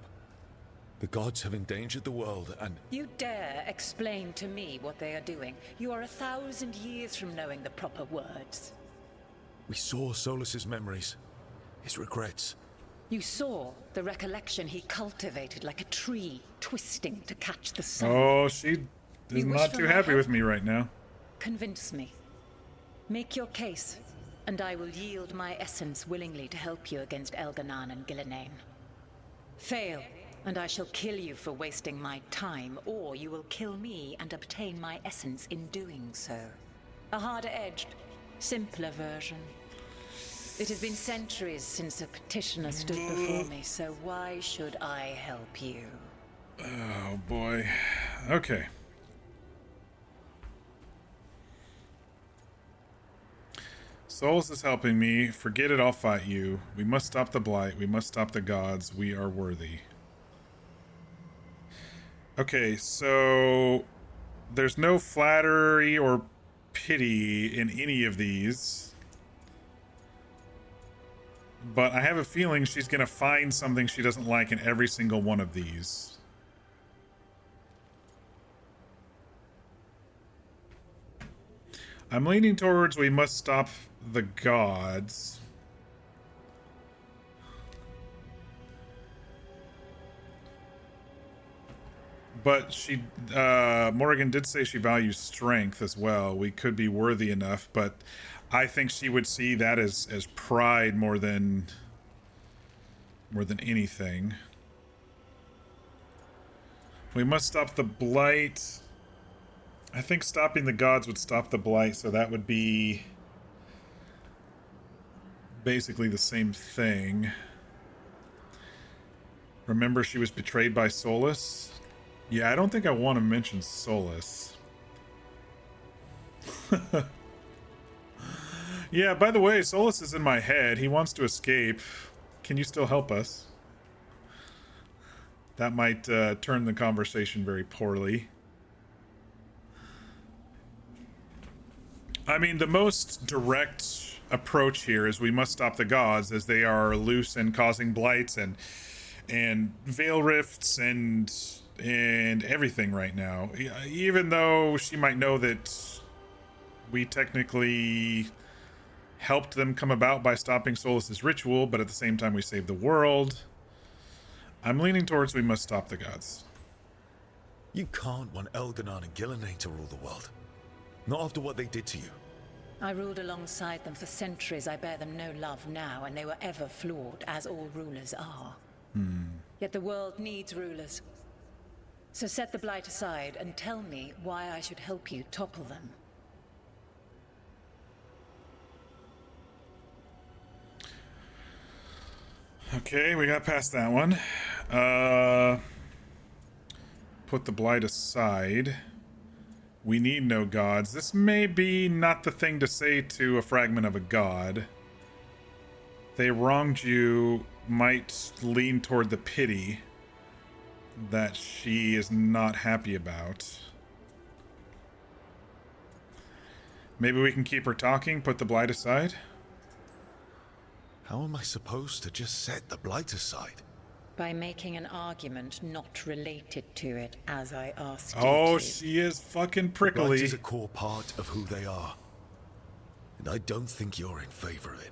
The gods have endangered the world and... You dare explain to me what they are doing? You are 1,000 years from knowing the proper words. We saw Solus's memories, his regrets. You saw the recollection he cultivated like a tree, twisting to catch the sun. Oh, she is not too happy with me right now. Convince me. Make your case, and I will yield my essence willingly to help you against Elganan and Gillenane. Fail, and I shall kill you for wasting my time, or you will kill me and obtain my essence in doing so. A harder-edged, simpler version. It has been centuries since a petitioner stood before me, so why should I help you? Oh boy. Okay. Solus is helping me. Forget it, I'll fight you. We must stop the blight. We must stop the gods. We are worthy. Okay, so there's no flattery or pity in any of these. But I have a feeling she's going to find something she doesn't like in every single one of these. I'm leaning towards we must stop the gods. But she, Morrigan did say she values strength as well. We could be worthy enough, but I think she would see that as pride more than anything. We must stop the blight. I think stopping the gods would stop the blight, so that would be basically the same thing. Remember, she was betrayed by Solus? Yeah, I don't think I want to mention Solus. Yeah, by the way, Solus is in my head. He wants to escape. Can you still help us? That might turn the conversation very poorly. I mean, the most direct approach here is we must stop the gods, as they are loose and causing blights and veil rifts and everything right now. Even though she might know that we technically helped them come about by stopping Solus's ritual, but at the same time we saved the world. I'm leaning towards we must stop the gods. You can't want Elganan and Gillenane to rule the world. Not after what they did to you. I ruled alongside them for centuries. I bear them no love now, and they were ever flawed, as all rulers are. Yet the world needs rulers. So set the blight aside and tell me why I should help you topple them. Okay, we got past that one. Put the blight aside. We need no gods. This may be not the thing to say to a fragment of a god. They wronged you, might lean toward the pity that she is not happy about. Maybe we can keep her talking, put the blight aside? How am I supposed to just set the blight aside? By making an argument not related to it, as I asked you Oh, to. she is fucking The prickly. blight is a core part of who they are. And I don't think you're in favor of it.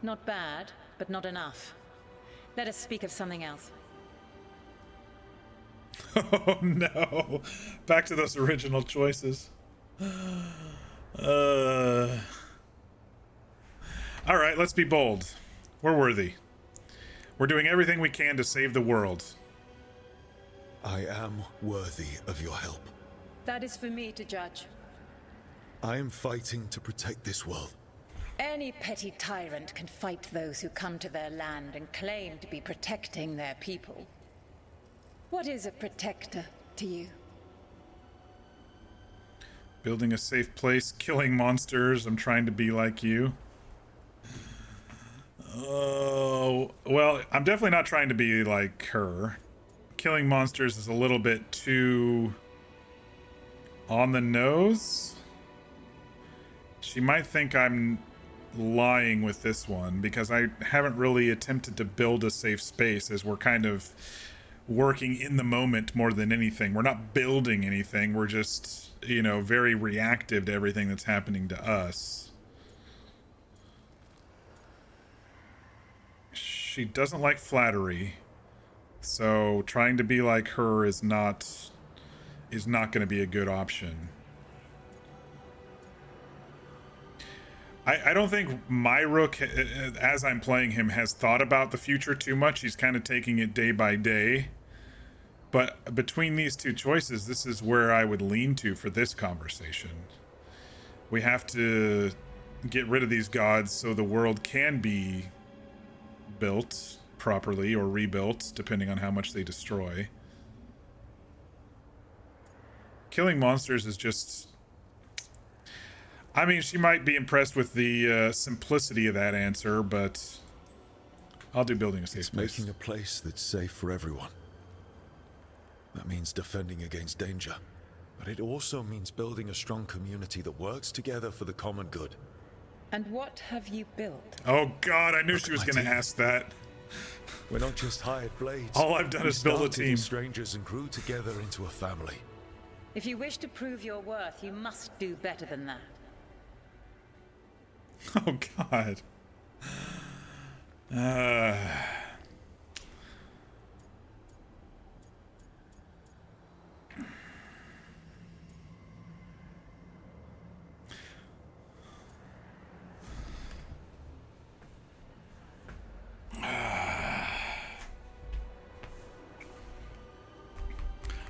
Not bad, but not enough. Let us speak of something else. Oh no. Back to those original choices. Alright, let's be bold. We're worthy. We're doing everything we can to save the world. I am worthy of your help. That is for me to judge. I am fighting to protect this world. Any petty tyrant can fight those who come to their land and claim to be protecting their people. What is a protector to you? Building a safe place, killing monsters. I'm trying to be like you. Oh, well, I'm definitely not trying to be like her. Killing monsters is a little bit too on the nose. She might think I'm lying with this one because I haven't really attempted to build a safe space, as we're kind of working in the moment more than anything. We're not building anything. We're just, you know, very reactive to everything that's happening to us. She doesn't like flattery, so trying to be like her is not going to be a good option. I don't think my rook, as I'm playing him, has thought about the future too much. He's kind of taking it day by day. But between these two choices, this is where I would lean to for this conversation. We have to get rid of these gods so the world can be built properly or rebuilt, depending on how much they destroy. Killing monsters is just... I mean, she might be impressed with the simplicity of that answer, but I'll do building a safe place. Making a place that's safe for everyone. That means defending against danger. But it also means building a strong community that works together for the common good. And what have you built? Oh god, I knew she was going to ask that. We're not just hired blades. All I've done is build a team. Strangers and grew together into a family. If you wish to prove your worth, you must do better than that. Oh god.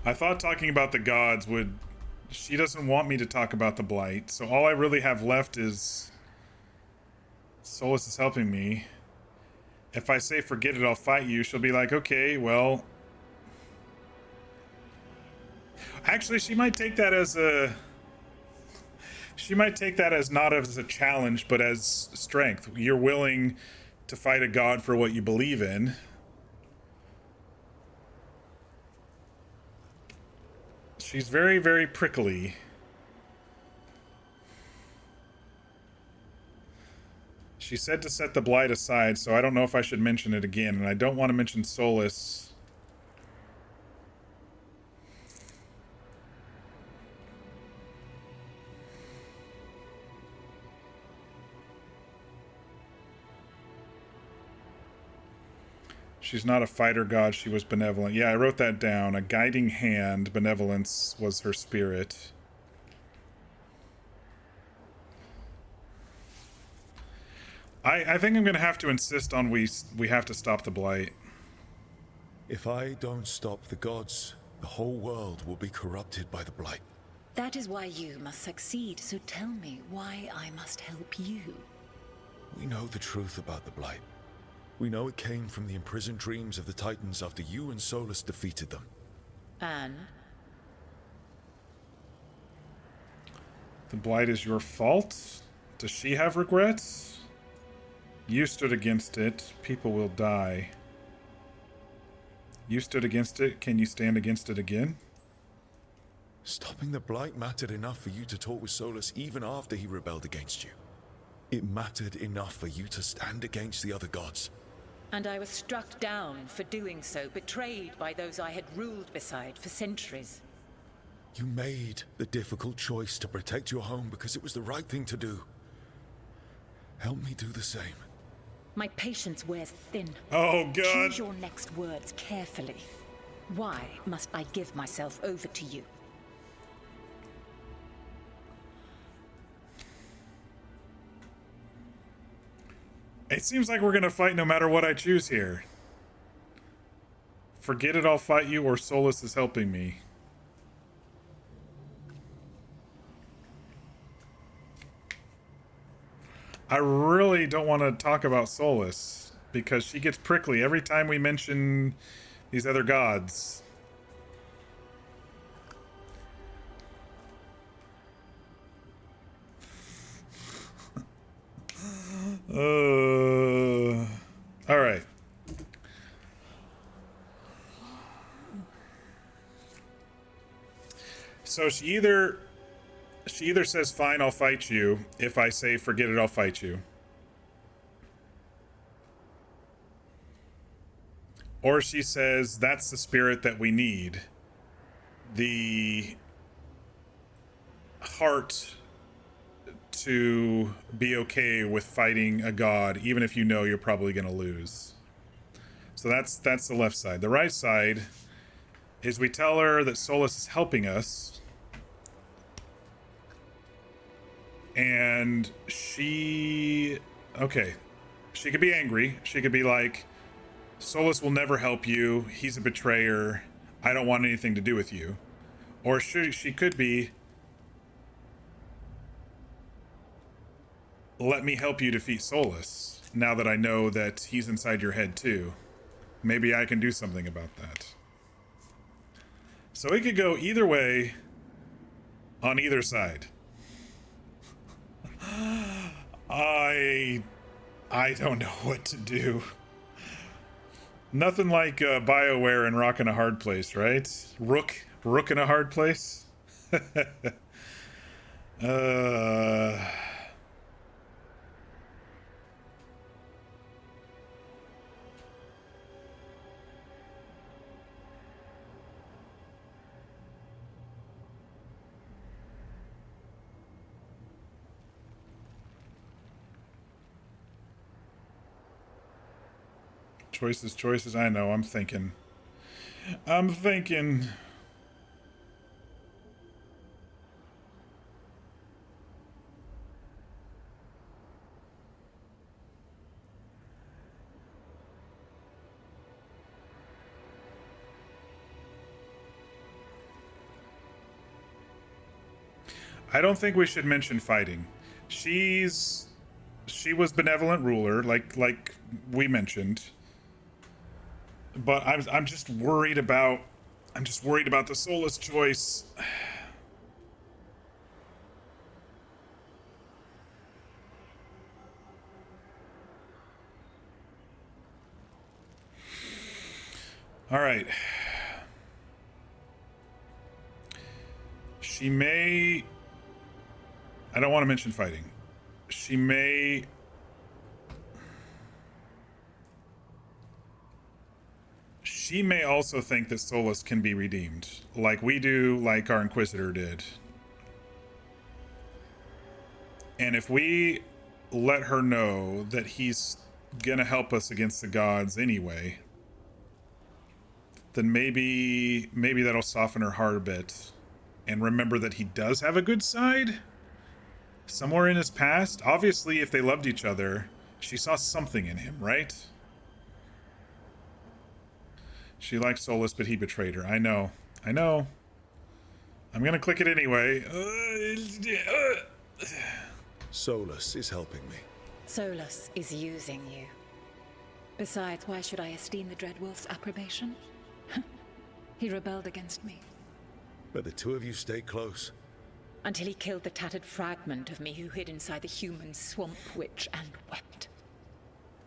I thought talking about the gods would... She doesn't want me to talk about the Blight, so all I really have left is... Solus is helping me. If I say forget it, I'll fight you, she'll be like, okay, well... Actually, she might take that as a... She might take that as not as a challenge, but as strength. You're willing to fight a god for what you believe in. She's very, very prickly. She said to set the Blight aside, so I don't know if I should mention it again, and I don't want to mention Solus. She's not a fighter god, she was benevolent. Yeah, I wrote that down. A guiding hand, benevolence was her spirit. I think I'm going to have to insist on we have to stop the Blight. If I don't stop the gods, the whole world will be corrupted by the Blight. That is why you must succeed, so tell me why I must help you. We know the truth about the Blight. We know it came from the imprisoned dreams of the Titans after you and Solus defeated them. And? The Blight is your fault? Does she have regrets? You stood against it. People will die. You stood against it. Can you stand against it again? Stopping the Blight mattered enough for you to talk with Solus even after he rebelled against you. It mattered enough for you to stand against the other gods. And I was struck down for doing so, betrayed by those I had ruled beside for centuries. You made the difficult choice to protect your home because it was the right thing to do. Help me do the same. My patience wears thin. Oh, God. Choose your next words carefully. Why must I give myself over to you? It seems like we're gonna fight no matter what I choose here. Forget it, I'll fight you, or Solus is helping me. I really don't want to talk about Solus because she gets prickly every time we mention these other gods. All right. So she either says, "Fine, I'll fight you." If I say, "Forget it, I'll fight you," or she says, "That's the spirit that we need. The heart to be okay with fighting a god, even if you know you're probably going to lose." So that's the left side. The right side is we tell her that Solus is helping us, and she could be angry. She could be like, "Solus will never help you. He's a betrayer. I don't want anything to do with you." Or she could be, "Let me help you defeat Solus, now that I know that he's inside your head too. Maybe I can do something about that." So it could go either way on either side. I don't know what to do. Nothing like BioWare and Rock in a Hard Place, right? Rook in a hard place? Choices. I know, I'm thinking. I don't think we should mention fighting. She was benevolent ruler, like we mentioned. But I'm just worried about the Solus choice. All right. She may... I don't want to mention fighting. She may... She may also think that Solus can be redeemed, like we do, like our Inquisitor did. And if we let her know that he's gonna help us against the gods anyway, then maybe that'll soften her heart a bit. And remember that he does have a good side somewhere in his past. Obviously, if they loved each other, she saw something in him, right? She liked Solus, but he betrayed her. I know. I'm gonna click it anyway. Solus is helping me. Solus is using you. Besides, why should I esteem the Dreadwolf's approbation? He rebelled against me. But the two of you stay close. Until he killed the tattered fragment of me who hid inside the human swamp witch and wept.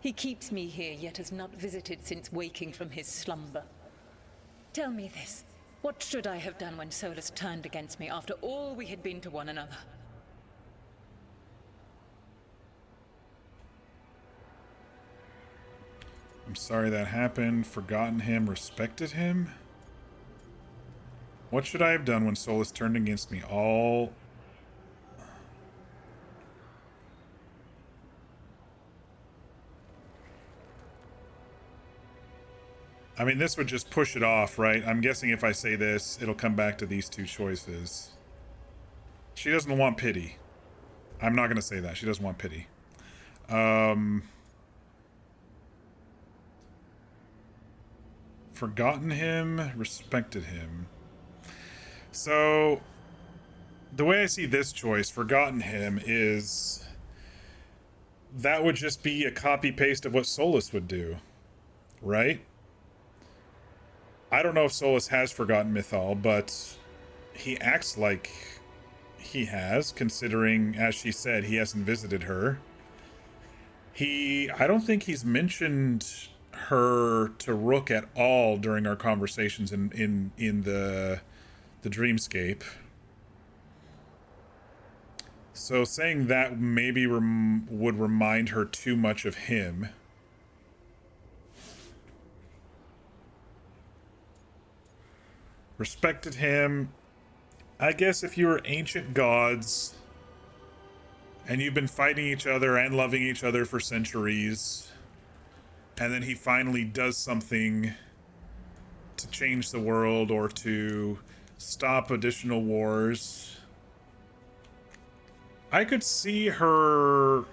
He keeps me here, yet has not visited since waking from his slumber. Tell me this. What should I have done when Solus turned against me after all we had been to one another? I'm sorry that happened. Forgotten him, respected him? What should I have done when Solus turned against me? I mean, this would just push it off, right? I'm guessing if I say this, it'll come back to these two choices. She doesn't want pity. I'm not going to say that. She doesn't want pity. Forgotten him, respected him. So, the way I see this choice, forgotten him, is that would just be a copy paste of what Solus would do, right? I don't know if Solus has forgotten Mythal, but he acts like he has, considering, as she said, he hasn't visited her. I don't think he's mentioned her to Rook at all during our conversations in the dreamscape. So saying that maybe would remind her too much of him. Respected him. I guess if you were ancient gods and you've been fighting each other and loving each other for centuries, and then he finally does something to change the world or to stop additional wars, I could see her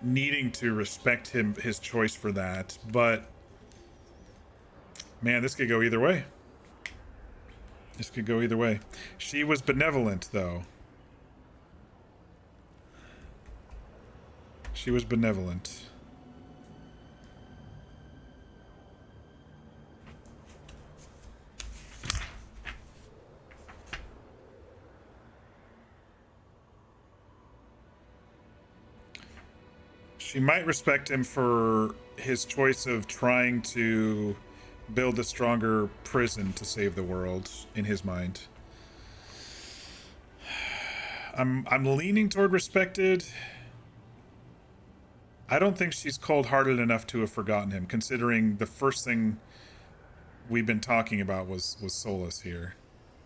needing to respect his choice for that, but man, this could go either way. This could go either way. She was benevolent, though. She was benevolent. She might respect him for his choice of trying to build a stronger prison to save the world, in his mind. I'm leaning toward respected. I don't think she's cold-hearted enough to have forgotten him, considering the first thing we've been talking about was Solus here.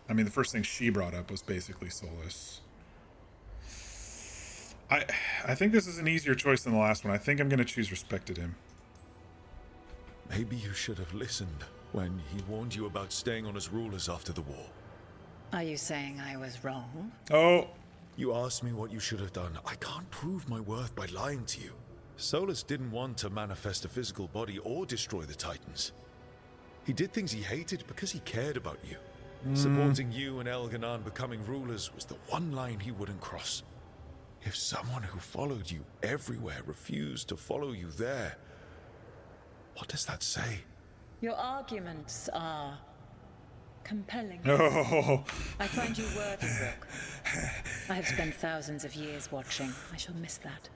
I mean, the first thing she brought up was basically Solus. I think this is an easier choice than the last one. I think I'm going to choose respected him. Maybe you should have listened when he warned you about staying on as rulers after the war. Are you saying I was wrong? Oh. You asked me what you should have done. I can't prove my worth by lying to you. Solus didn't want to manifest a physical body or destroy the Titans. He did things he hated because he cared about you. Supporting you and Elganon becoming rulers was the one line he wouldn't cross. If someone who followed you everywhere refused to follow you there, what does that say? Your arguments are compelling. Oh. I find you worthy, Rook. I have spent thousands of years watching. I shall miss that.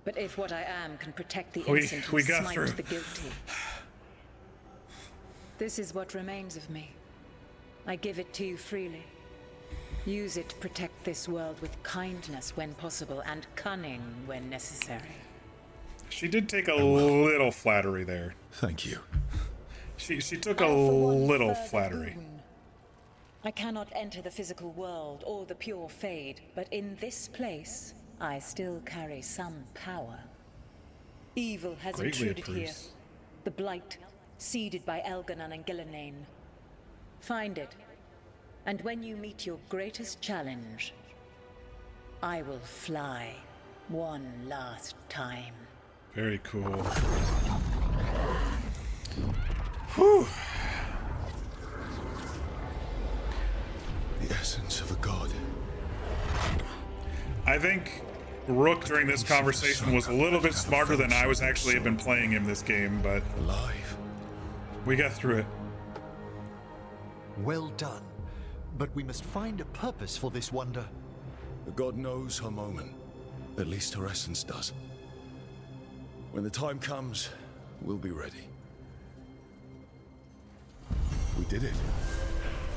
But if what I am can protect the innocent and smite the guilty, this is what remains of me. I give it to you freely. Use it to protect this world with kindness when possible and cunning when necessary. She did take a little flattery there. Thank you. She took a little flattery. I cannot enter the physical world or the pure Fade, but in this place, I still carry some power. Evil has intruded here. The Blight, seeded by Elganon and Gillenane. Find it, and when you meet your greatest challenge, I will fly one last time. Very cool. Whew. The essence of a god. I think Rook during this conversation was a little bit smarter than I was actually have been playing him this game, but we got through it. Well done. But we must find a purpose for this wonder. The god knows her moment. At least her essence does. When the time comes, we'll be ready. We did it.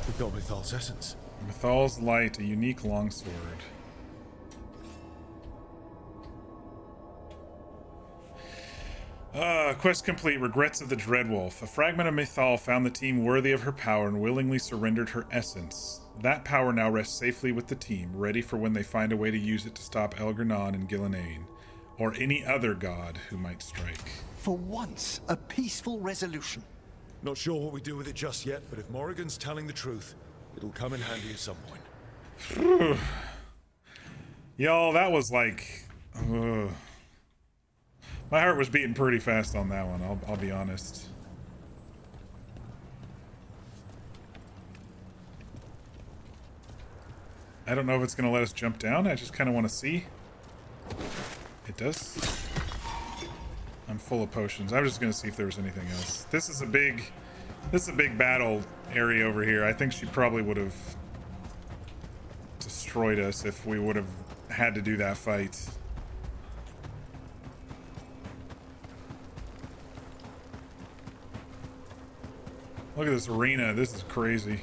We got Mythal's essence. Mythal's light, a unique longsword. Quest complete. Regrets of the Dreadwolf. A fragment of Mythal found the team worthy of her power and willingly surrendered her essence. That power now rests safely with the team, ready for when they find a way to use it to stop Elganon and Gillenane, or any other god who might strike. For once, a peaceful resolution. Not sure what we do with it just yet, but if Morrigan's telling the truth, it'll come in handy at some point. Y'all, that was like... my heart was beating pretty fast on that one, I'll be honest. I don't know if it's going to let us jump down. I just kind of want to see. does. I'm full of potions. I'm just gonna see if there was anything else. This is a big battle area over here. I think she probably would have destroyed us if we would have had to do that fight. Look at this arena. This is crazy.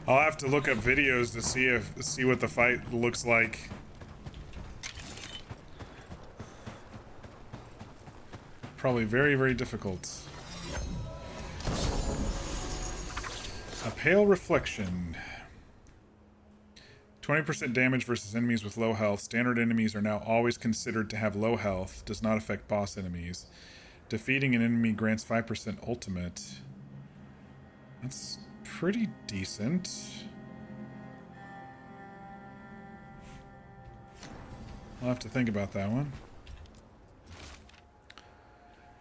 I'll have to look up videos to see what the fight looks like. Probably very, very difficult. A pale reflection. 20% damage versus enemies with low health. Standard enemies are now always considered to have low health. Does not affect boss enemies. Defeating an enemy grants 5% ultimate. That's pretty decent. I'll have to think about that one.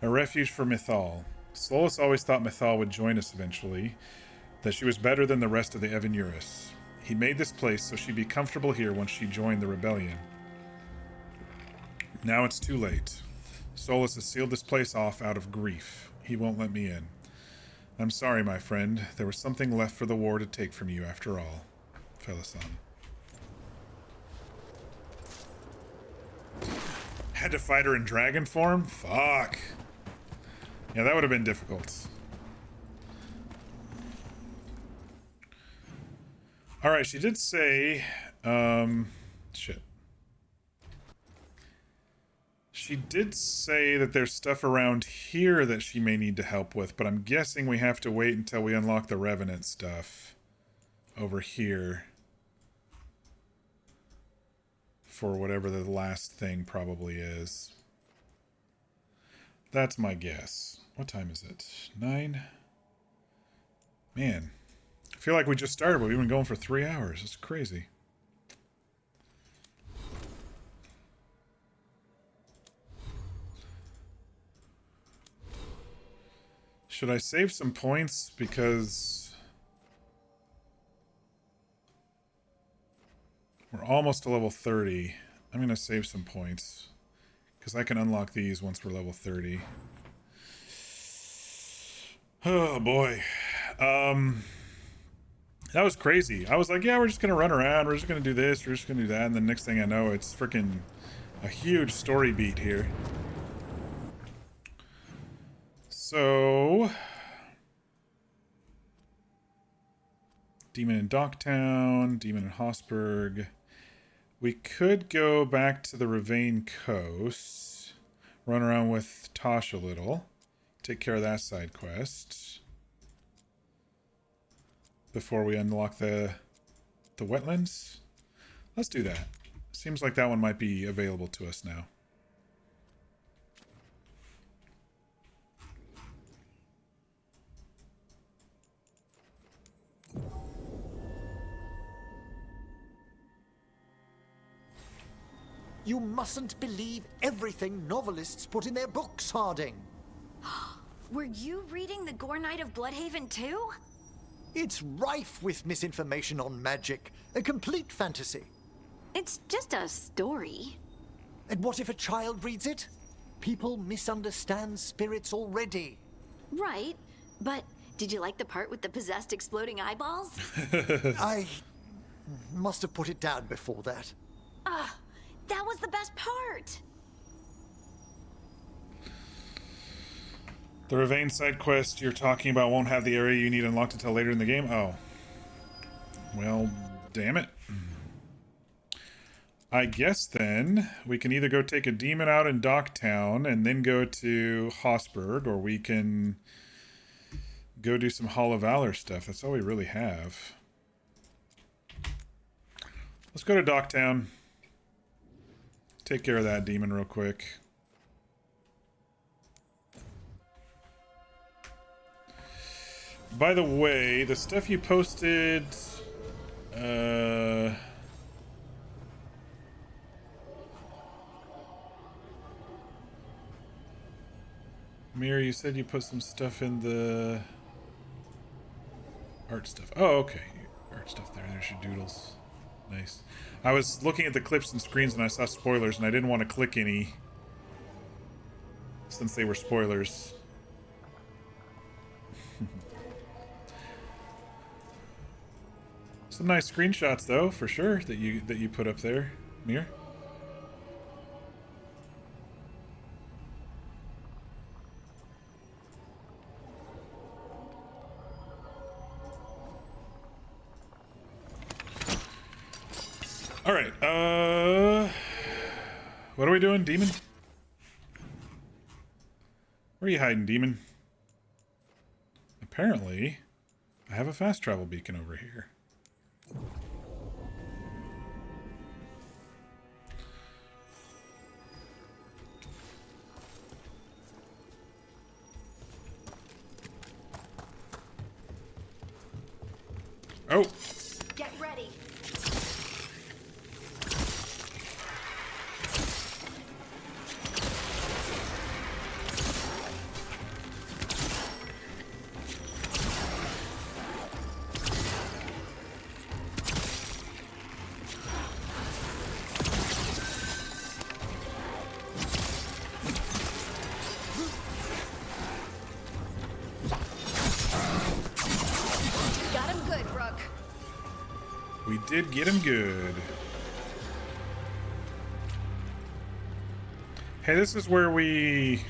A refuge for Mythal. Solus always thought Mythal would join us eventually, that she was better than the rest of the Evanuris. He made this place so she'd be comfortable here once she joined the rebellion. Now it's too late. Solus has sealed this place off out of grief. He won't let me in. I'm sorry, my friend. There was something left for the war to take from you after all. Felisan. Had to fight her in dragon form? Fuck. Yeah, that would have been difficult. Alright, she did say... shit. She did say that there's stuff around here that she may need to help with, but I'm guessing we have to wait until we unlock the Revenant stuff over here for whatever the last thing probably is. That's my guess. What time is it? 9? Man, I feel like we just started, but we've been going for 3 hours. It's crazy. Should I save some points? Because we're almost to level 30. I'm going to save some points because I can unlock these once we're level 30. Oh boy. That was crazy. I was like, yeah, we're just going to run around. We're just going to do this. We're just going to do that. And the next thing I know, it's freaking a huge story beat here. So, Demon in Docktown, Demon in Hossberg. We could go back to the Ravane Coast, run around with Tosh a little, take care of that side quest before we unlock the wetlands. Let's do that. Seems like that one might be available to us now. You mustn't believe everything novelists put in their books, Harding. Were you reading The Gore Knight of Bloodhaven too? It's rife with misinformation on magic. A complete fantasy. It's just a story. And what if a child reads it? People misunderstand spirits already. Right, but did you like the part with the possessed exploding eyeballs? I must have put it down before that. That was the best part. The Ravane side quest you're talking about won't have the area you need unlocked until later in the game? Oh. Well, damn it. I guess then we can either go take a demon out in Docktown and then go to Hossberg, or we can go do some Hall of Valor stuff. That's all we really have. Let's go to Docktown. Take care of that demon real quick. By the way, the stuff you posted... Mira, you said you put some stuff in the... art stuff. Oh, okay. Art stuff there. There's your doodles. Nice. I was looking at the clips and screens and I saw spoilers and I didn't want to click any since they were spoilers. Some nice screenshots though, for sure, that you put up there, Mir. All right. What are we doing, demon? Where are you hiding, demon? Apparently, I have a fast travel beacon over here. Oh. Get ready. We did get him good. Hey, this is where we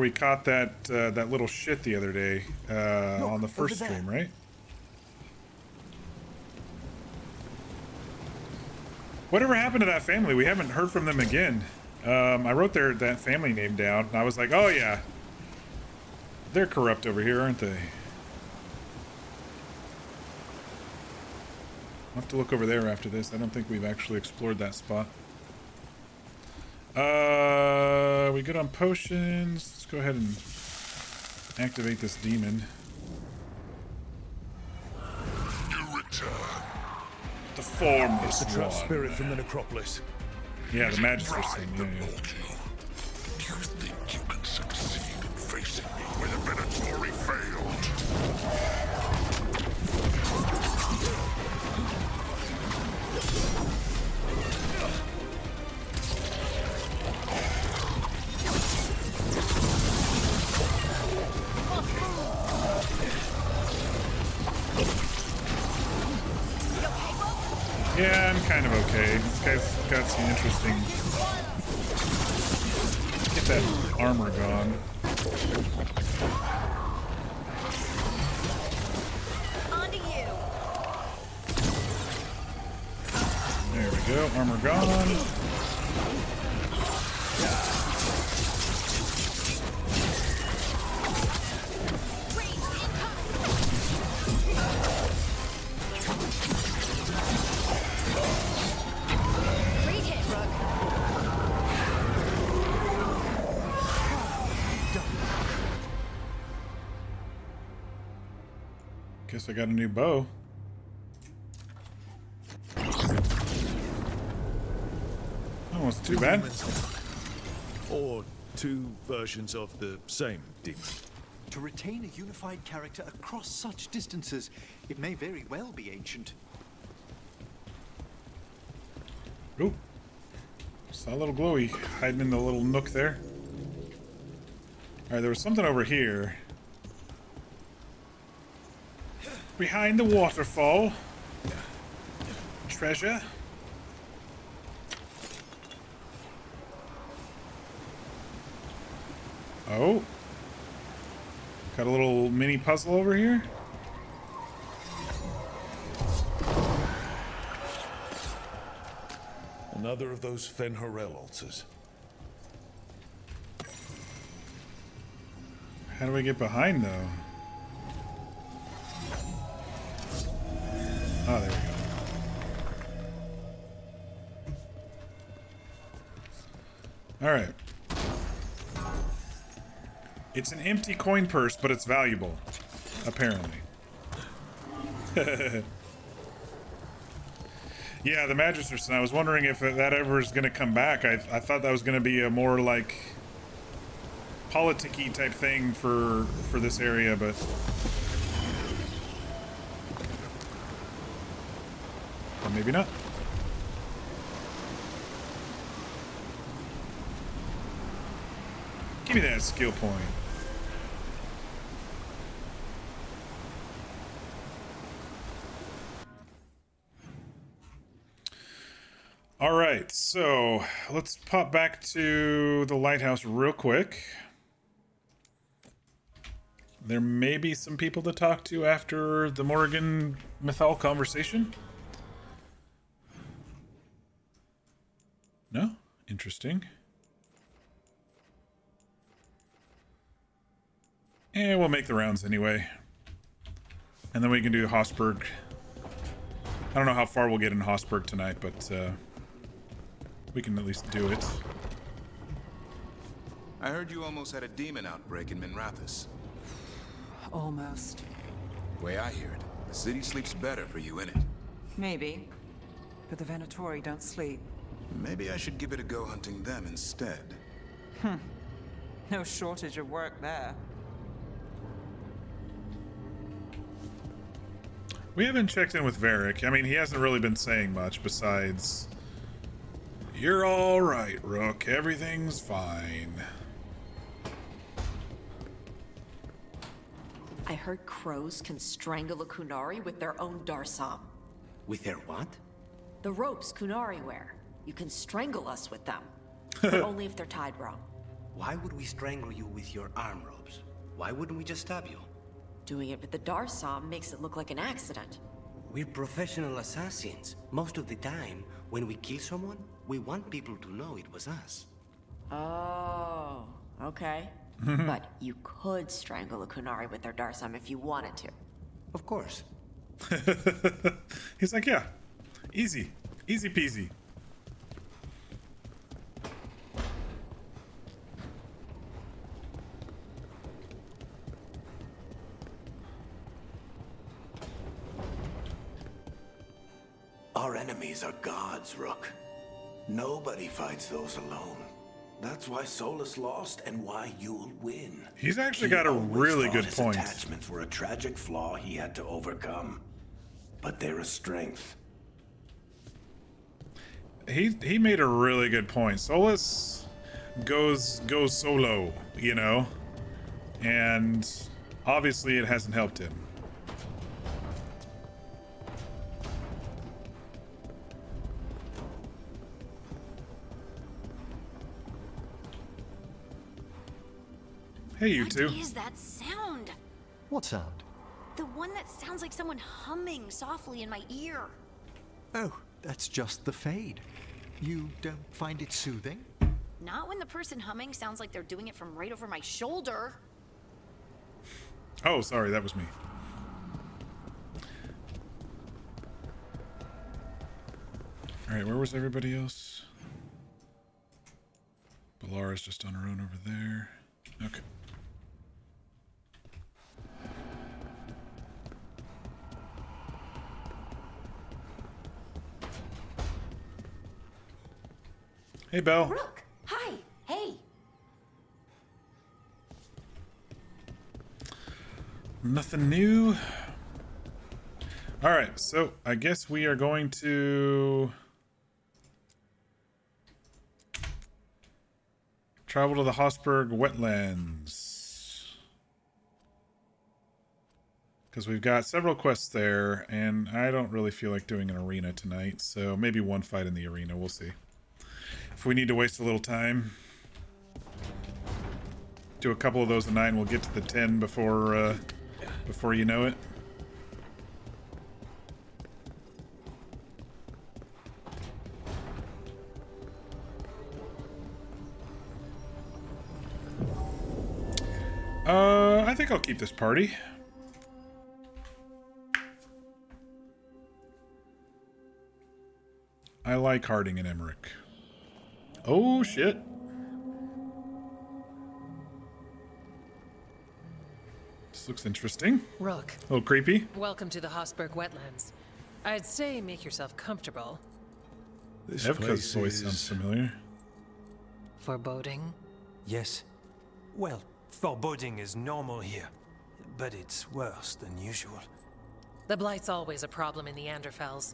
caught that that little shit the other day on the first stream, right? Whatever happened to that family? We haven't heard from them again. I wrote that family name down, and I was like, oh yeah, they're corrupt over here, aren't they? I'll have to look over there after this. I don't think we've actually explored that spot. We good on potions. Let's go ahead and activate this demon. You return. The formless It's the trap one. spirit from the necropolis. Yeah, the Magister's thing. Yeah, yeah. Do you think you can succeed in facing me where the Minotauri failed? Yeah, I'm kind of okay. This guy's got some interesting... Get that armor gone. Onto you. There we go. Armor gone. Guess I got a new bow. That wasn't too bad. Or two versions of the same demon. To retain a unified character across such distances, it may very well be ancient. Ooh. Saw a little glowy hiding in the little nook there. Alright, there was something over here. Behind the waterfall. Treasure. Oh. Got a little mini puzzle over here. Another of those Fen'Harel altars. How do we get behind though? Oh, there we go. All right. It's an empty coin purse, but it's valuable, apparently. Yeah, the Magistress, and I was wondering if that ever is going to come back. I thought that was going to be a more like politic-y type thing for this area, but maybe not. Give me that skill point. All right, so let's pop back to the lighthouse real quick. There may be some people to talk to after the Morrigan Mythal conversation. No? Interesting. And we'll make the rounds anyway. And then we can do Hosberg. I don't know how far we'll get in Hosberg tonight, but we can at least do it. I heard you almost had a demon outbreak in Minrathous. Almost. Way I hear it, the city sleeps better for you, innit? Maybe. But the Venatori don't sleep. Maybe I should give it a go hunting them instead. No shortage of work there. We haven't checked in with Varric. I mean, he hasn't really been saying much besides, "You're all right, Rook. Everything's fine." I heard crows can strangle a Kunari with their own Darsam. With their what? The ropes Kunari wear. You can strangle us with them. But only if they're tied wrong. Why would we strangle you with your arm ropes? Why wouldn't we just stab you? Doing it with the Darsam makes it look like an accident. We're professional assassins. Most of the time, when we kill someone, we want people to know it was us. Oh, okay. But you could strangle a Kunari with their Darsam if you wanted to. Of course. He's like, yeah, easy. Easy peasy. Our enemies are gods, Rook. Nobody fights those alone. That's why Solus lost and why you'll win. He's actually got a really good point. His attachments were a tragic flaw he had to overcome, but they're a strength. He made a really good point. Solus goes solo, you know, and obviously it hasn't helped him. Hey, you two. What is that sound? What sound? The one that sounds like someone humming softly in my ear. Oh, that's just the Fade. You don't find it soothing? Not when the person humming sounds like they're doing it from right over my shoulder. Oh, sorry, that was me. All right, where was everybody else? Balara's just on her own over there. Okay. Hey, Belle. Rook, hi. Hey. Nothing new. All right, so I guess we are going to travel to the Hosberg wetlands because we've got several quests there, and I don't really feel like doing an arena tonight, so maybe one fight in the arena. We'll see. If we need to waste a little time, do a couple of those tonight, and we'll get to the 10 before you know it. I think I'll keep this party. I like Harding and Emmerich. Oh, shit. This looks interesting. Rook. A little creepy. Welcome to the Hossberg wetlands. I'd say make yourself comfortable. This Evka's place voice sounds familiar. Foreboding? Yes. Well, foreboding is normal here, but it's worse than usual. The Blight's always a problem in the Anderfels.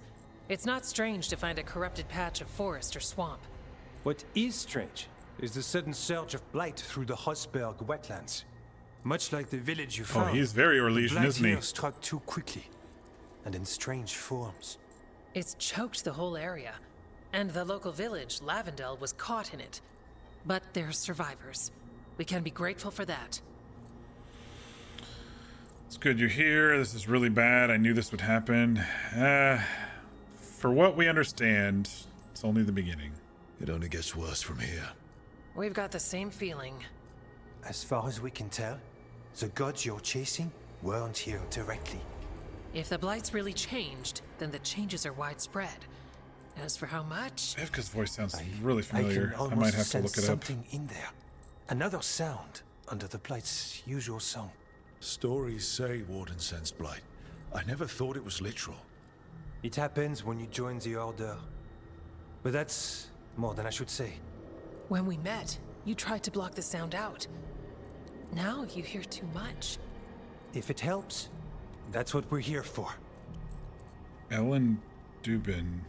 It's not strange to find a corrupted patch of forest or swamp. What is strange is the sudden surge of blight through the Hossberg wetlands. Much like the village you found. He's very the Orlesian, blight isn't he? here struck too quickly, and in strange forms. It's choked the whole area, and the local village, Lavendel, was caught in it. But they're survivors. We can be grateful for that. It's good you're here. This is really bad. I knew this would happen. For what we understand, it's only the beginning. It only gets worse from here. We've got the same feeling. As far as we can tell, the gods you're chasing weren't here directly. If the Blight's really changed, then the changes are widespread. As for how much... Evka's voice sounds really familiar. I I can might almost have to look sense it up. something in there. Another sound under the Blight's usual song. Stories say Warden sensed blight. I never thought it was literal. It happens when you join the Order. But that's more than I should say. When we met, you tried to block the sound out. Now you hear too much. If it helps, that's what we're here for. Ellen Dubin.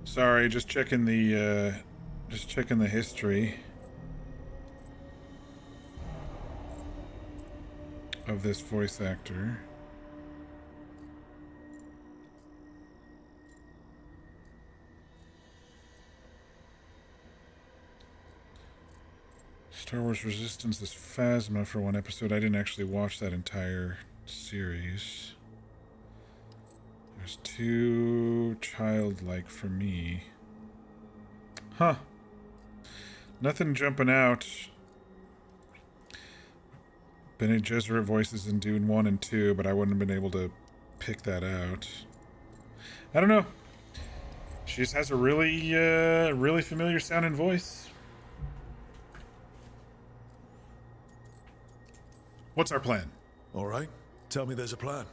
Sorry, just checking the history of this voice actor. Star Wars Resistance is Phasma for one episode. I didn't actually watch that entire series. There's too childlike for me. Huh. Nothing jumping out. Bene Gesserit voices in Dune 1 and 2, but I wouldn't have been able to pick that out. I don't know. She just has a really familiar sounding voice. What's our plan? All right. Tell me there's a plan.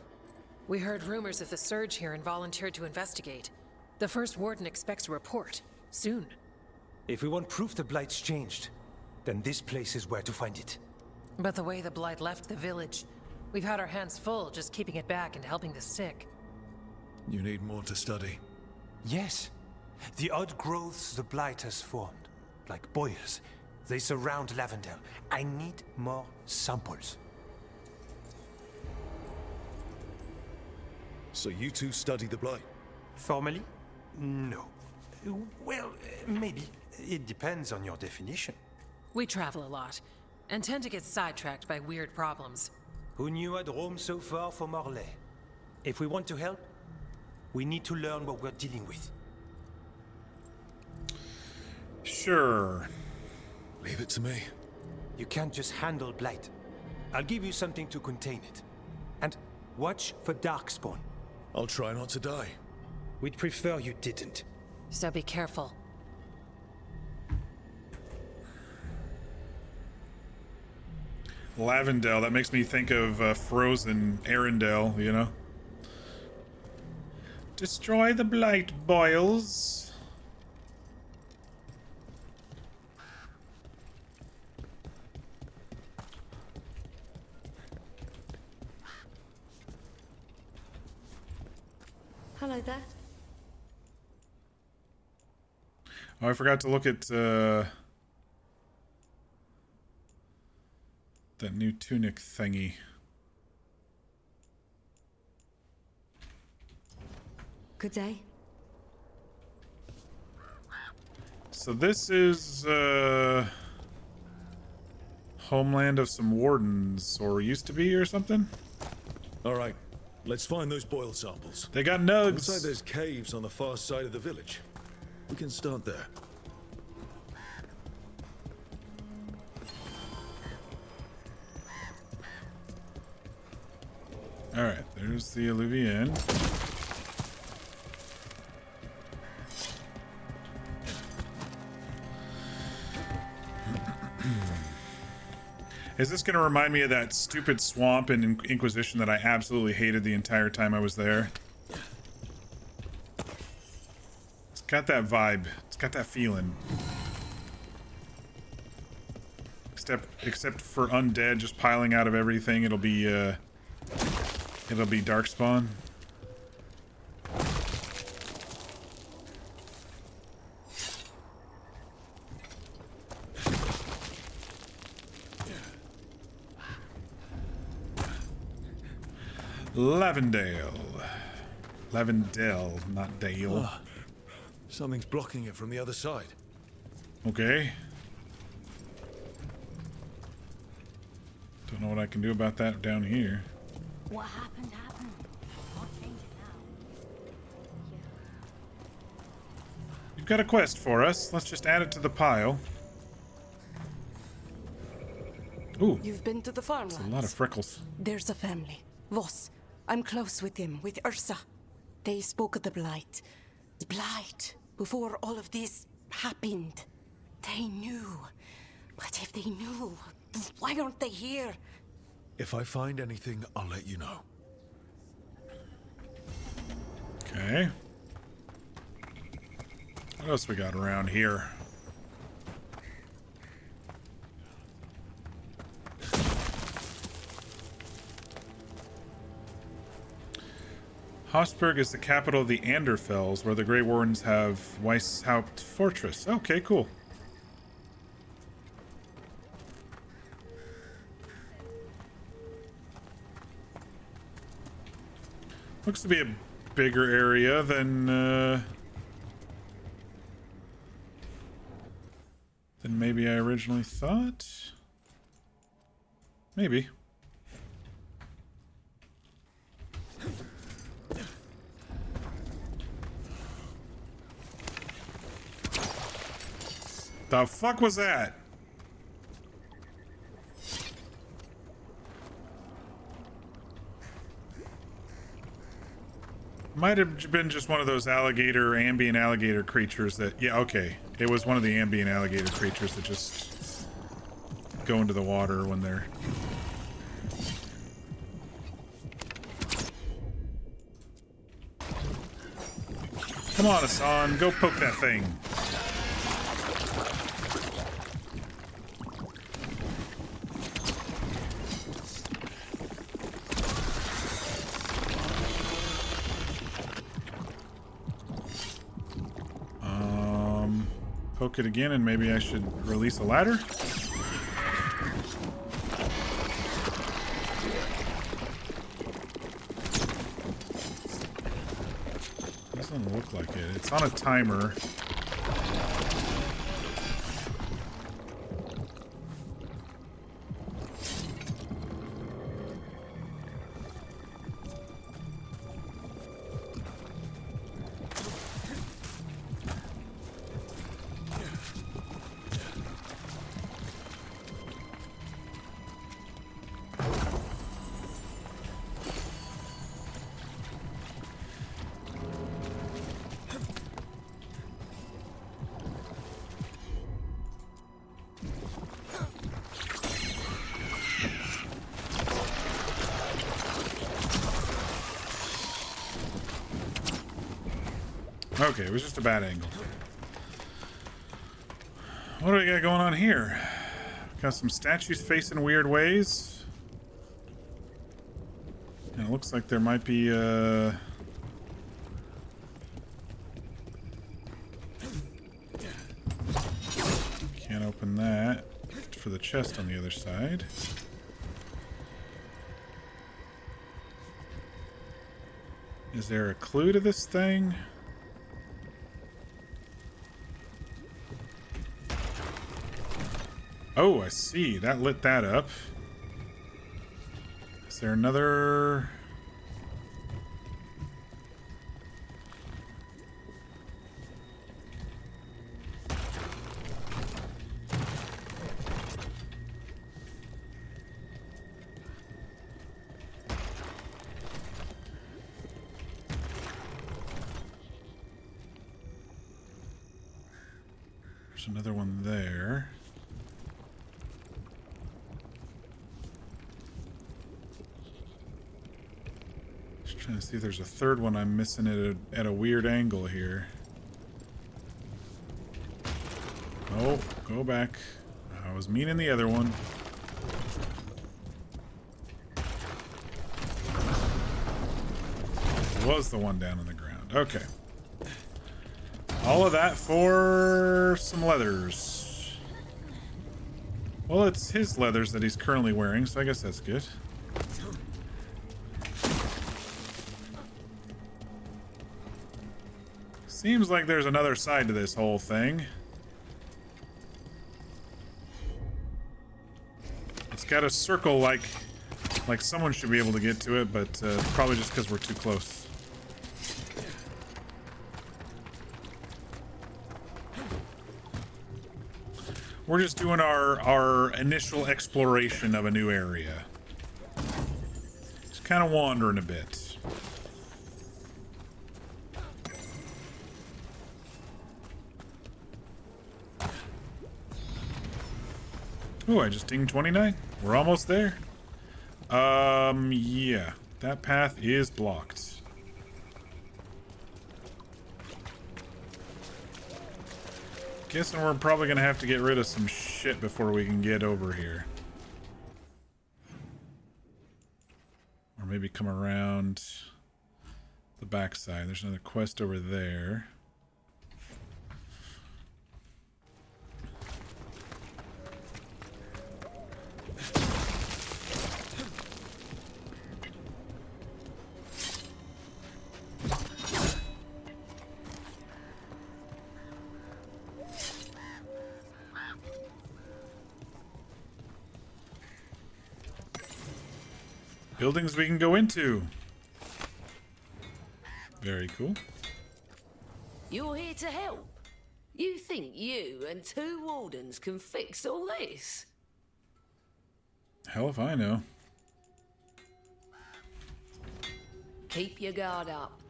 We heard rumors of the surge here and volunteered to investigate. The first warden expects a report. Soon. If we want proof the Blight's changed, then this place is where to find it. But the way the Blight left the village, we've had our hands full just keeping it back and helping the sick. You need more to study. Yes. The odd growths the Blight has formed, like boils, they surround Lavendel. I need more samples. So you two study the blight? Formally? No. Well, maybe. It depends on your definition. We travel a lot, and tend to get sidetracked by weird problems. Who knew I'd roam so far for Morlaix? If we want to help, we need to learn what we're dealing with. Sure. Leave it to me. You can't just handle blight. I'll give you something to contain it. And watch for Darkspawn. I'll try not to die. We'd prefer you didn't. So be careful. Lavendel, that makes me think of Frozen Arendelle, you know? Destroy the blight, boils. Hello there. Oh, I forgot to look at that new tunic thingy. Good day. So this is homeland of some wardens, or used to be, or something. All right, let's find those boil samples. They got nugs. Looks like there's caves on the far side of the village. We can start there. All right, there's the Alluvian. Is this going to remind me of that stupid swamp in Inquisition that I absolutely hated the entire time I was there? It's got that vibe. It's got that feeling. Except for undead just piling out of everything, it'll be Darkspawn. Lavendale, not Dale. Oh, something's blocking it from the other side. Okay. Don't know what I can do about that down here. What happened, happened. I'll change it now. You've got a quest for us. Let's just add it to the pile. Ooh. You've been to the farmlands. That's a lot of freckles. There's a family. Voss. I'm close with him, with Ursa. They spoke of the Blight. The Blight. Before all of this happened. They knew. But if they knew, why aren't they here? If I find anything, I'll let you know. Okay. What else we got around here? Hosberg is the capital of the Anderfells, where the Grey Wardens have Weishaupt Fortress. Okay, cool. Looks to be a bigger area than maybe I originally thought. Maybe. The fuck was that? Might have been just one of those ambient alligator creatures that, yeah, okay. It was one of the ambient alligator creatures that just go into the water when they're... Come on, Hassan, go poke that thing. Poke it again, and maybe I should release a ladder. Doesn't look like it. It's on a timer. Okay, it was just a bad angle. What do we got going on here? Got some statues facing weird ways. And it looks like there might be can't open that for the chest on the other side. Is there a clue to this thing? Oh, I see. That lit that up. Is there another... There's another one there. Just trying to see if there's a third one I'm missing at a weird angle here. Oh, go back. I was meaning the other one. It was the one down on the ground. Okay. All of that for some leathers. Well, it's his leathers that he's currently wearing, so I guess that's good. Seems like there's another side to this whole thing. It's got a circle like someone should be able to get to it, but probably just because we're too close. We're just doing our initial exploration of a new area. Just kind of wandering a bit. Ooh, I just dinged 29. We're almost there. Yeah. That path is blocked. Guessing we're probably gonna have to get rid of some shit before we can get over here. Or maybe come around the backside. There's another quest over there. Buildings we can go into. Very cool. You're here to help? You think you and 2 wardens can fix all this? Hell if I know. Keep your guard up.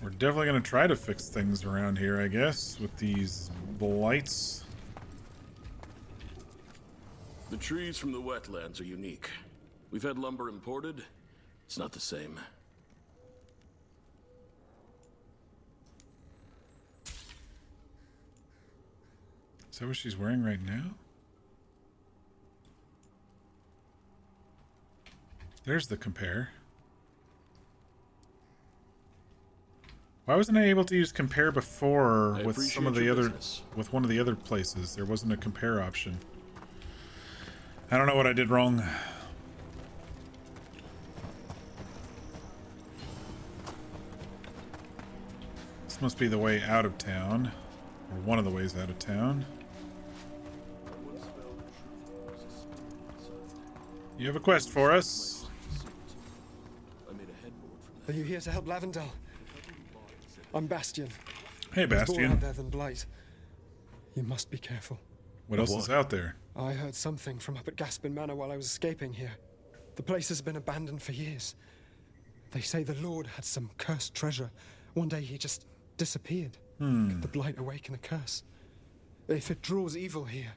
We're definitely gonna try to fix things around here, I guess, with these blights. The trees from the wetlands are unique. We've had lumber imported. It's not the same. Is that what she's wearing right now? There's the compare. Why wasn't I able to use compare before with some of the other with one of the other places? There wasn't a compare option. I don't know what I did wrong. This must be the way out of town, or one of the ways out of town. You have a quest for us. Are you here to help Lavendel? I'm Bastion. Hey, Bastion. There's more out there than Blight. You must be careful. What else is out there? I heard something from up at Gaspin Manor while I was escaping here. The place has been abandoned for years. They say the Lord had some cursed treasure. One day he just disappeared. Could the Blight awaken a curse? If it draws evil here,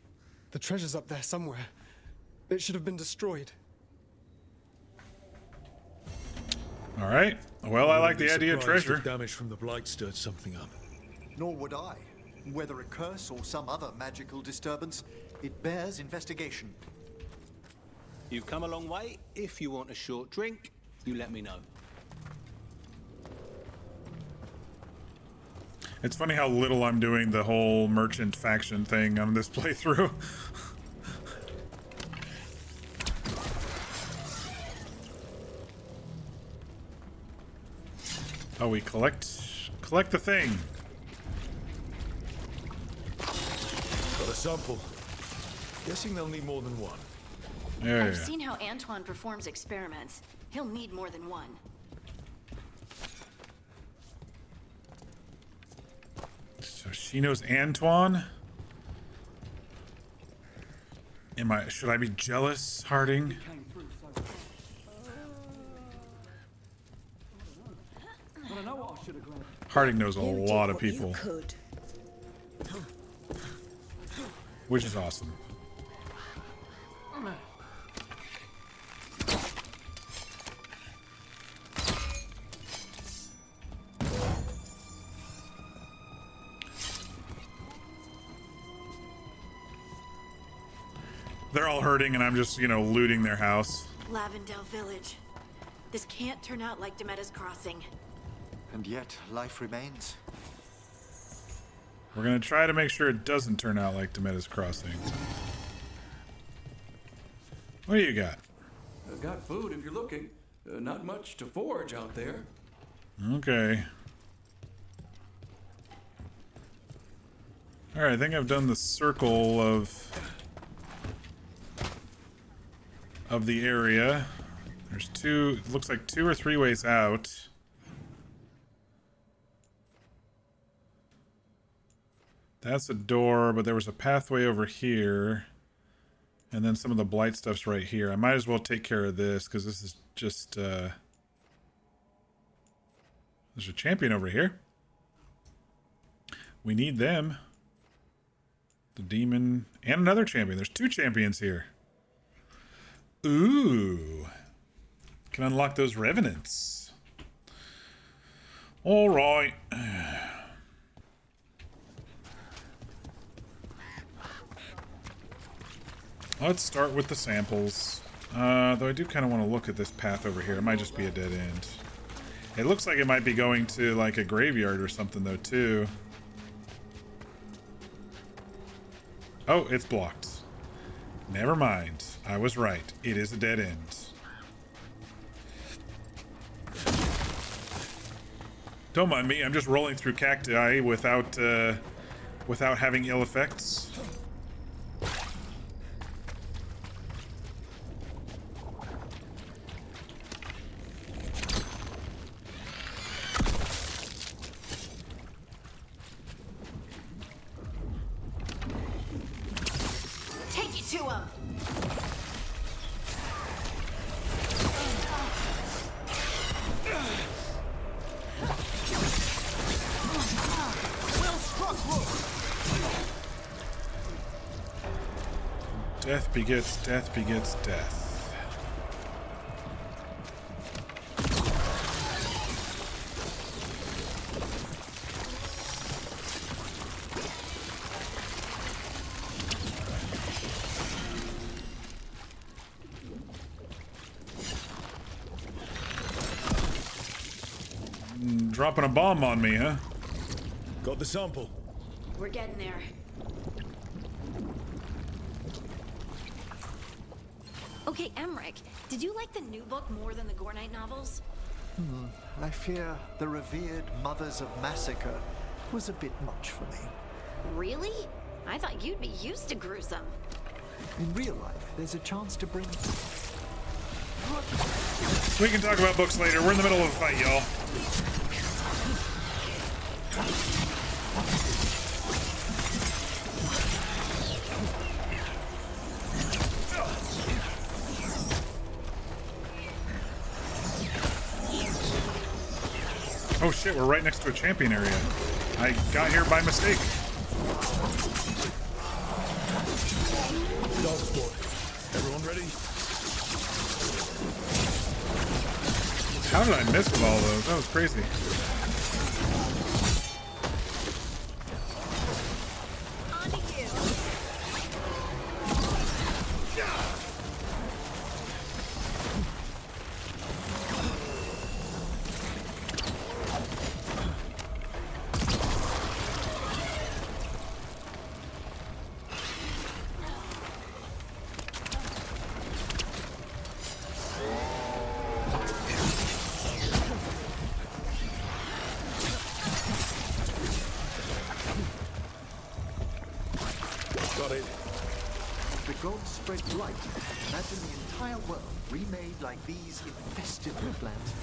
the treasure's up there somewhere. It should have been destroyed. All right. Well, I like the idea of treasure. Damage from the Blight stirred something up. Nor would I. Whether a curse or some other magical disturbance, it bears investigation. You've come a long way. If you want a short drink, you let me know. It's funny how little I'm doing the whole merchant faction thing on this playthrough. Oh, we collect the thing. sample. Guessing they'll need more than one. I've seen how Antoine performs experiments. He'll need more than one. So she knows Antoine? Should I be jealous, Harding? Harding knows a lot of people. Which is awesome. They're all hurting and I'm just, looting their house. Lavendale Village. This can't turn out like Demetta's Crossing. And yet, life remains. We're gonna try to make sure it doesn't turn out like Demetta's Crossing. What do you got? Got food if you're looking. Not much to forage out there. Okay. Alright, I think I've done the circle of the area. There's it looks like 2 or 3 ways out. That's a door, but there was a pathway over here. And then some of the blight stuff's right here. I might as well take care of this, because this is just, there's a champion over here. We need them. The demon and another champion. There's 2 champions here. Ooh. Can unlock those revenants. All right. Let's start with the samples. Though I do kind of want to look at this path over here. It might just be a dead end. It looks like it might be going to like a graveyard or something though too. Oh, it's blocked. Never mind. I was right. It is a dead end. Don't mind me. I'm just rolling through cacti without having ill effects. Take it to him. Death begets death begets death. Dropping a bomb on me, huh? Got the sample. We're getting there. Okay, Emmerich, did you like the new book more than the Gore Knight novels? I fear the revered Mothers of Massacre was a bit much for me. Really? I thought you'd be used to gruesome. In real life, there's a chance to bring... We can talk about books later. We're in the middle of a fight, y'all. Oh shit, we're right next to a champion area. I got here by mistake. Dog sport. Everyone ready? How did I miss with all those? That was crazy. got it. The gods spread blight. Imagine the entire world remade like these infested woodlands.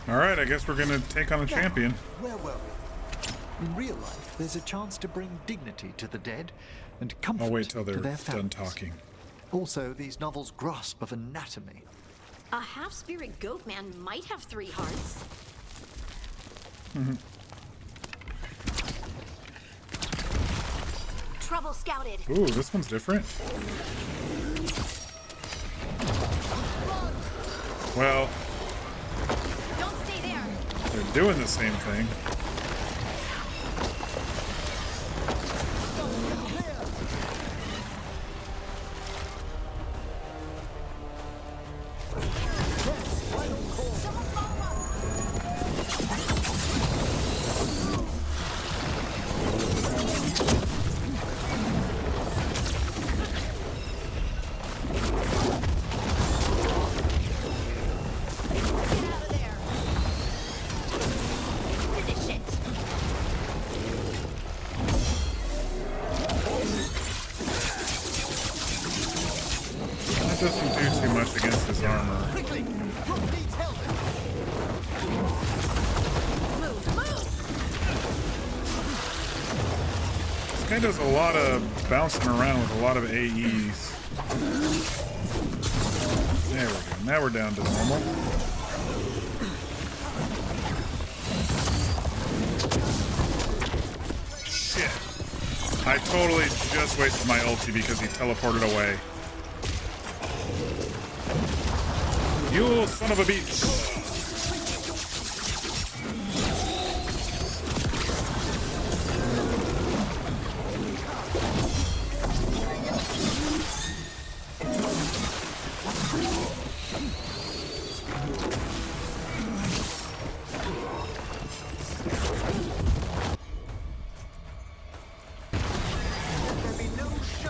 All right, I guess we're gonna take on a champion. Where were we? In real life, there's a chance to bring dignity to the dead and comfort I'll wait till they're to their done families. talking. Also, these novels' grasp of anatomy. A half-spirit goat man might have 3 hearts. Trouble scouted. Ooh, this one's different. Well, Don't stay there. they're doing the same thing. Finish it. That doesn't do too much against his armor. Quickly! Brooke needs help! This guy does a lot of bouncing around with a lot of AEs. There we go. Now we're down to normal. Shit. I totally just wasted my ulti because he teleported away. You son of a bitch.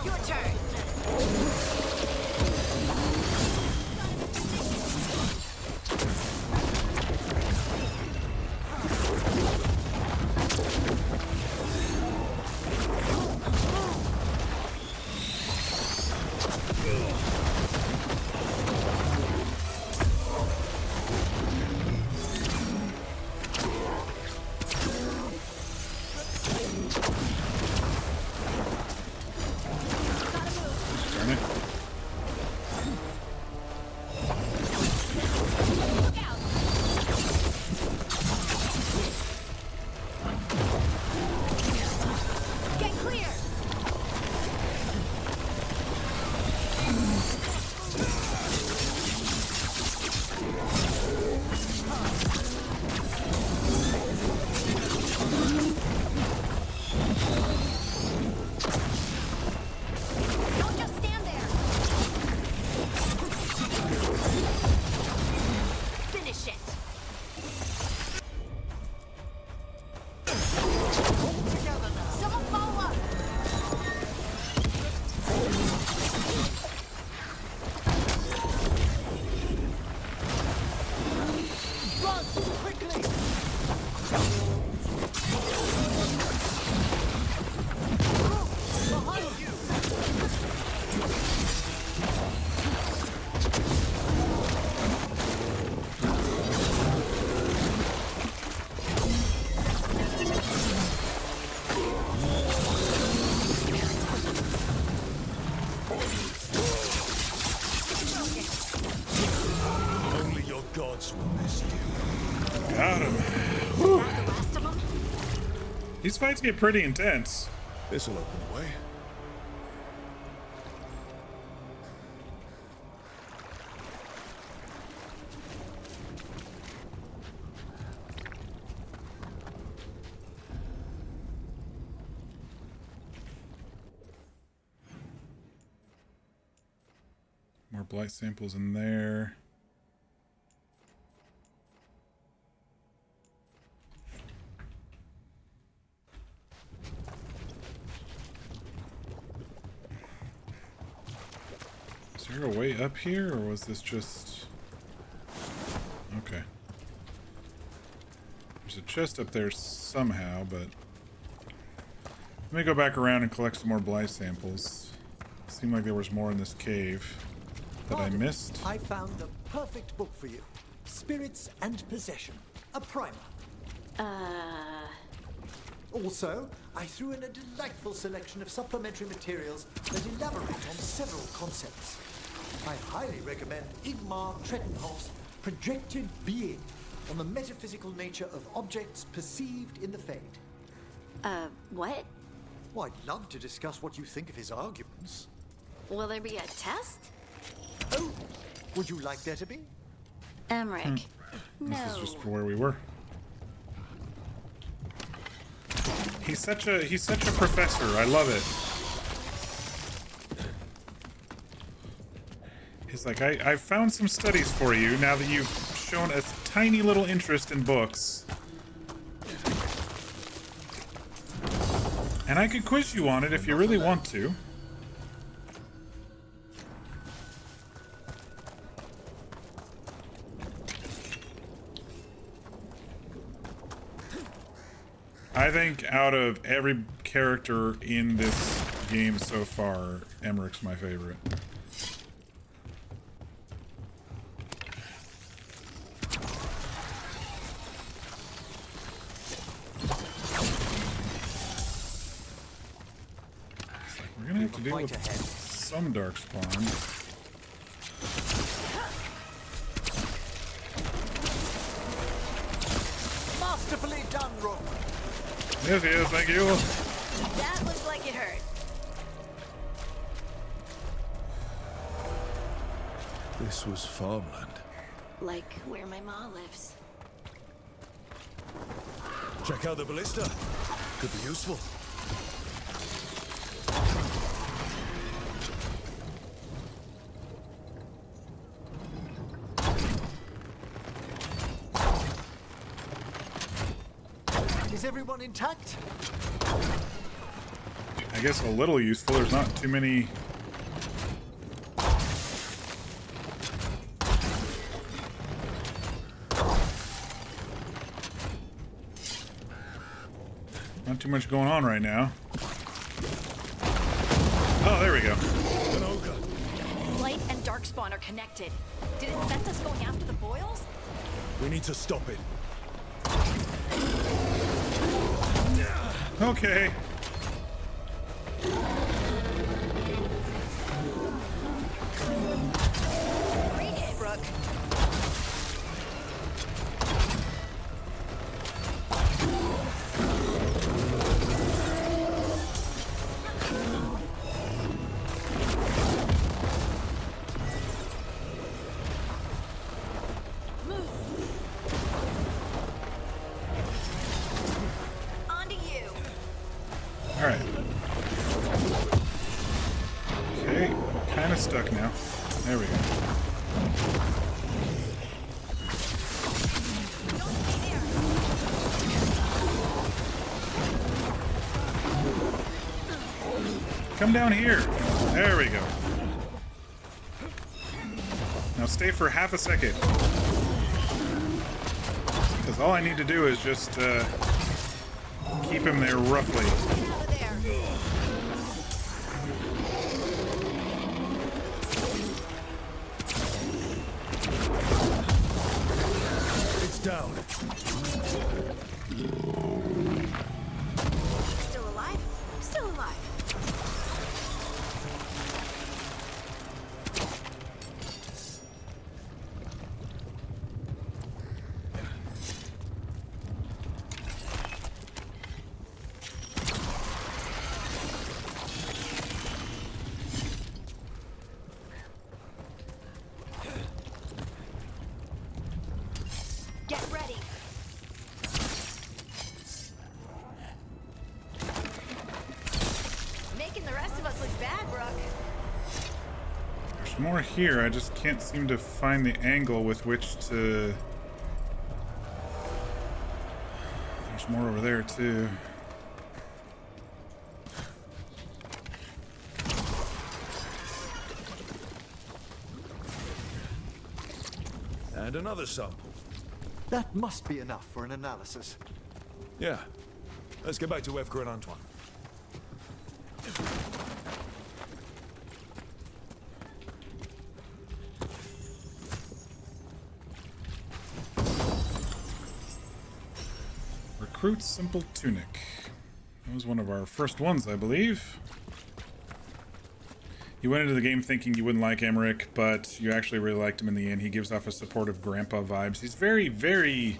Your turn. Darn it. Get clear. Don't just stand there. Finish it. Someone follow up. Run! Quickly! Behind you! Only your gods will miss you. Got him. Whew. These fights get pretty intense. This'll open the way. More blight samples in there. there a way up here, or was this just... Okay. There's a chest up there somehow, but... Let me go back around and collect some more blight samples. Seemed like there was more in this cave that I missed. I found the perfect book for you. Spirits and Possession. A primer. Also, I threw in a delightful selection of supplementary materials that elaborate on several concepts. I highly recommend Igmar Trettenhoff's Projected Being on the metaphysical nature of objects perceived in the Fade. What? Well, I'd love to discuss what you think of his arguments. Will there be a test? Oh, would you like there to be? Emmerich. No. This is just where we were. He's such a professor. I love it. He's like, I've found some studies for you now that you've shown a tiny little interest in books. And I could quiz you on it if you really want to. I think out of every character in this game so far, Emmerich's my favorite. We're gonna have to deal with some darkspawn. Masterfully done, Rook. Yes, yes, thank you. That looks like it hurt. This was farmland. Like where my ma lives. Check out the ballista. Could be useful. Is everyone intact? I guess a little useful. There's not too many. Not too much going on right now. Oh, there we go. Light and Darkspawn are connected. Did it send us going after the boils? We need to stop it. Okay. Great hit, Rook. Alright. Okay, kind of stuck now. There we go. Come down here. There we go. Now stay for half a second. Because all I need to do is just keep him there roughly. It's down. Still alive? Still alive. Get ready. Making the rest of us look bad, Brooke. There's more here. I just can't seem to find the angle with which to... There's more over there, too. And another sample. That must be enough for an analysis. Yeah. Let's get back to Veilguard and Antoine. Recruit Simple Tunic. That was one of our first ones, I believe. You went into the game thinking you wouldn't like Emmerich, but you actually really liked him in the end. He gives off a supportive grandpa vibes. He's very, very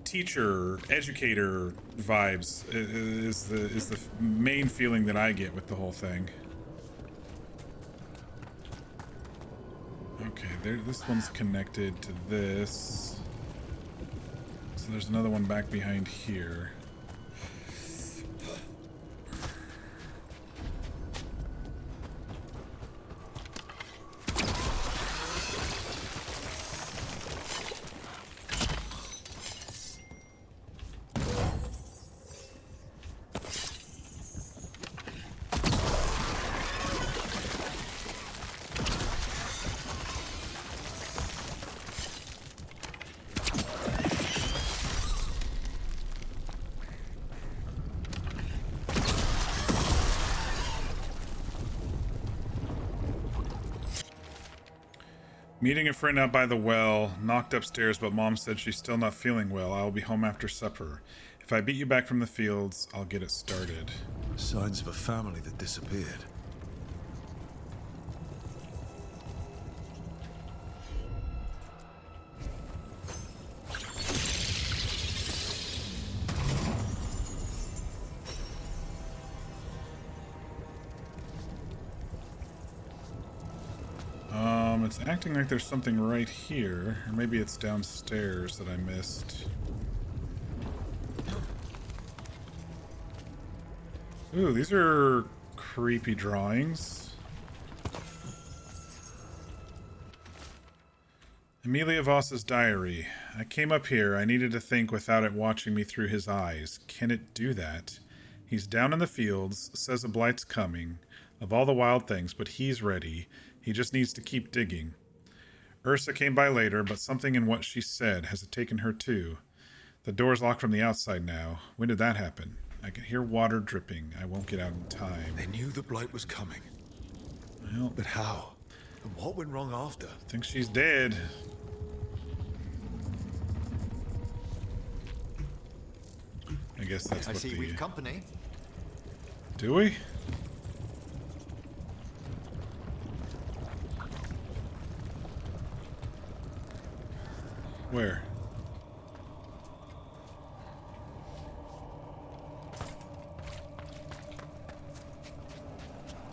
teacher, educator vibes is the main feeling that I get with the whole thing. Okay, this one's connected to this. So there's another one back behind here. Meeting a friend out by the well, knocked upstairs, but Mom said she's still not feeling well. I will be home after supper. If I beat you back from the fields, I'll get it started. Signs of a family that disappeared. It's acting like there's something right here, or maybe it's downstairs that I missed. Ooh, these are creepy drawings. Amelia Voss's diary. I came up here. I needed to think without it watching me through his eyes. Can it do that? He's down in the fields, says a blight's coming, of all the wild things, but he's ready. He just needs to keep digging. Ursa came by later, but something in what she said has taken her too. The door's locked from the outside now. When did that happen? I can hear water dripping. I won't get out in time. They knew the blight was coming. Well, but how? And what went wrong after? I think she's dead. I guess that's what see we've company. Do we? Where?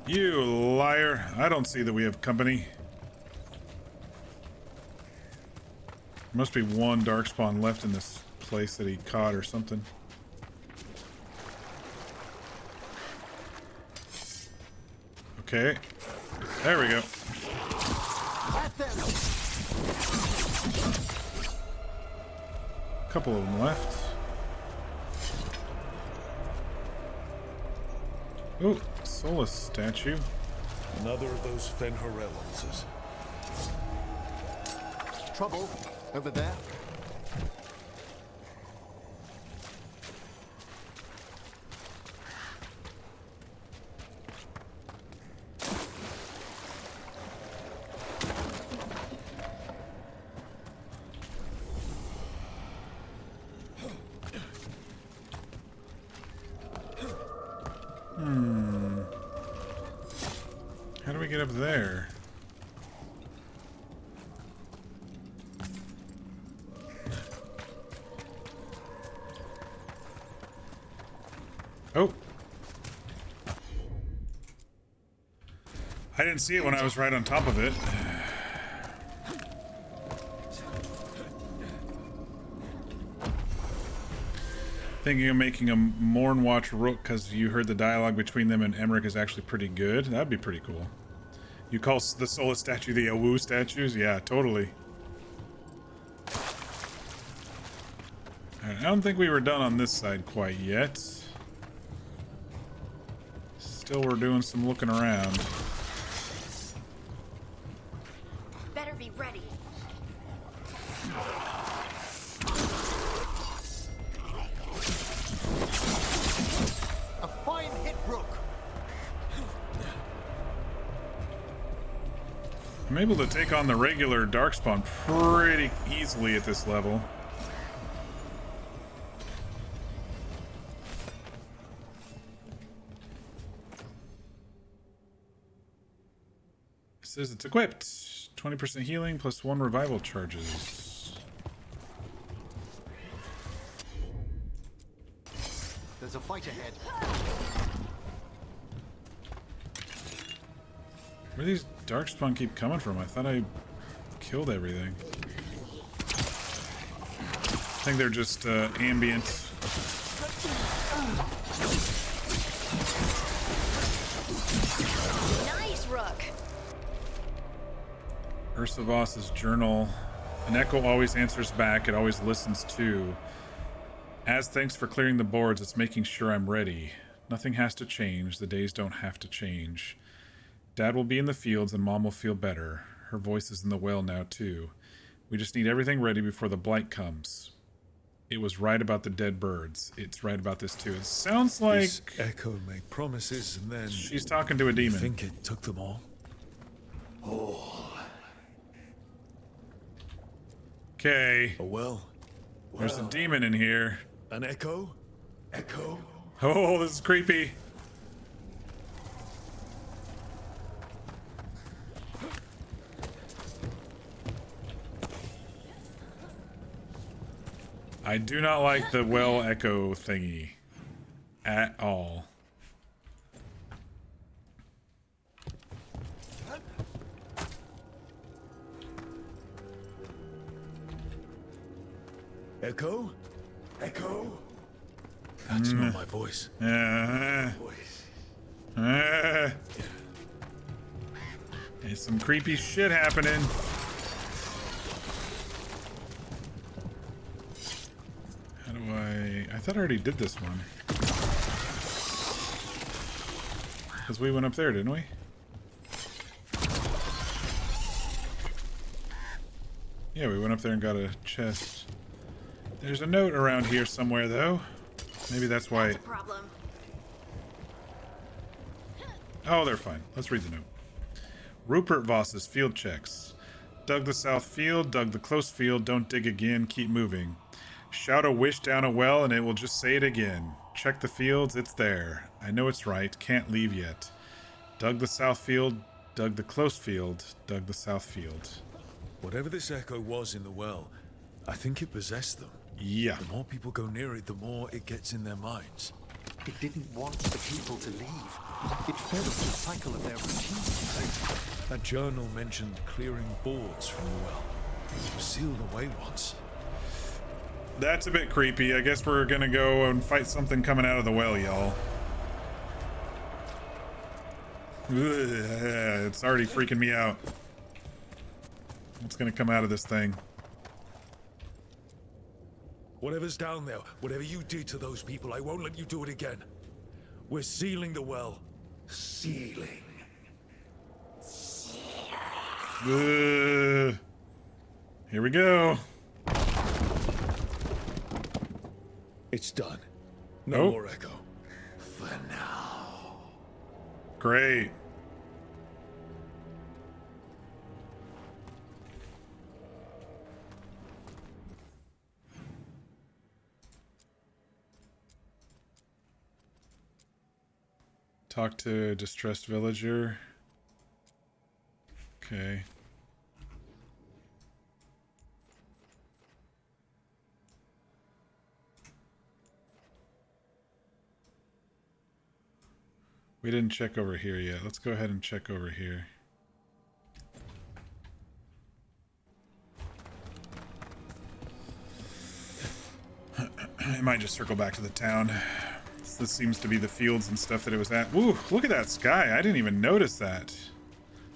You liar. I don't see that we have company. There must be one darkspawn left in this place that he caught or something. Okay. There we go. Couple of them left. Oh, Solus statue. Another of those Fen'Harel altars. Trouble over there. How do we get up there? Oh. I didn't see it when I was right on top of it. Thinking of making a Mournwatch Rook because you heard the dialogue between them and Emmerich is actually pretty good. That'd be pretty cool. You call the Solus statue the Awu statues? Yeah, totally. Alright, I don't think we were done on this side quite yet. Still, we're doing some looking around. Better be ready. I'm able to take on the regular Darkspawn pretty easily at this level. It says it's equipped. 20% healing plus 1 revival charges. There's a fight ahead. Where do these Darkspawn keep coming from? I thought I killed everything. I think they're just ambient. Nice, Rook. Ursa Voss's journal. An echo always answers back. It always listens too. As thanks for clearing the boards, it's making sure I'm ready. Nothing has to change. The days don't have to change. Dad will be in the fields and Mom will feel better. Her voice is in the well now too. We just need everything ready before the blight comes. It was right about the dead birds. It's right about this too. It sounds like This echo made promises and then she's talking to a demon. You think it took them all? Okay. Oh well. There's a demon in here. An echo? Echo? Oh, this is creepy. I do not like the well echo thingy at all. Echo? Echo? That's not my voice. There's some creepy shit happening. How do I thought I already did this one. Because we went up there, didn't we? Yeah, we went up there and got a chest. There's a note around here somewhere, though. Maybe that's why... That's a problem. Oh, they're fine. Let's read the note. Rupert Voss's field checks. Dug the south field, dug the close field, don't dig again, keep moving. Shout a wish down a well and it will just say it again. Check the fields, it's there. I know it's right, can't leave yet. Dug the south field, dug the close field, dug the south field. Whatever this echo was in the well, I think it possessed them. Yeah. The more people go near it, the more it gets in their minds. It didn't want the people to leave. It fed off the cycle of their routine. That journal mentioned clearing boards from the well. It was sealed away once. That's a bit creepy. I guess we're gonna go and fight something coming out of the well, y'all. It's already freaking me out. What's gonna come out of this thing? Whatever's down there, whatever you did to those people, I won't let you do it again. We're sealing the well. Sealing. Here we go. It's done. No more echo. For now. Great. Talk to a distressed villager. Okay. We didn't check over here yet. Let's go ahead and check over here. I might just circle back to the town. This seems to be the fields and stuff that it was at. Woo, look at that sky. I didn't even notice that.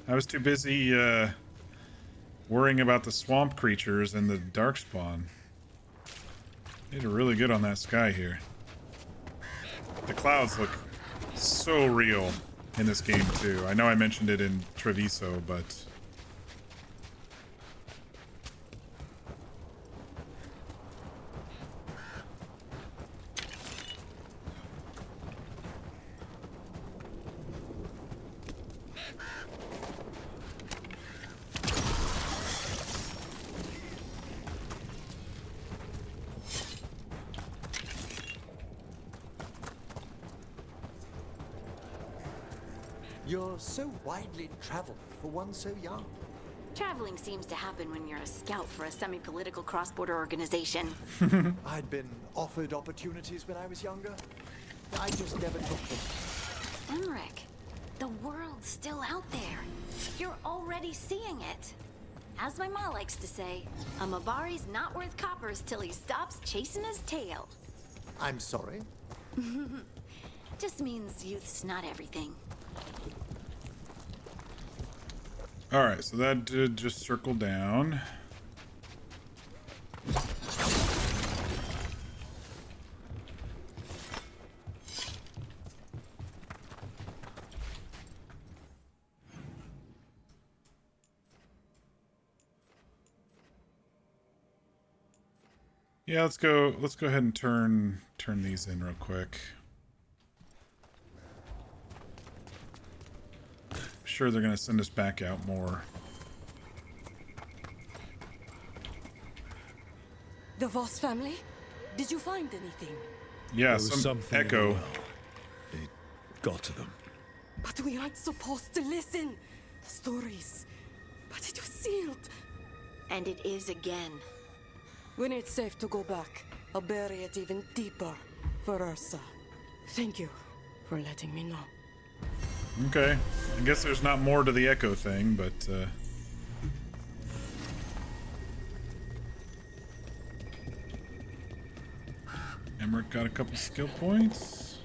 I was too busy worrying about the swamp creatures and the darkspawn. They did really good on that sky here. The clouds look so real in this game too. I know I mentioned it in Treviso, but... You're so widely traveled for one so young. Traveling seems to happen when you're a scout for a semi-political cross-border organization. I'd been offered opportunities when I was younger. I just never took them. Emmerich, the world's still out there. You're already seeing it. As my ma likes to say, a Mabari's not worth coppers till he stops chasing his tail. I'm sorry? Just means youth's not everything. Alright, so that did just circle down. Yeah, let's go ahead and turn these in real quick. Sure, they're gonna send us back out more. The Voss family? Did you find anything? Yeah, There was some something in the echo. well. It got to them. But we aren't supposed to listen. The stories. But it was sealed. And it is again. When it's safe to go back, I'll bury it even deeper for Ursa. Thank you for letting me know. Okay, I guess there's not more to the echo thing, but Emmerich got a couple skill points.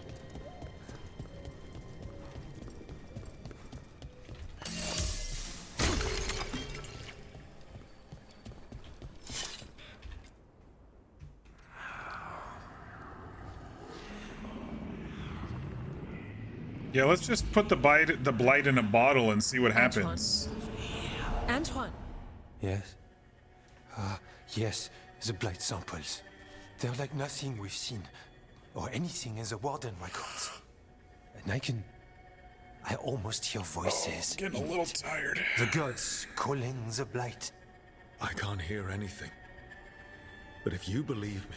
Yeah, let's just put the blight in a bottle and see what happens. Antoine. Yes? Yes, the blight samples. They're like nothing we've seen, or anything in the Warden records. And I almost hear voices. Getting a little tired. The gods calling the blight. I can't hear anything. But if you believe me...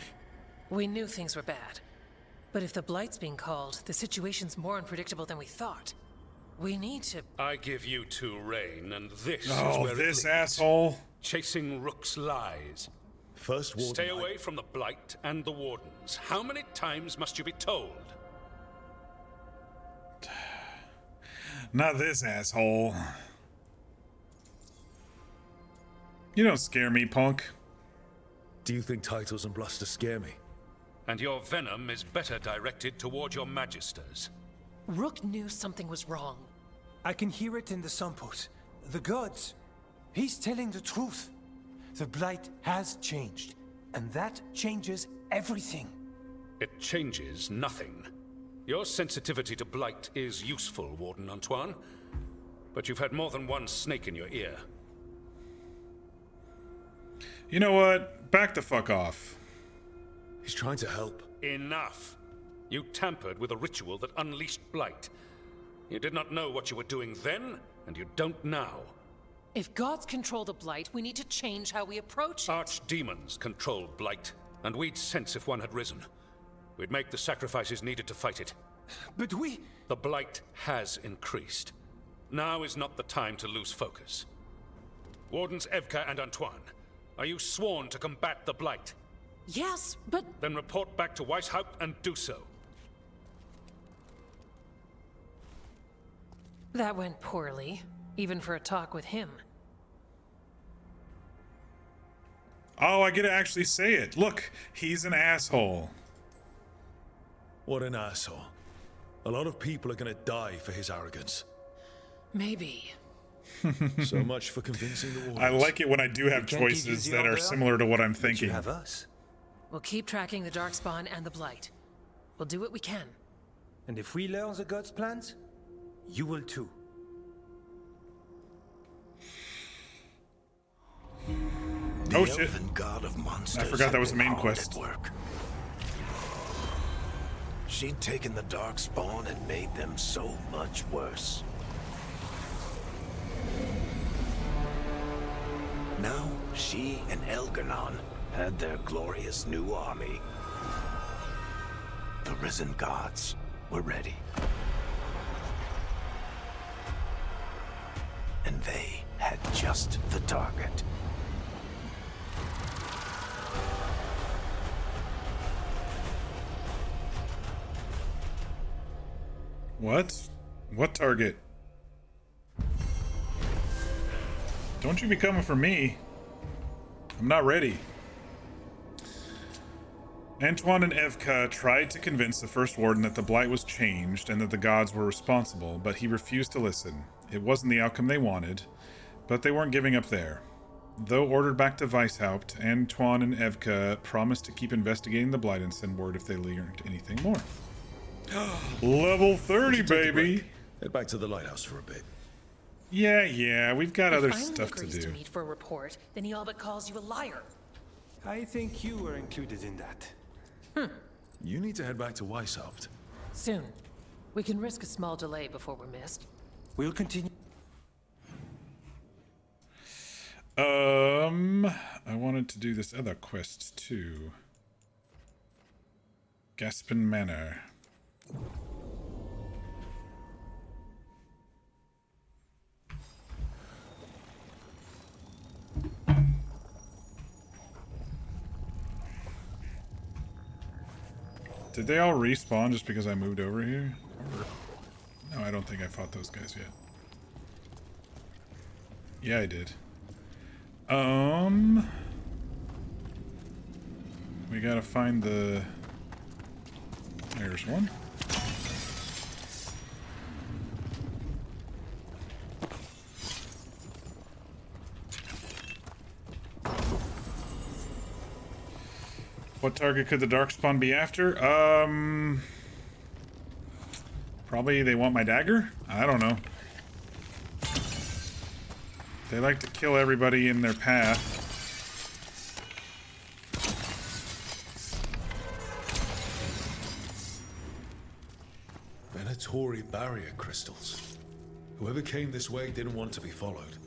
We knew things were bad. But if the Blight's being called, the situation's more unpredictable than we thought. We need to... I give you two reign, and this is Oh, where this it leads. asshole. Chasing Rook's lies. First Warden... Stay away from the Blight and the Wardens. How many times must you be told? Not this asshole. You don't scare me, punk. Do you think titles and bluster scare me? And your venom is better directed toward your magisters. Rook knew something was wrong. I can hear it in the samples. The gods. He's telling the truth. The blight has changed, and that changes everything. It changes nothing. Your sensitivity to blight is useful, Warden Antoine. But you've had more than one snake in your ear. You know what? Back the fuck off. He's trying to help. Enough! You tampered with a ritual that unleashed blight. You did not know what you were doing then, and you don't now. If gods control the Blight, we need to change how we approach it. Archdemons control blight, and we'd sense if one had risen. We'd make the sacrifices needed to fight it. But we... The blight has increased. Now is not the time to lose focus. Wardens Evka and Antoine, are you sworn to combat the blight? Yes, but... Then report back to Weishaupt and do so. That went poorly, even for a talk with him. Oh, I get to actually say it. Look, he's an asshole. What an asshole. A lot of people are gonna die for his arrogance. Maybe. So much for convincing the Wardens. I like it when I do have choices that are similar to what I'm thinking. You have us. We'll keep tracking the Darkspawn and the Blight. We'll do what we can. And if we learn the gods' plans, you will too. Oh shit. God of monsters I forgot that was the main had been quest. hard at work. She'd taken the Darkspawn and made them so much worse. Now, she and Elgarnon had their glorious new army. The risen gods were ready. and they had just the target. What? What target? Don't you be coming for me. I'm not ready. Antoine and Evka tried to convince the First Warden that the Blight was changed and that the gods were responsible, but he refused to listen. It wasn't the outcome they wanted, but they weren't giving up there. Though ordered back to Weishaupt, Antoine and Evka promised to keep investigating the Blight and send word if they learned anything more. Level 30, baby! Head back to the lighthouse for a bit. Yeah, we've got other Finally stuff to agrees to do. meet for a report, then he all but calls you a liar. I think you were included in that. You need to head back to Weishaupt. Soon. We can risk a small delay before we're missed. We'll continue. I wanted to do this other quest too. Gaspin Manor. Did they all respawn just because I moved over here? Or... No, I don't think I fought those guys yet. Yeah, I did. We gotta find the... There's one. What target could the Darkspawn be after? Probably they want my dagger? I don't know. They like to kill everybody in their path. Venatori barrier crystals. Whoever came this way didn't want to be followed.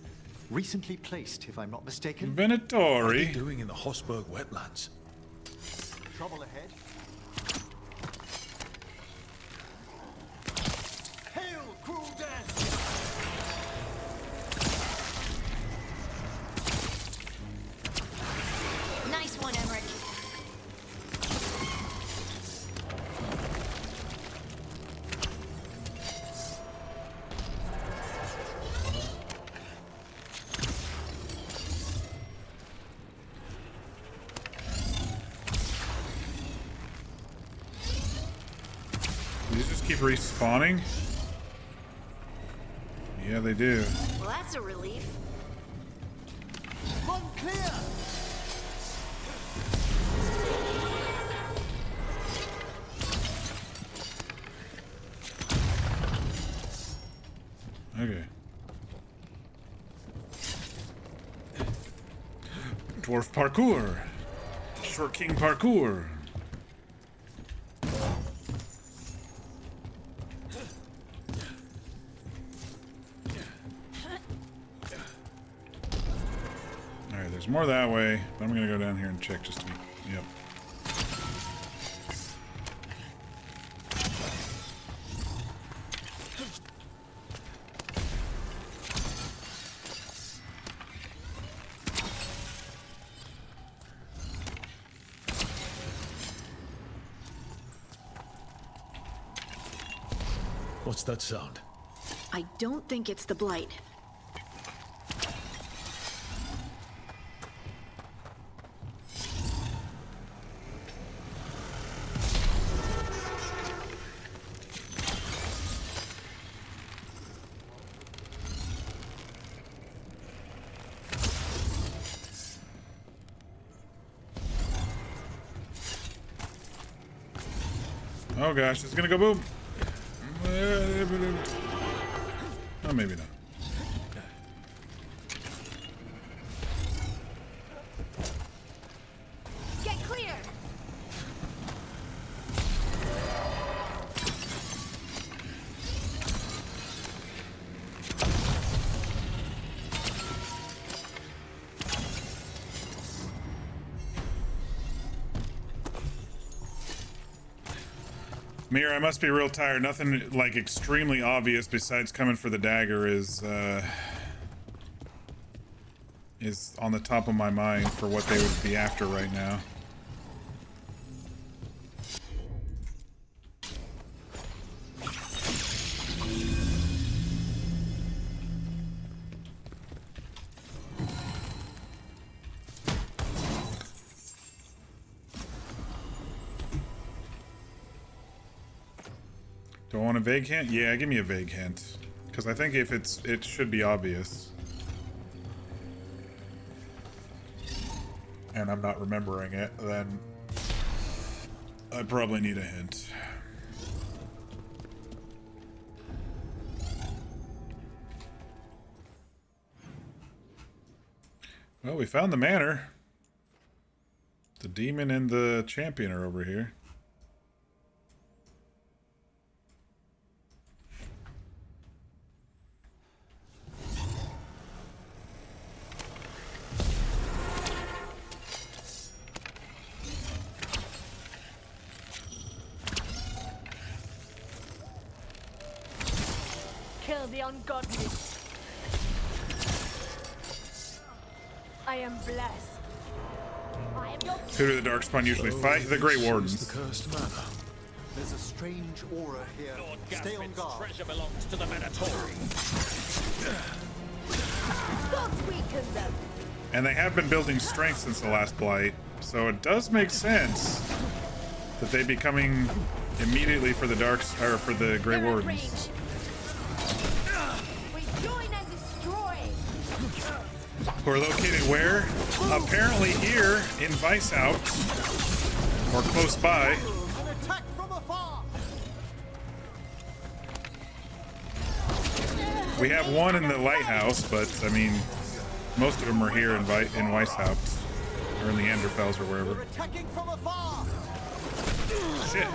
Recently placed, if I'm not mistaken. What are Venatori? they doing in the Hossberg wetlands? Trouble ahead. Hail, cruel death! Nice one, Emmerich. These just keep respawning? Yeah, they do. Well, that's a relief. Run clear! Okay. Dwarf parkour. Short King parkour. Alright, there's more that way, but I'm gonna go down here and check just to be... Yep. What's that sound? I don't think it's the Blight. Oh gosh, it's gonna go boom. Oh, maybe not. Get clear! Mir, I must be real tired. Nothing like extremely obvious besides coming for the dagger is is on the top of my mind for what they would be after right now. Do I want a vague hint? Yeah, give me a vague hint. Because I think if it should be obvious. And I'm not remembering it, then I probably need a hint. Well, we found the manor. The demon and the champion are over here. Kill the ungodly. I am blessed. I am your Who do the Darkspawn usually fight? The Grey Wardens. The cursed manor. There's a strange aura here. Stay on guard. Treasure belongs to the Minotaur. gods weaken them. And they have been building strength since the last blight, so it does make sense that they'd be coming immediately for the for the Grey Wardens. We join and destroy. Who are located where? Apparently here in Weishaupt, or close by. An attack from afar. We have one in the lighthouse, but I mean, most of them are here in Weishaupt, or in the Anderfels or wherever. We're attacking from afar. Shit.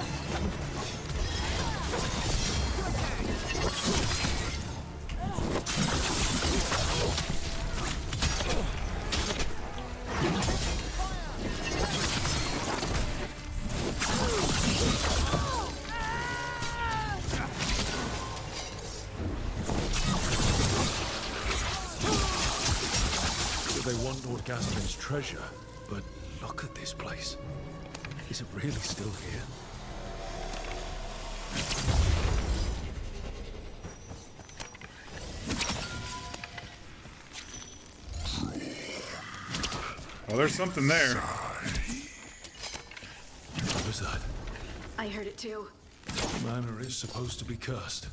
They want Lord Gaspin's treasure, but look at this place. Is it really still here? Well, there's something there. What was that? I heard it too. The manor is supposed to be cursed.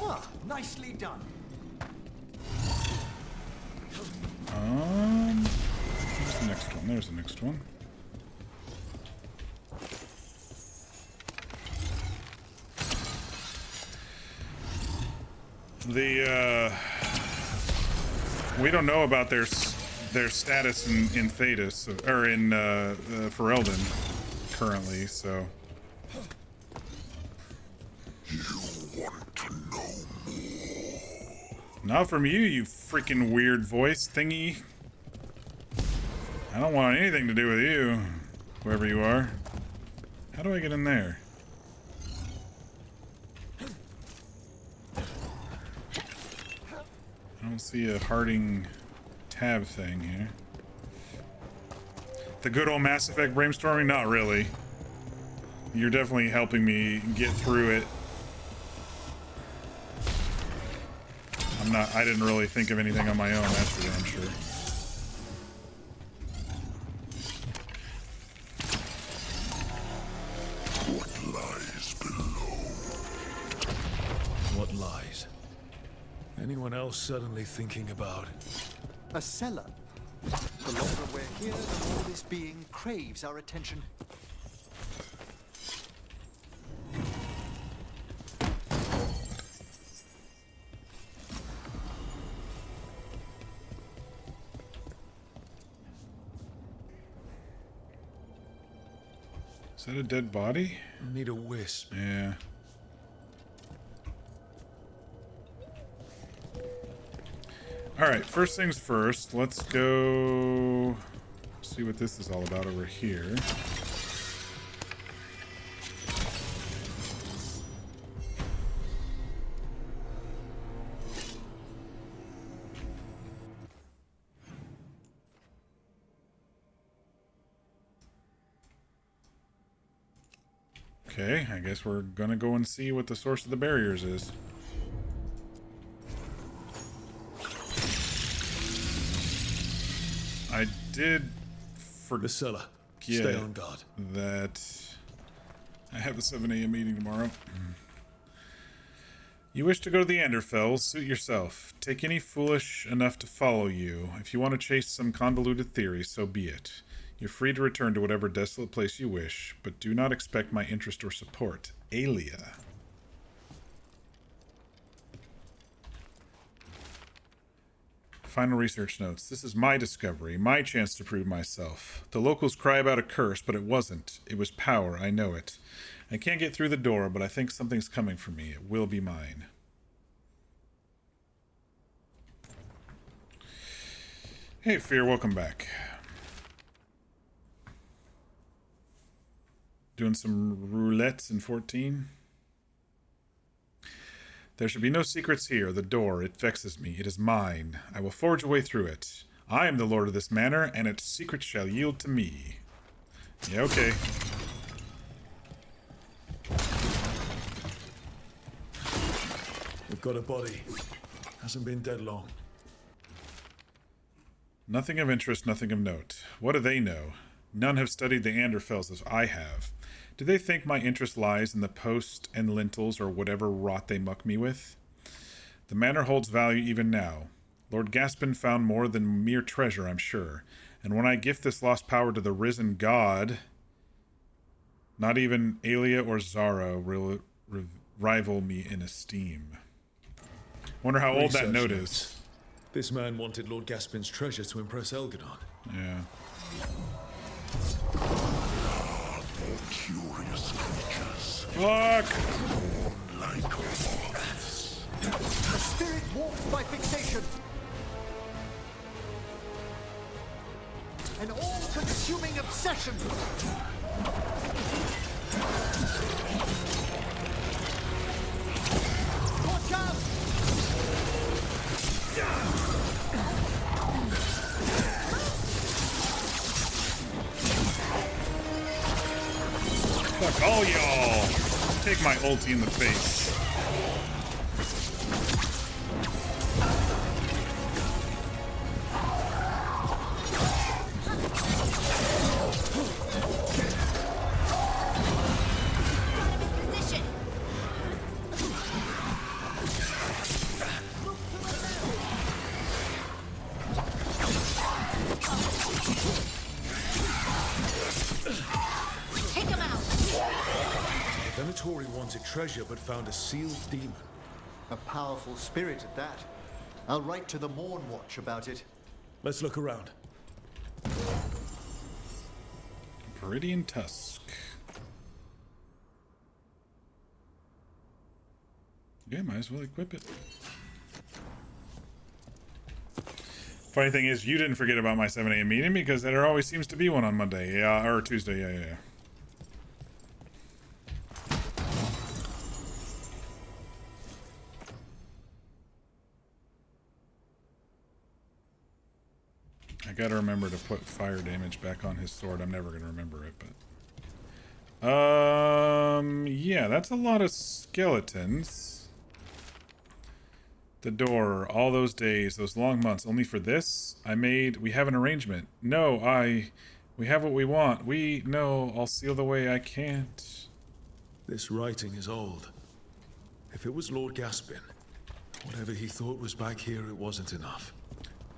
Ah, nicely done. Where's the next one? There's the next one. We don't know about their status in Thetis, or in Ferelden currently, so. You want to know more? Not from you, you freaking weird voice thingy. I don't want anything to do with you, whoever you are. How do I get in there? I don't see a Harding tab thing here. The good old Mass Effect brainstorming? Not really. You're definitely helping me get through it. I didn't really think of anything on my own, that's for damn sure. What lies below? What lies? Anyone else suddenly thinking about? A cellar. The longer we're here, the more this being craves our attention. Is that a dead body? Need a wisp. Yeah. Alright, first things first, let's go see what this is all about over here. Okay, I guess we're gonna go and see what the source of the barriers is. I did forget the cellar. Stay on guard. That I have a 7 a.m. meeting tomorrow. You wish to go to the Anderfells, suit yourself. Take any foolish enough to follow you. If you want to chase some convoluted theory, so be it. You're free to return to whatever desolate place you wish, but do not expect my interest or support. Aelia. Final research notes. This is my discovery, my chance to prove myself. The locals cry about a curse, but it wasn't. It was power, I know it. I can't get through the door, but I think something's coming for me. It will be mine. Hey, Fear, welcome back. Doing some roulettes in 14. There should be no secrets here. The door, it vexes me. It is mine. I will forge a way through it. I am the lord of this manor, and its secrets shall yield to me. Yeah, okay. We've got a body. Hasn't been dead long. Nothing of interest, nothing of note. What do they know? None have studied the Anderfells as I have. Do they think my interest lies in the post and lintels or whatever rot they muck me with? The manor holds value even now. Lord Gaspin found more than mere treasure, I'm sure. And when I gift this lost power to the risen god, not even Aelia or Zara will rival me in esteem. Wonder how old that note is. This man wanted Lord Gaspin's treasure to impress Elgadon. Yeah. Curious creatures. Fuck! Like moths. A spirit warped by fixation. An all-consuming obsession. Watch out! Fuck all y'all! Take my ulti in the face. Position. Take him out. The Venatori wanted treasure but found a sealed demon. A powerful spirit at that. I'll write to the Morn Watch about it. Let's look around. Viridian Tusk. Yeah, might as well equip it. Funny thing is, you didn't forget about my 7 a.m. meeting because there always seems to be one on Monday. Yeah, or Tuesday. Yeah. I gotta remember to put fire damage back on his sword. I'm never gonna remember it, but... yeah, that's a lot of skeletons. The door, all those days, those long months, only for this? We have an arrangement. No, we have what we want. No, I'll seal the way I can't. This writing is old. If it was Lord Gaspin, whatever he thought was back here, it wasn't enough.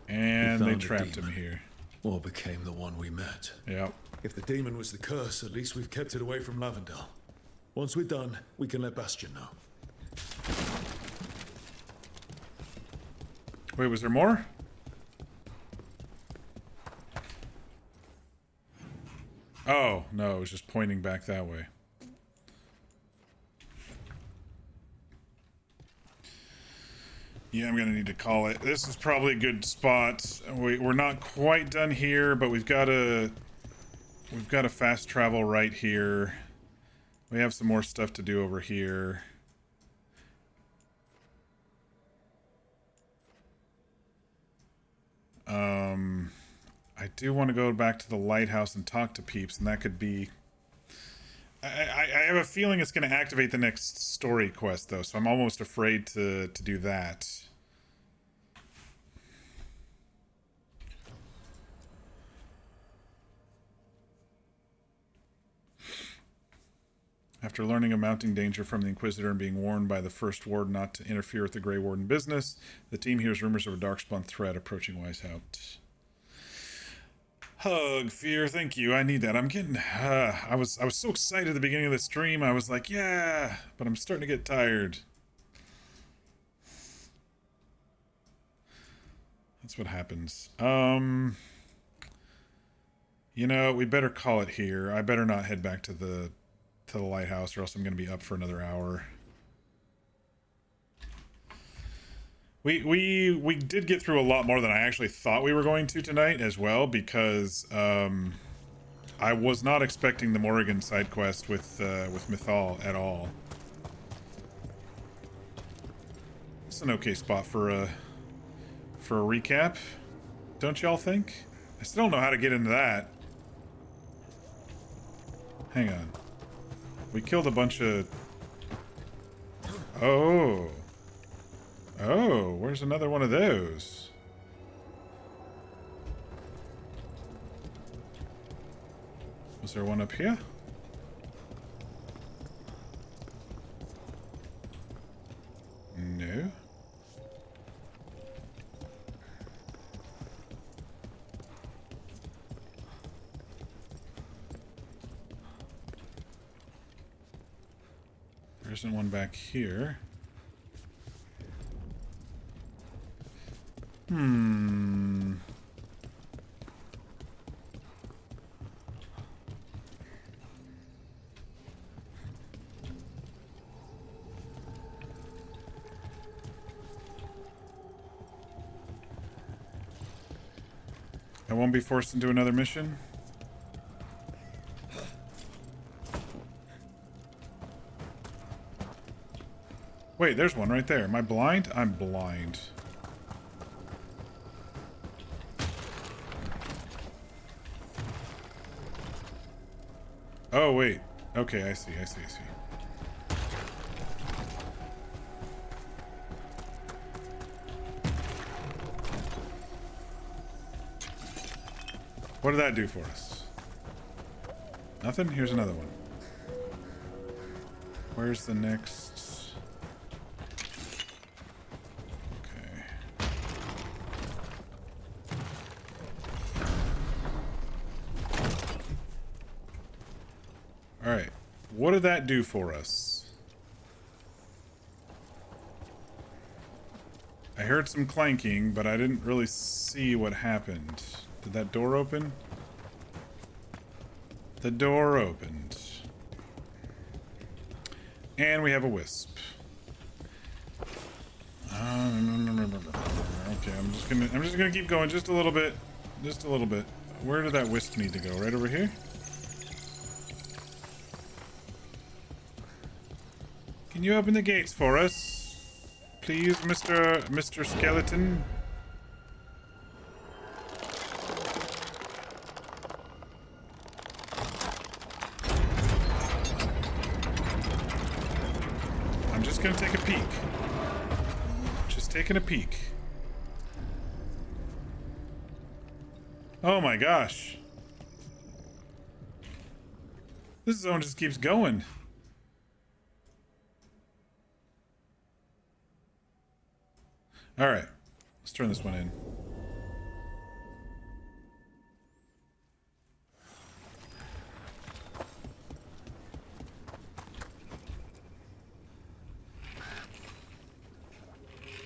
And they trapped him here. Or became the one we met. Yep. If the demon was the curse, at least we've kept it away from Lavendel. Once we're done, we can let Bastion know. Wait, was there more? Oh, no, it was just pointing back that way. Yeah, I'm gonna need to call it. This is probably a good spot. We're not quite done here, but we've got a fast travel right here. We have some more stuff to do over here. I do want to go back to the lighthouse and talk to peeps, and that could be I have a feeling it's going to activate the next story quest, though, so I'm almost afraid to do that. After learning of mounting danger from the Inquisitor and being warned by the First Warden not to interfere with the Grey Warden business, the team hears rumors of a Darkspawn threat approaching Weishaupt. Hug, fear, thank you. I need that. I'm getting... I was so excited at the beginning of the stream. I was like, yeah, but I'm starting to get tired. That's what happens. You know, we better call it here. I better not head back to the lighthouse, or else I'm going to be up for another hour. We did get through a lot more than I actually thought we were going to tonight as well, because I was not expecting the Morrigan side quest with Mythal at all. It's an okay spot for a recap, don't y'all think? I still don't know how to get into that. Hang on. We killed a bunch of... Oh. Oh, where's another one of those? Was there one up here? No. There isn't one back here. I won't be forced into another mission. Wait, there's one right there. Am I blind? I'm blind. Oh, wait. Okay, I see. What did that do for us? Nothing? Here's another one. Where's the next? Okay. Alright. What did that do for us? I heard some clanking, but I didn't really see what happened. Did that door open? The door opened. And we have a wisp. Okay, I'm just gonna keep going just a little bit. Just a little bit. Where did that wisp need to go? Right over here? Can you open the gates for us? Please, Mr. Skeleton? I'm just gonna take a peek. Just taking a peek. Oh my gosh. This zone just keeps going. Alright. Let's turn this one in.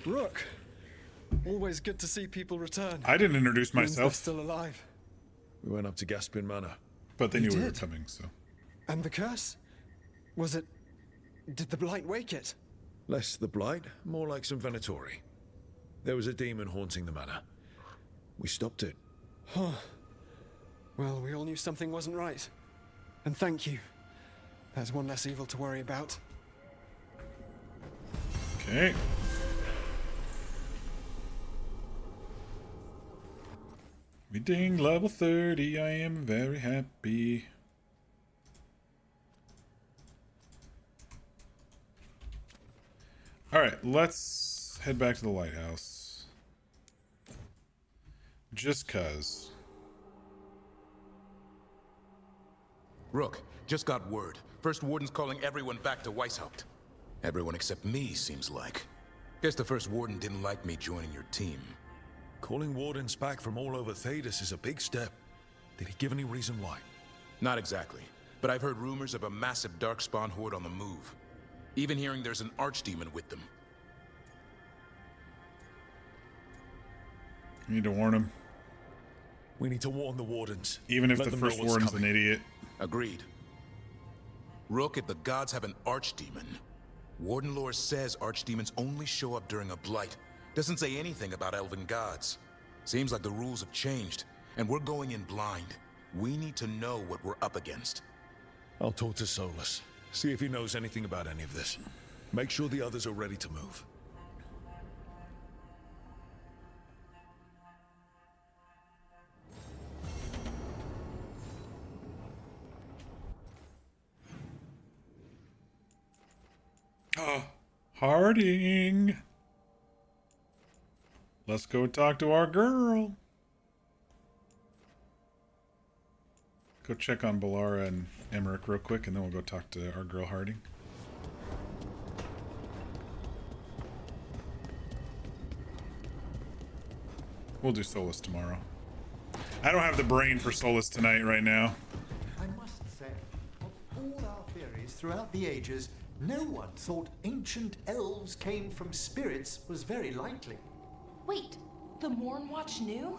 Rook, always good to see people return. I didn't introduce Means they're myself. still alive. We went up to Gaspin Manor. But they You knew we were did? coming, so. And the curse? Was it... Did the blight wake it? Less the blight, more like some Venatori. There was a demon haunting the manor. We stopped it. Huh. Well, we all knew something wasn't right. And thank you. There's one less evil to worry about. Okay. We ding level 30. I am very happy. Alright, let's head back to the lighthouse. Just cuz. Rook, just got word. First Warden's calling everyone back to Weishaupt. Everyone except me, seems like. Guess the First Warden didn't like me joining your team. Calling Wardens back from all over Thedas is a big step. Did he give any reason why? Not exactly, but I've heard rumors of a massive Darkspawn horde on the move. Even hearing there's an Archdemon with them. We need to warn him. We need to warn the Wardens. Even if Let the them know First what's Warden's coming. an idiot. Agreed. Rook, if the gods have an Archdemon, Warden lore says Archdemons only show up during a blight. Doesn't say anything about elven gods. Seems like the rules have changed, and we're going in blind. We need to know what we're up against. I'll talk to Solus. See if he knows anything about any of this. Make sure the others are ready to move. Harding. Let's go talk to our girl. Go check on Balara and Emmerich real quick, and then we'll go talk to our girl Harding. We'll do Solus tomorrow. I don't have the brain for Solus tonight right now. I must say, of all our theories throughout the ages, no one thought ancient elves came from spirits was very likely. Wait, the Mornwatch knew?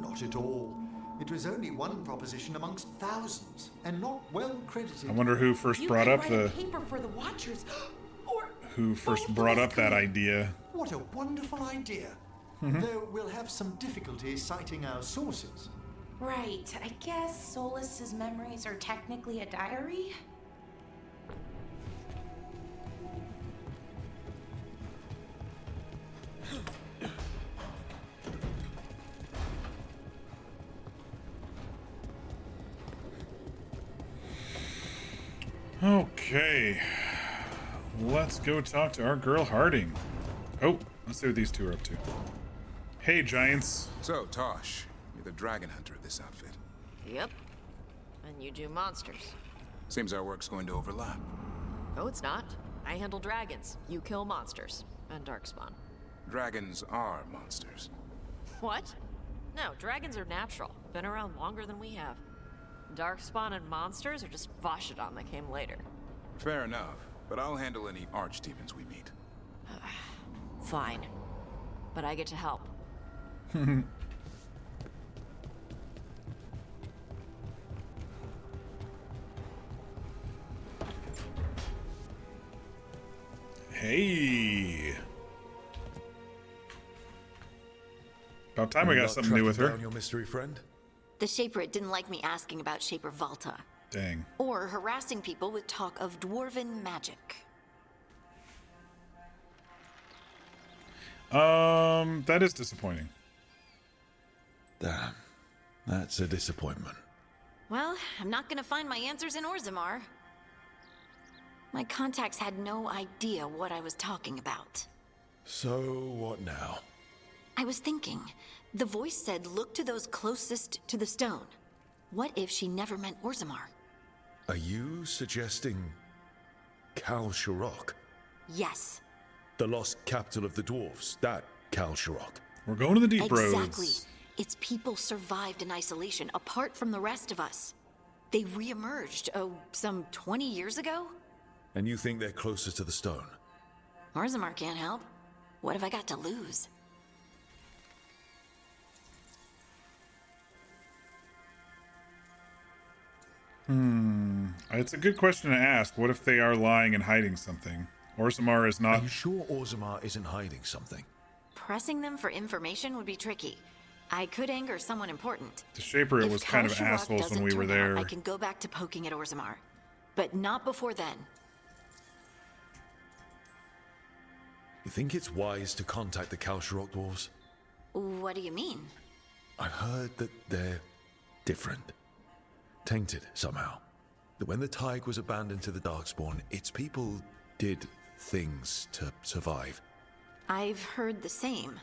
Not at all. It was only one proposition amongst thousands, and not well credited. I wonder who first brought up the paper for the Watchers, or who first brought up that idea. What a wonderful idea. Though we'll have some difficulty citing our sources. right. I guess Solus's memories are technically a diary. Okay. Let's go talk to our girl Harding. Oh, let's see what these two are up to. Hey, Giants. So, Tosh, you're the dragon hunter of this outfit. Yep. And you do monsters. Seems our work's going to overlap. No, it's not. I handle dragons. You kill monsters. And Darkspawn. Dragons are monsters. What? No, dragons are natural. Been around longer than we have. Darkspawn and monsters are just Vashidon that came later. Fair enough, but I'll handle any archdemons we meet. Fine. But I get to help. Hey. About time we got something new with her. Down your mystery friend? The Shaper didn't like me asking about Shaper Valta. Dang. Or harassing people with talk of dwarven magic. That is disappointing. Damn. That's a disappointment. Well, I'm not gonna find my answers in Orzammar. My contacts had no idea what I was talking about. So, what now? I was thinking, the voice said look to those closest to the stone. What if she never meant Orzammar? Are you suggesting Kal Sharok? Yes. The lost capital of the dwarves, that Kal Sharok. We're going to the deep roads. Exactly. Its people survived in isolation, apart from the rest of us. They re-emerged, some 20 years ago? And you think they're closer to the stone? Orzammar can't help. What have I got to lose? It's a good question to ask. What if they are lying and hiding something? Orzammar is not... Are you sure Orzammar isn't hiding something? Pressing them for information would be tricky. I could anger someone important. The Shaper If was kind of Kal Sharok assholes when doesn't we were turn out, there. I can go back to poking at Orzammar. But not before then. You think it's wise to contact the Kal Sharok dwarves? What do you mean? I've heard that they're different. Tainted, somehow. That when the Tig was abandoned to the Darkspawn, its people did things to survive. I've heard the same.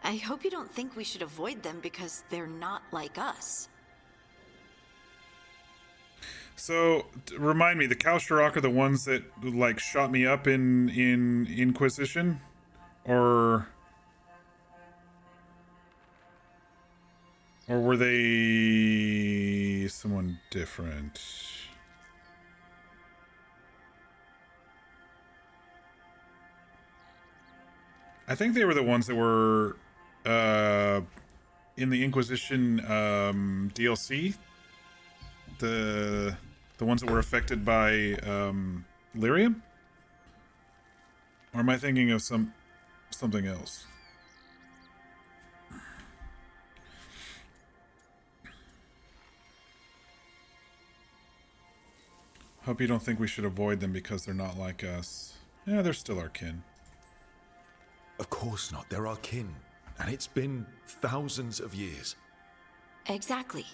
I hope you don't think we should avoid them because they're not like us. So, remind me, the Kalsharok are the ones that, like, shot me up in Inquisition? Or were they someone different? I think they were the ones that were in the Inquisition DLC. The ones that were affected by lyrium? Or am I thinking of something else? Hope you don't think we should avoid them because they're not like us. Yeah, they're still our kin. Of course not. They're our kin. And it's been thousands of years. Exactly.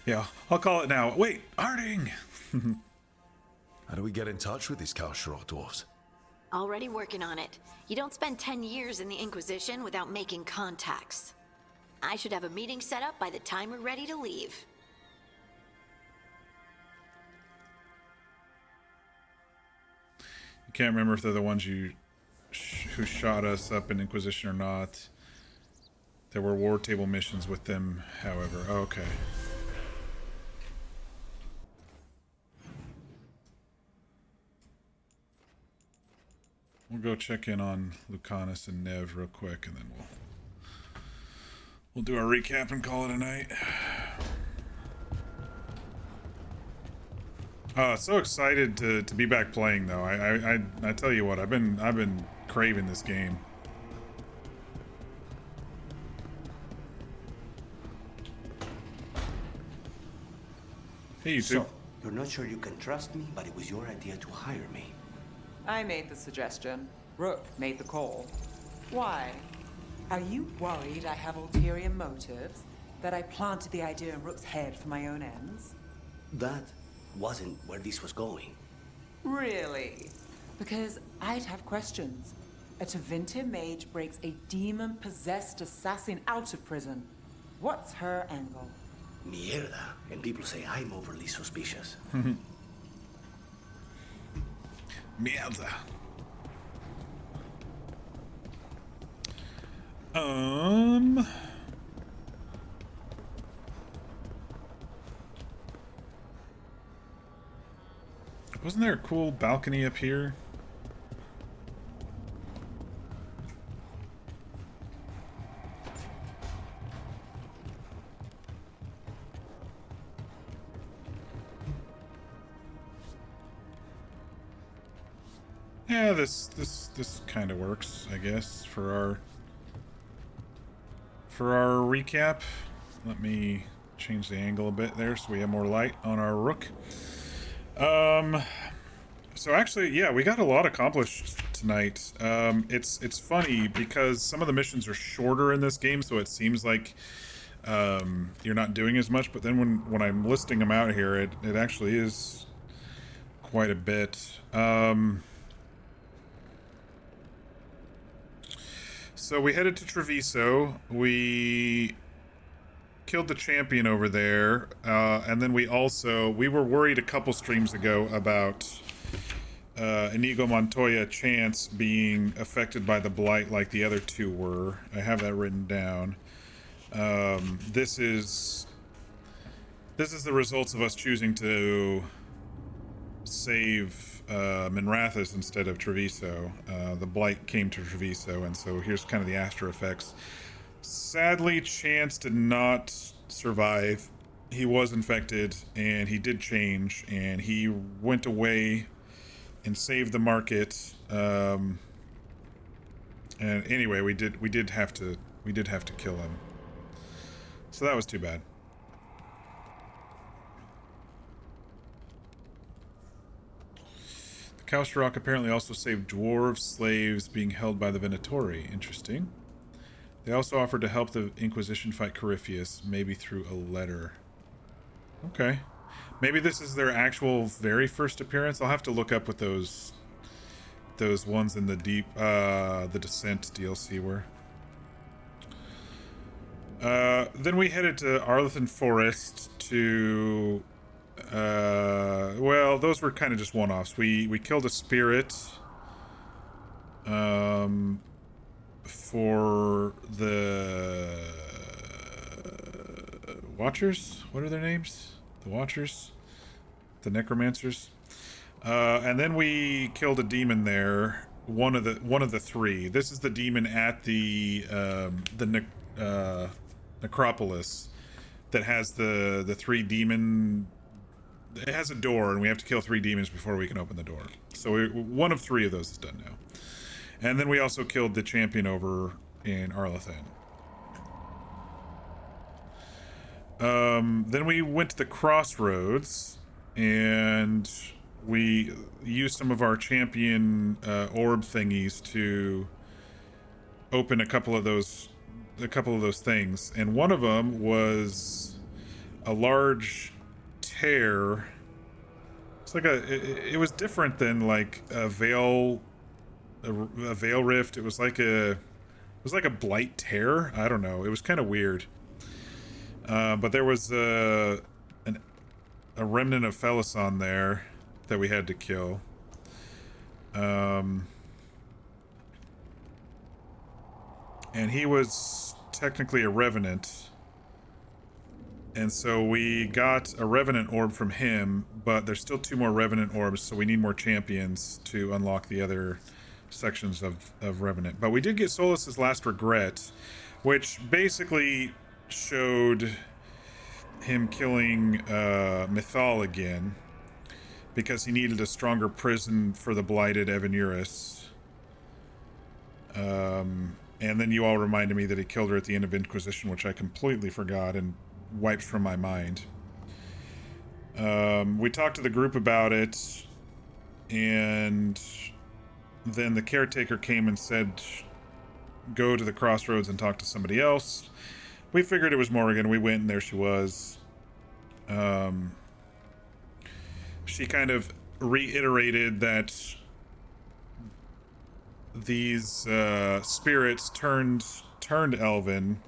Yeah, I'll call it now. Wait, Harding! How do we get in touch with these Kalsharok dwarves? Already working on it. You don't spend 10 years in the Inquisition without making contacts. I should have a meeting set up by the time we're ready to leave. You can't remember if they're the ones who shot us up in Inquisition or not. There were war table missions with them, however. Oh, okay. We'll go check in on Lucanus and Nev real quick, and then we'll do our recap and call it a night. So excited to be back playing though. I tell you what, I've been craving this game. Hey, YouTube. So, you're not sure you can trust me, but it was your idea to hire me. I made the suggestion. Rook made the call. Why? Are you worried I have ulterior motives? That I planted the idea in Rook's head for my own ends? That wasn't where this was going. Really? Because I'd have questions. A Tevinter mage breaks a demon-possessed assassin out of prison. What's her angle? Mierda. And people say I'm overly suspicious. Mierda. Wasn't there a cool balcony up here? Yeah, this kind of works, I guess, for our recap. Let me change the angle a bit there so we have more light on our Rook. So actually, yeah, we got a lot accomplished tonight. It's funny because some of the missions are shorter in this game, so it seems like you're not doing as much, but then when I'm listing them out here, it actually is quite a bit. So we headed to Treviso. We killed the champion over there, and then we were worried a couple streams ago about Inigo Montoya Chance being affected by the blight like the other two were. I have that written down. This is the results of us choosing to save Minrathous instead of Treviso. The blight came to Treviso, and so here's kind of the after effects. Sadly, Chance did not survive. He was infected, and he did change, and he went away and saved the market. And anyway, we did have to kill him. So that was too bad. The Kalsharok apparently also saved dwarves, slaves being held by the Venatori. Interesting. They also offered to help the Inquisition fight Corypheus, maybe through a letter. Okay. Maybe this is their actual very first appearance. I'll have to look up what those ones in the the Descent DLC were. Then we headed to Arlington Forest to well, those were kind of just one-offs. We killed a spirit for the Watchers. What are their names? The Watchers, the Necromancers. And then we killed a demon there. One of the three. This is the demon at the necropolis that has the three demon. It has a door, and we have to kill 3 demons before we can open the door. So one of 3 of those is done now. And then we also killed the champion over in Arlathan. Then we went to the crossroads, and we used some of our champion orb thingies to open a couple of those things. And one of them was a large tear. It's like it was different than like a veil rift. It was like a blight tear. I don't know. It was kind of weird. But there was a remnant of Felisan there that we had to kill. And he was technically a revenant. And so we got a Revenant Orb from him, but there's still 2 more Revenant Orbs, so we need more champions to unlock the other sections of Revenant. But we did get Solus's Last Regret, which basically showed him killing Mythal again, because he needed a stronger prison for the blighted Evanuris. And then you all reminded me that he killed her at the end of Inquisition, which I completely forgot and wiped from my mind. We talked to the group about it, and then the caretaker came and said, go to the crossroads and talk to somebody else. We figured it was Morrigan. We went, and there she was. She kind of reiterated that these spirits turned elven,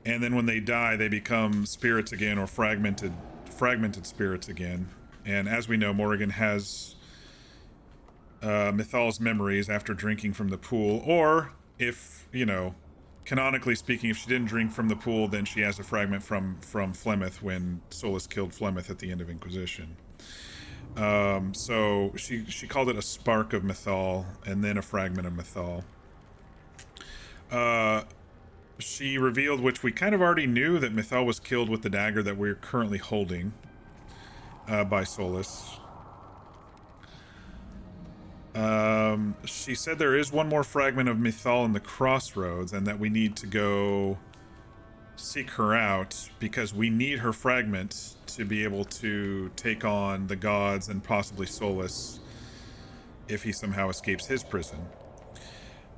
and then when they die, they become spirits again, or fragmented spirits again. And as we know, Morrigan has Mythal's memories after drinking from the pool, or if, you know, canonically speaking, if she didn't drink from the pool, then she has a fragment from Flemeth when Solus killed Flemeth at the end of Inquisition. So she called it a spark of Mythal, and then a fragment of Mythal. She revealed, which we kind of already knew, that Mythal was killed with the dagger that we're currently holding by Solus. She said there is one more fragment of Mythal in the crossroads, and that we need to go seek her out, because we need her fragment to be able to take on the gods and possibly Solus if he somehow escapes his prison.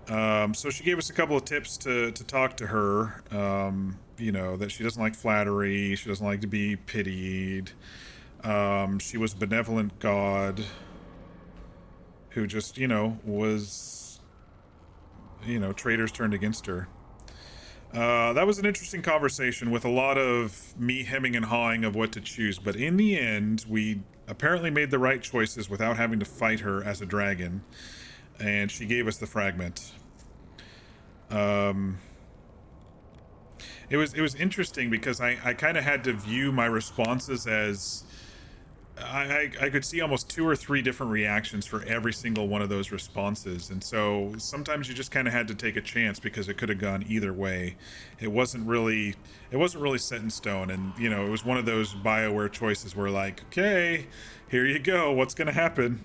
So she gave us a couple of tips to talk to her. You know, that she doesn't like flattery, she doesn't like to be pitied. She was a benevolent god who just, you know, was, you know, traitors turned against her. That was an interesting conversation with a lot of me hemming and hawing of what to choose, but in the end, we apparently made the right choices without having to fight her as a dragon, and she gave us the fragment. It was interesting because I kind of had to view my responses as I could see almost 2 or 3 different reactions for every single one of those responses, and so sometimes you just kind of had to take a chance because it could have gone either way. It wasn't really set in stone, and you know, it was one of those BioWare choices where, like, okay, here you go, what's gonna happen?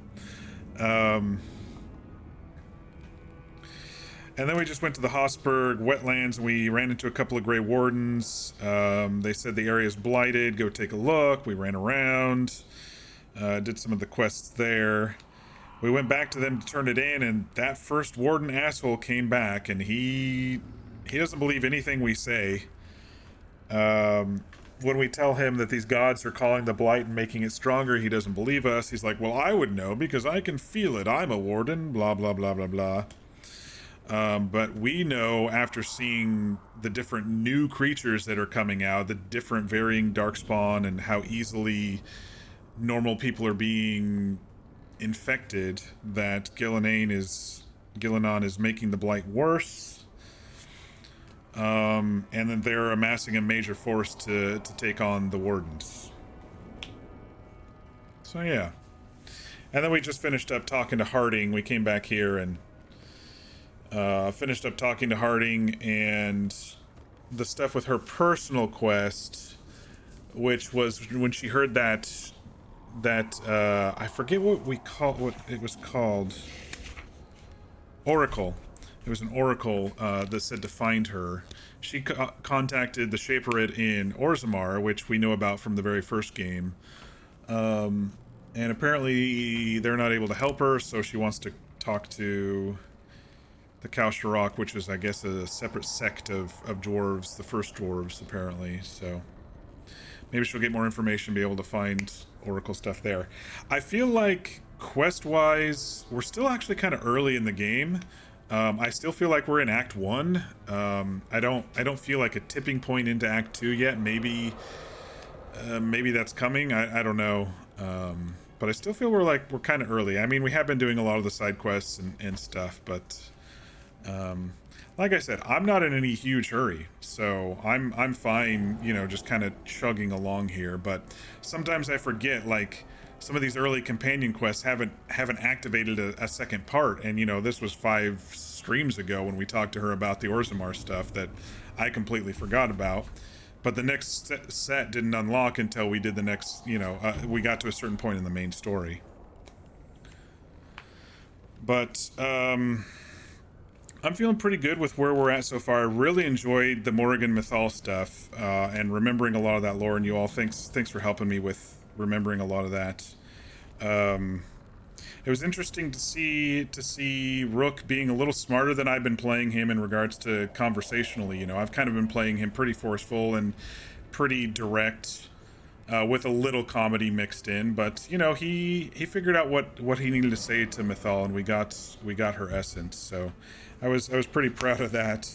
And then we just went to the Hossberg wetlands, and we ran into a couple of Grey Wardens. They said the area is blighted, go take a look. We ran around, did some of the quests there. We went back to them to turn it in, and that first Warden asshole came back, and he doesn't believe anything we say. when we tell him that these gods are calling the blight and making it stronger, he doesn't believe us. He's like, well, I would know because I can feel it. I'm a warden, blah, blah, blah, blah, blah. But we know after seeing the different new creatures that are coming out, the different varying darkspawn, and how easily normal people are being infected, that Gillenan is making the blight worse. And then they're amassing a major force to take on the wardens. So yeah. And then we just finished up talking to Harding. We came back here and finished up talking to Harding, and the stuff with her personal quest, which was when she heard that I forget what it was called. Oracle. It was an oracle that said to find her. She contacted the Shaperid in Orzammar, which we know about from the very first game. And apparently they're not able to help her, so she wants to talk to the Kalsharok, which is, I guess, a separate sect of dwarves, the first dwarves, apparently. So maybe she'll get more information, be able to find oracle stuff there. I feel like quest-wise, we're still actually kind of early in the game. I still feel like we're in Act 1. I don't feel like a tipping point into Act 2 yet. Maybe that's coming. I don't know. But I still feel we're kind of early. I mean, we have been doing a lot of the side quests and stuff, but like I said, I'm not in any huge hurry, so I'm fine, just kind of chugging along here. But sometimes I forget, like, some of these early companion quests haven't activated a second part, and this was 5 streams ago when we talked to her about the Orzammar stuff that I completely forgot about. But the next set didn't unlock until we did the next, we got to a certain point in the main story. But I'm feeling pretty good with where we're at so far. I really enjoyed the Morrigan Mythal stuff, and remembering a lot of that lore, and you all, thanks for helping me with remembering a lot of that. It was interesting to see Rook being a little smarter than I've been playing him in regards to conversationally. I've kind of been playing him pretty forceful and pretty direct, with a little comedy mixed in. But he figured out what he needed to say to Mythal, and we got her essence. So I was pretty proud of that.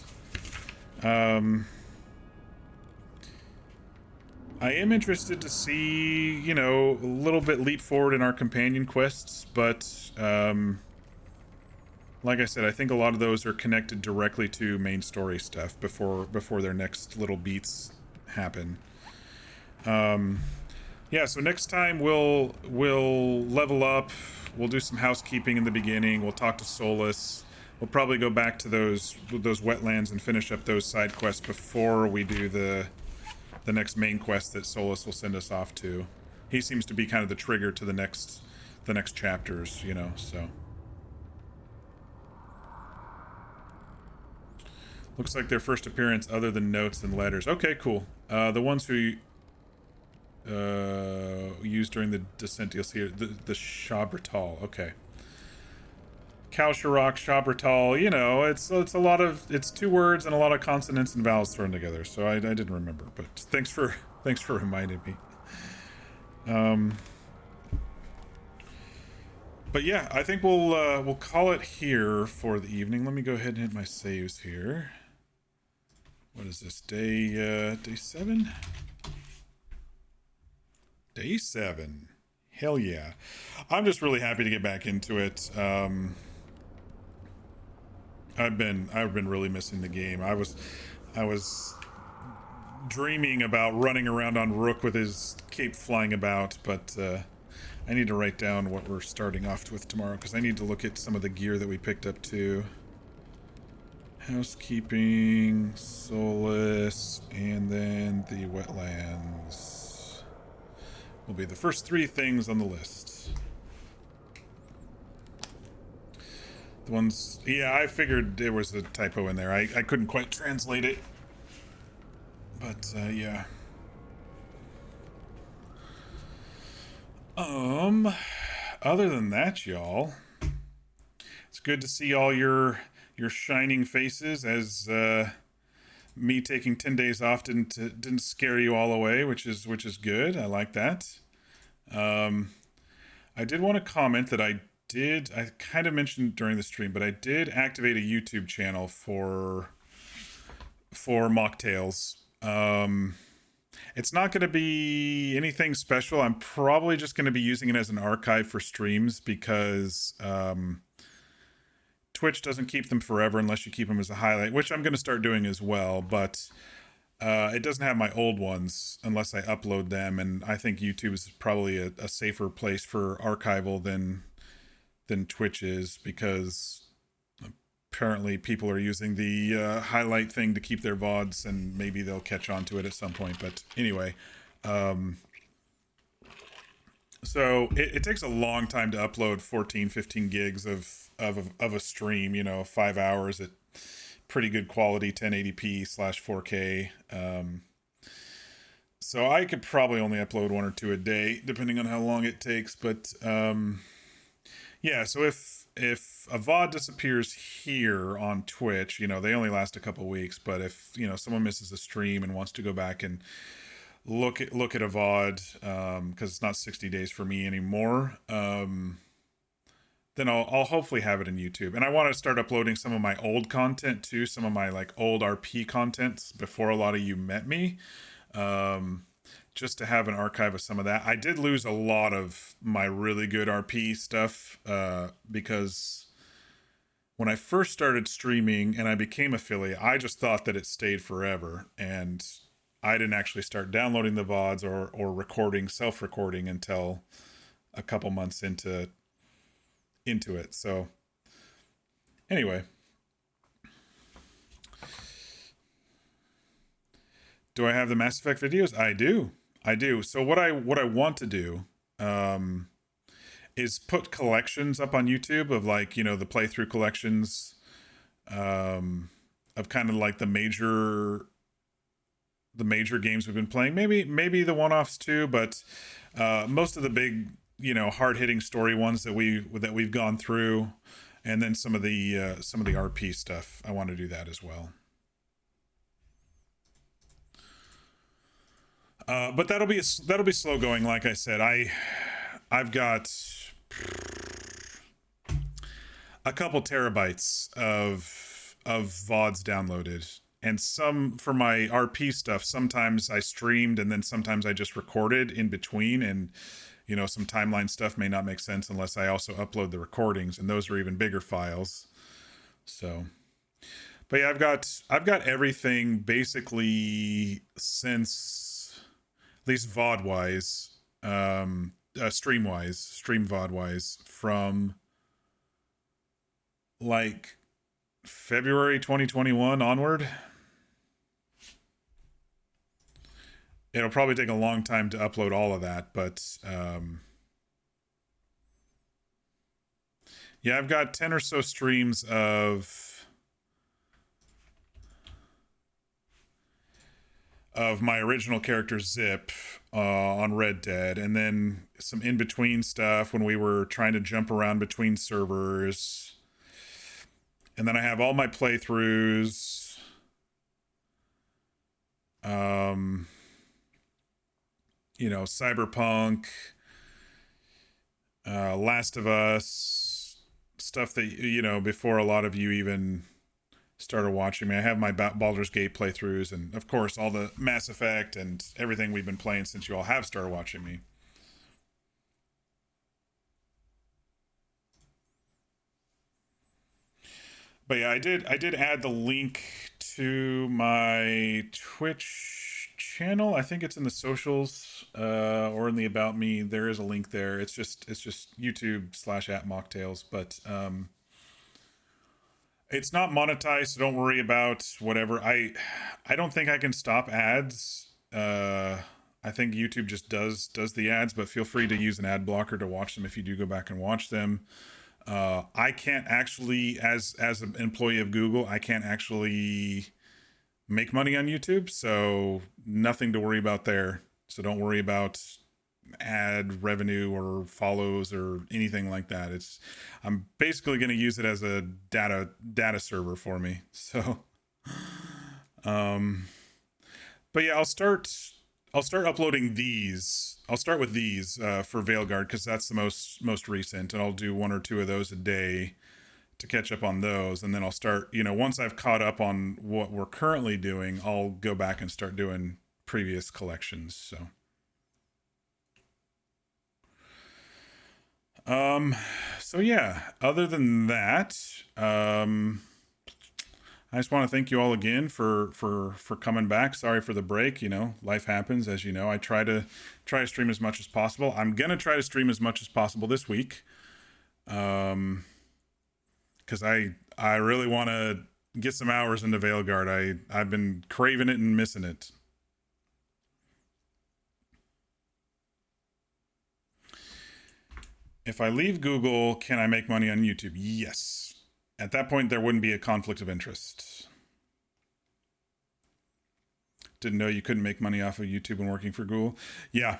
I am interested to see, a little bit leap forward in our companion quests, but like I said, I think a lot of those are connected directly to main story stuff before their next little beats happen. Yeah, so next time we'll level up, we'll do some housekeeping in the beginning, we'll talk to Solus, we'll probably go back to those wetlands and finish up those side quests before we do the next main quest that Solus will send us off to. He seems to be kind of the trigger to the next chapters, so. Looks like their first appearance other than notes and letters. Okay, cool. The ones who used during the descent, you'll see the Shabratal. Okay. Kalsharok, Shabratal, it's a lot of, it's 2 words and a lot of consonants and vowels thrown together, so I didn't remember, but thanks for reminding me. But yeah, I think we'll call it here for the evening. Let me go ahead and hit my saves here. What is this, day 7? Day 7. Hell yeah. I'm just really happy to get back into it. I've been really missing the game. I was dreaming about running around on Rook with his cape flying about, but I need to write down what we're starting off with tomorrow, because I need to look at some of the gear that we picked up too. Housekeeping, Solus, and then the wetlands will be the first 3 things on the list. The ones, yeah, I figured there was a typo in there. I couldn't quite translate it, but yeah. Other than that, y'all, it's good to see all your shining faces as me taking 10 days off didn't scare you all away, which is good. I like that. I did want to comment that I kind of mentioned during the stream, but I did activate a YouTube channel for Mocktails. It's not going to be anything special. I'm probably just going to be using it as an archive for streams because Twitch doesn't keep them forever unless you keep them as a highlight, which I'm going to start doing as well. But it doesn't have my old ones unless I upload them, and I think YouTube is probably a safer place for archival than Twitch is, because apparently people are using the highlight thing to keep their VODs, and maybe they'll catch on to it at some point. But anyway, so it takes a long time to upload 14-15 gigs of a stream, 5 hours at pretty good quality 1080p/4K. So I could probably only upload 1 or 2 a day depending on how long it takes. But yeah, so if a VOD disappears here on Twitch, they only last a couple weeks, but if someone misses a stream and wants to go back and look at a VOD, because it's not 60 days for me anymore, then I'll hopefully have it in YouTube. And I want to start uploading some of my old content too, some of my like old RP contents before a lot of you met me, just to have an archive of some of that. I did lose a lot of my really good RP stuff because when I first started streaming and I became affiliate, I just thought that it stayed forever, and I didn't actually start downloading the VODs or recording, self-recording, until a couple months into it. So anyway, do I have the Mass Effect videos? I do. So what I want to do is put collections up on YouTube of like, the playthrough collections of kind of like the major games we've been playing, maybe the one-offs too, but most of the big, hard-hitting story ones that we've gone through, and then some of the RP stuff. I want to do that as well. But that'll be slow going. Like I said, I've got a couple terabytes of VODs downloaded, and some for my RP stuff. Sometimes I streamed, and then sometimes I just recorded in between, and some timeline stuff may not make sense unless I also upload the recordings, and those are even bigger files. So, but yeah, I've got everything basically since, at least VOD wise, stream VOD wise, from like February 2021 onward. It'll probably take a long time to upload all of that, but yeah, I've got 10 or so streams of my original character Zip on Red Dead, and then some in-between stuff when we were trying to jump around between servers. And then I have all my playthroughs. Cyberpunk, Last of Us, stuff that, before a lot of you even started watching me. I have my Baldur's Gate playthroughs, and of course all the Mass Effect and everything we've been playing since you all have started watching me. But yeah, I did add the link to my Twitch channel. I think it's in the socials or in the About Me. There is a link there. It's just YouTube/@Mocktails, but it's not monetized, so don't worry about whatever. I don't think I can stop ads. I think YouTube just does the ads, but feel free to use an ad blocker to watch them if you do go back and watch them. I can't actually, as an employee of Google, I can't actually make money on YouTube, so nothing to worry about there. So don't worry about ad revenue or follows or anything like that. I'm basically going to use it as a data server for me. So But yeah, I'll start uploading these. I'll start with these for Veilguard because that's the most recent, and I'll do 1 or 2 of those a day to catch up on those, and then I'll start, once I've caught up on what we're currently doing, I'll go back and start doing previous collections. So yeah, other than that, I just want to thank you all again for coming back. Sorry for the break. Life happens, as you know. I try to stream as much as possible. I'm gonna try to stream as much as possible this week, because I really want to get some hours into Veilguard. I've been craving it and missing it. If I leave Google, can I make money on YouTube? Yes. At that point, there wouldn't be a conflict of interest. Didn't know you couldn't make money off of YouTube when working for Google. Yeah.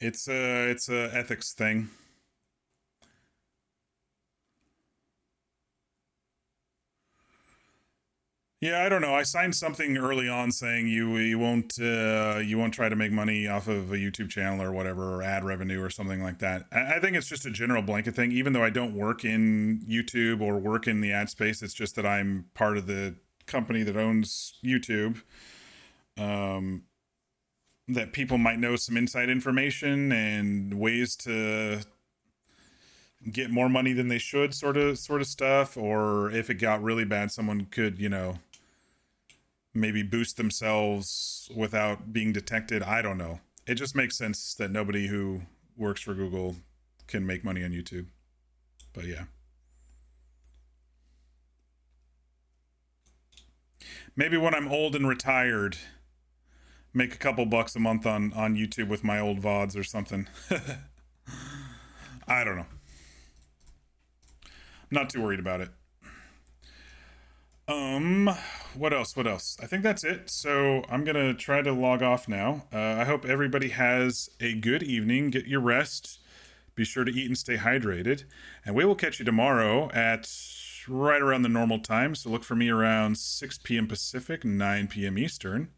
It's a ethics thing. Yeah, I don't know. I signed something early on saying you won't try to make money off of a YouTube channel or whatever, or ad revenue or something like that. I think it's just a general blanket thing. Even though I don't work in YouTube or work in the ad space, it's just that I'm part of the company that owns YouTube. That people might know some inside information and ways to get more money than they should, sort of stuff. Or if it got really bad, someone could, maybe boost themselves without being detected. I don't know. It just makes sense that nobody who works for Google can make money on YouTube. But yeah. Maybe when I'm old and retired, make a couple bucks a month on YouTube with my old VODs or something. I don't know. Not too worried about it. What else? I think that's it. So I'm going to try to log off now. I hope everybody has a good evening. Get your rest. Be sure to eat and stay hydrated. And we will catch you tomorrow at right around the normal time. So look for me around 6 p.m. Pacific, 9 p.m. Eastern.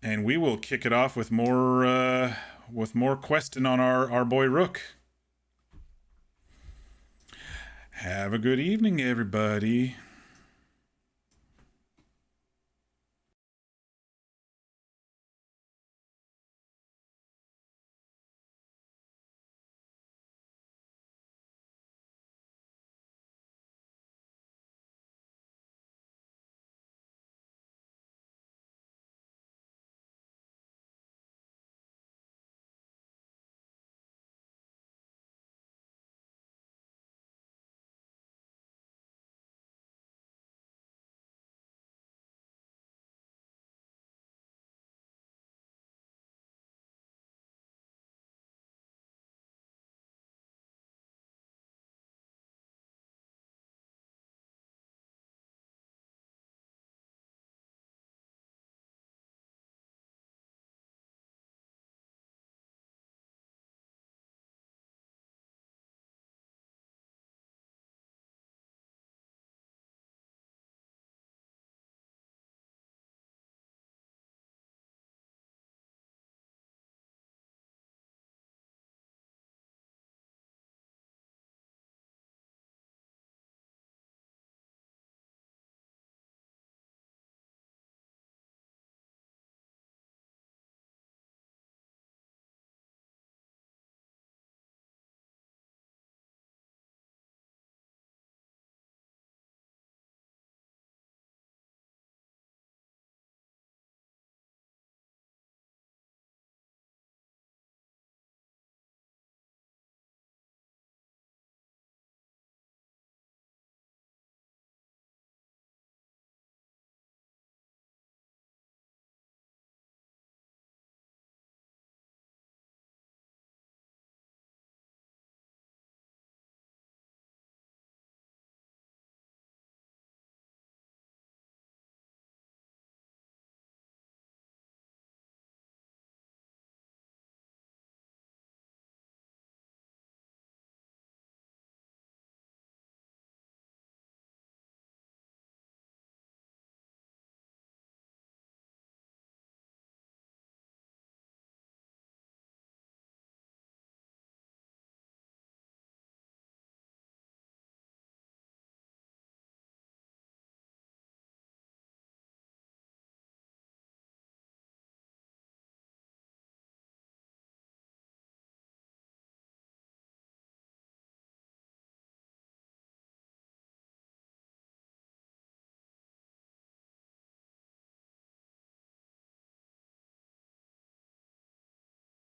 And we will kick it off with more questing on our boy Rook. Have a good evening, everybody.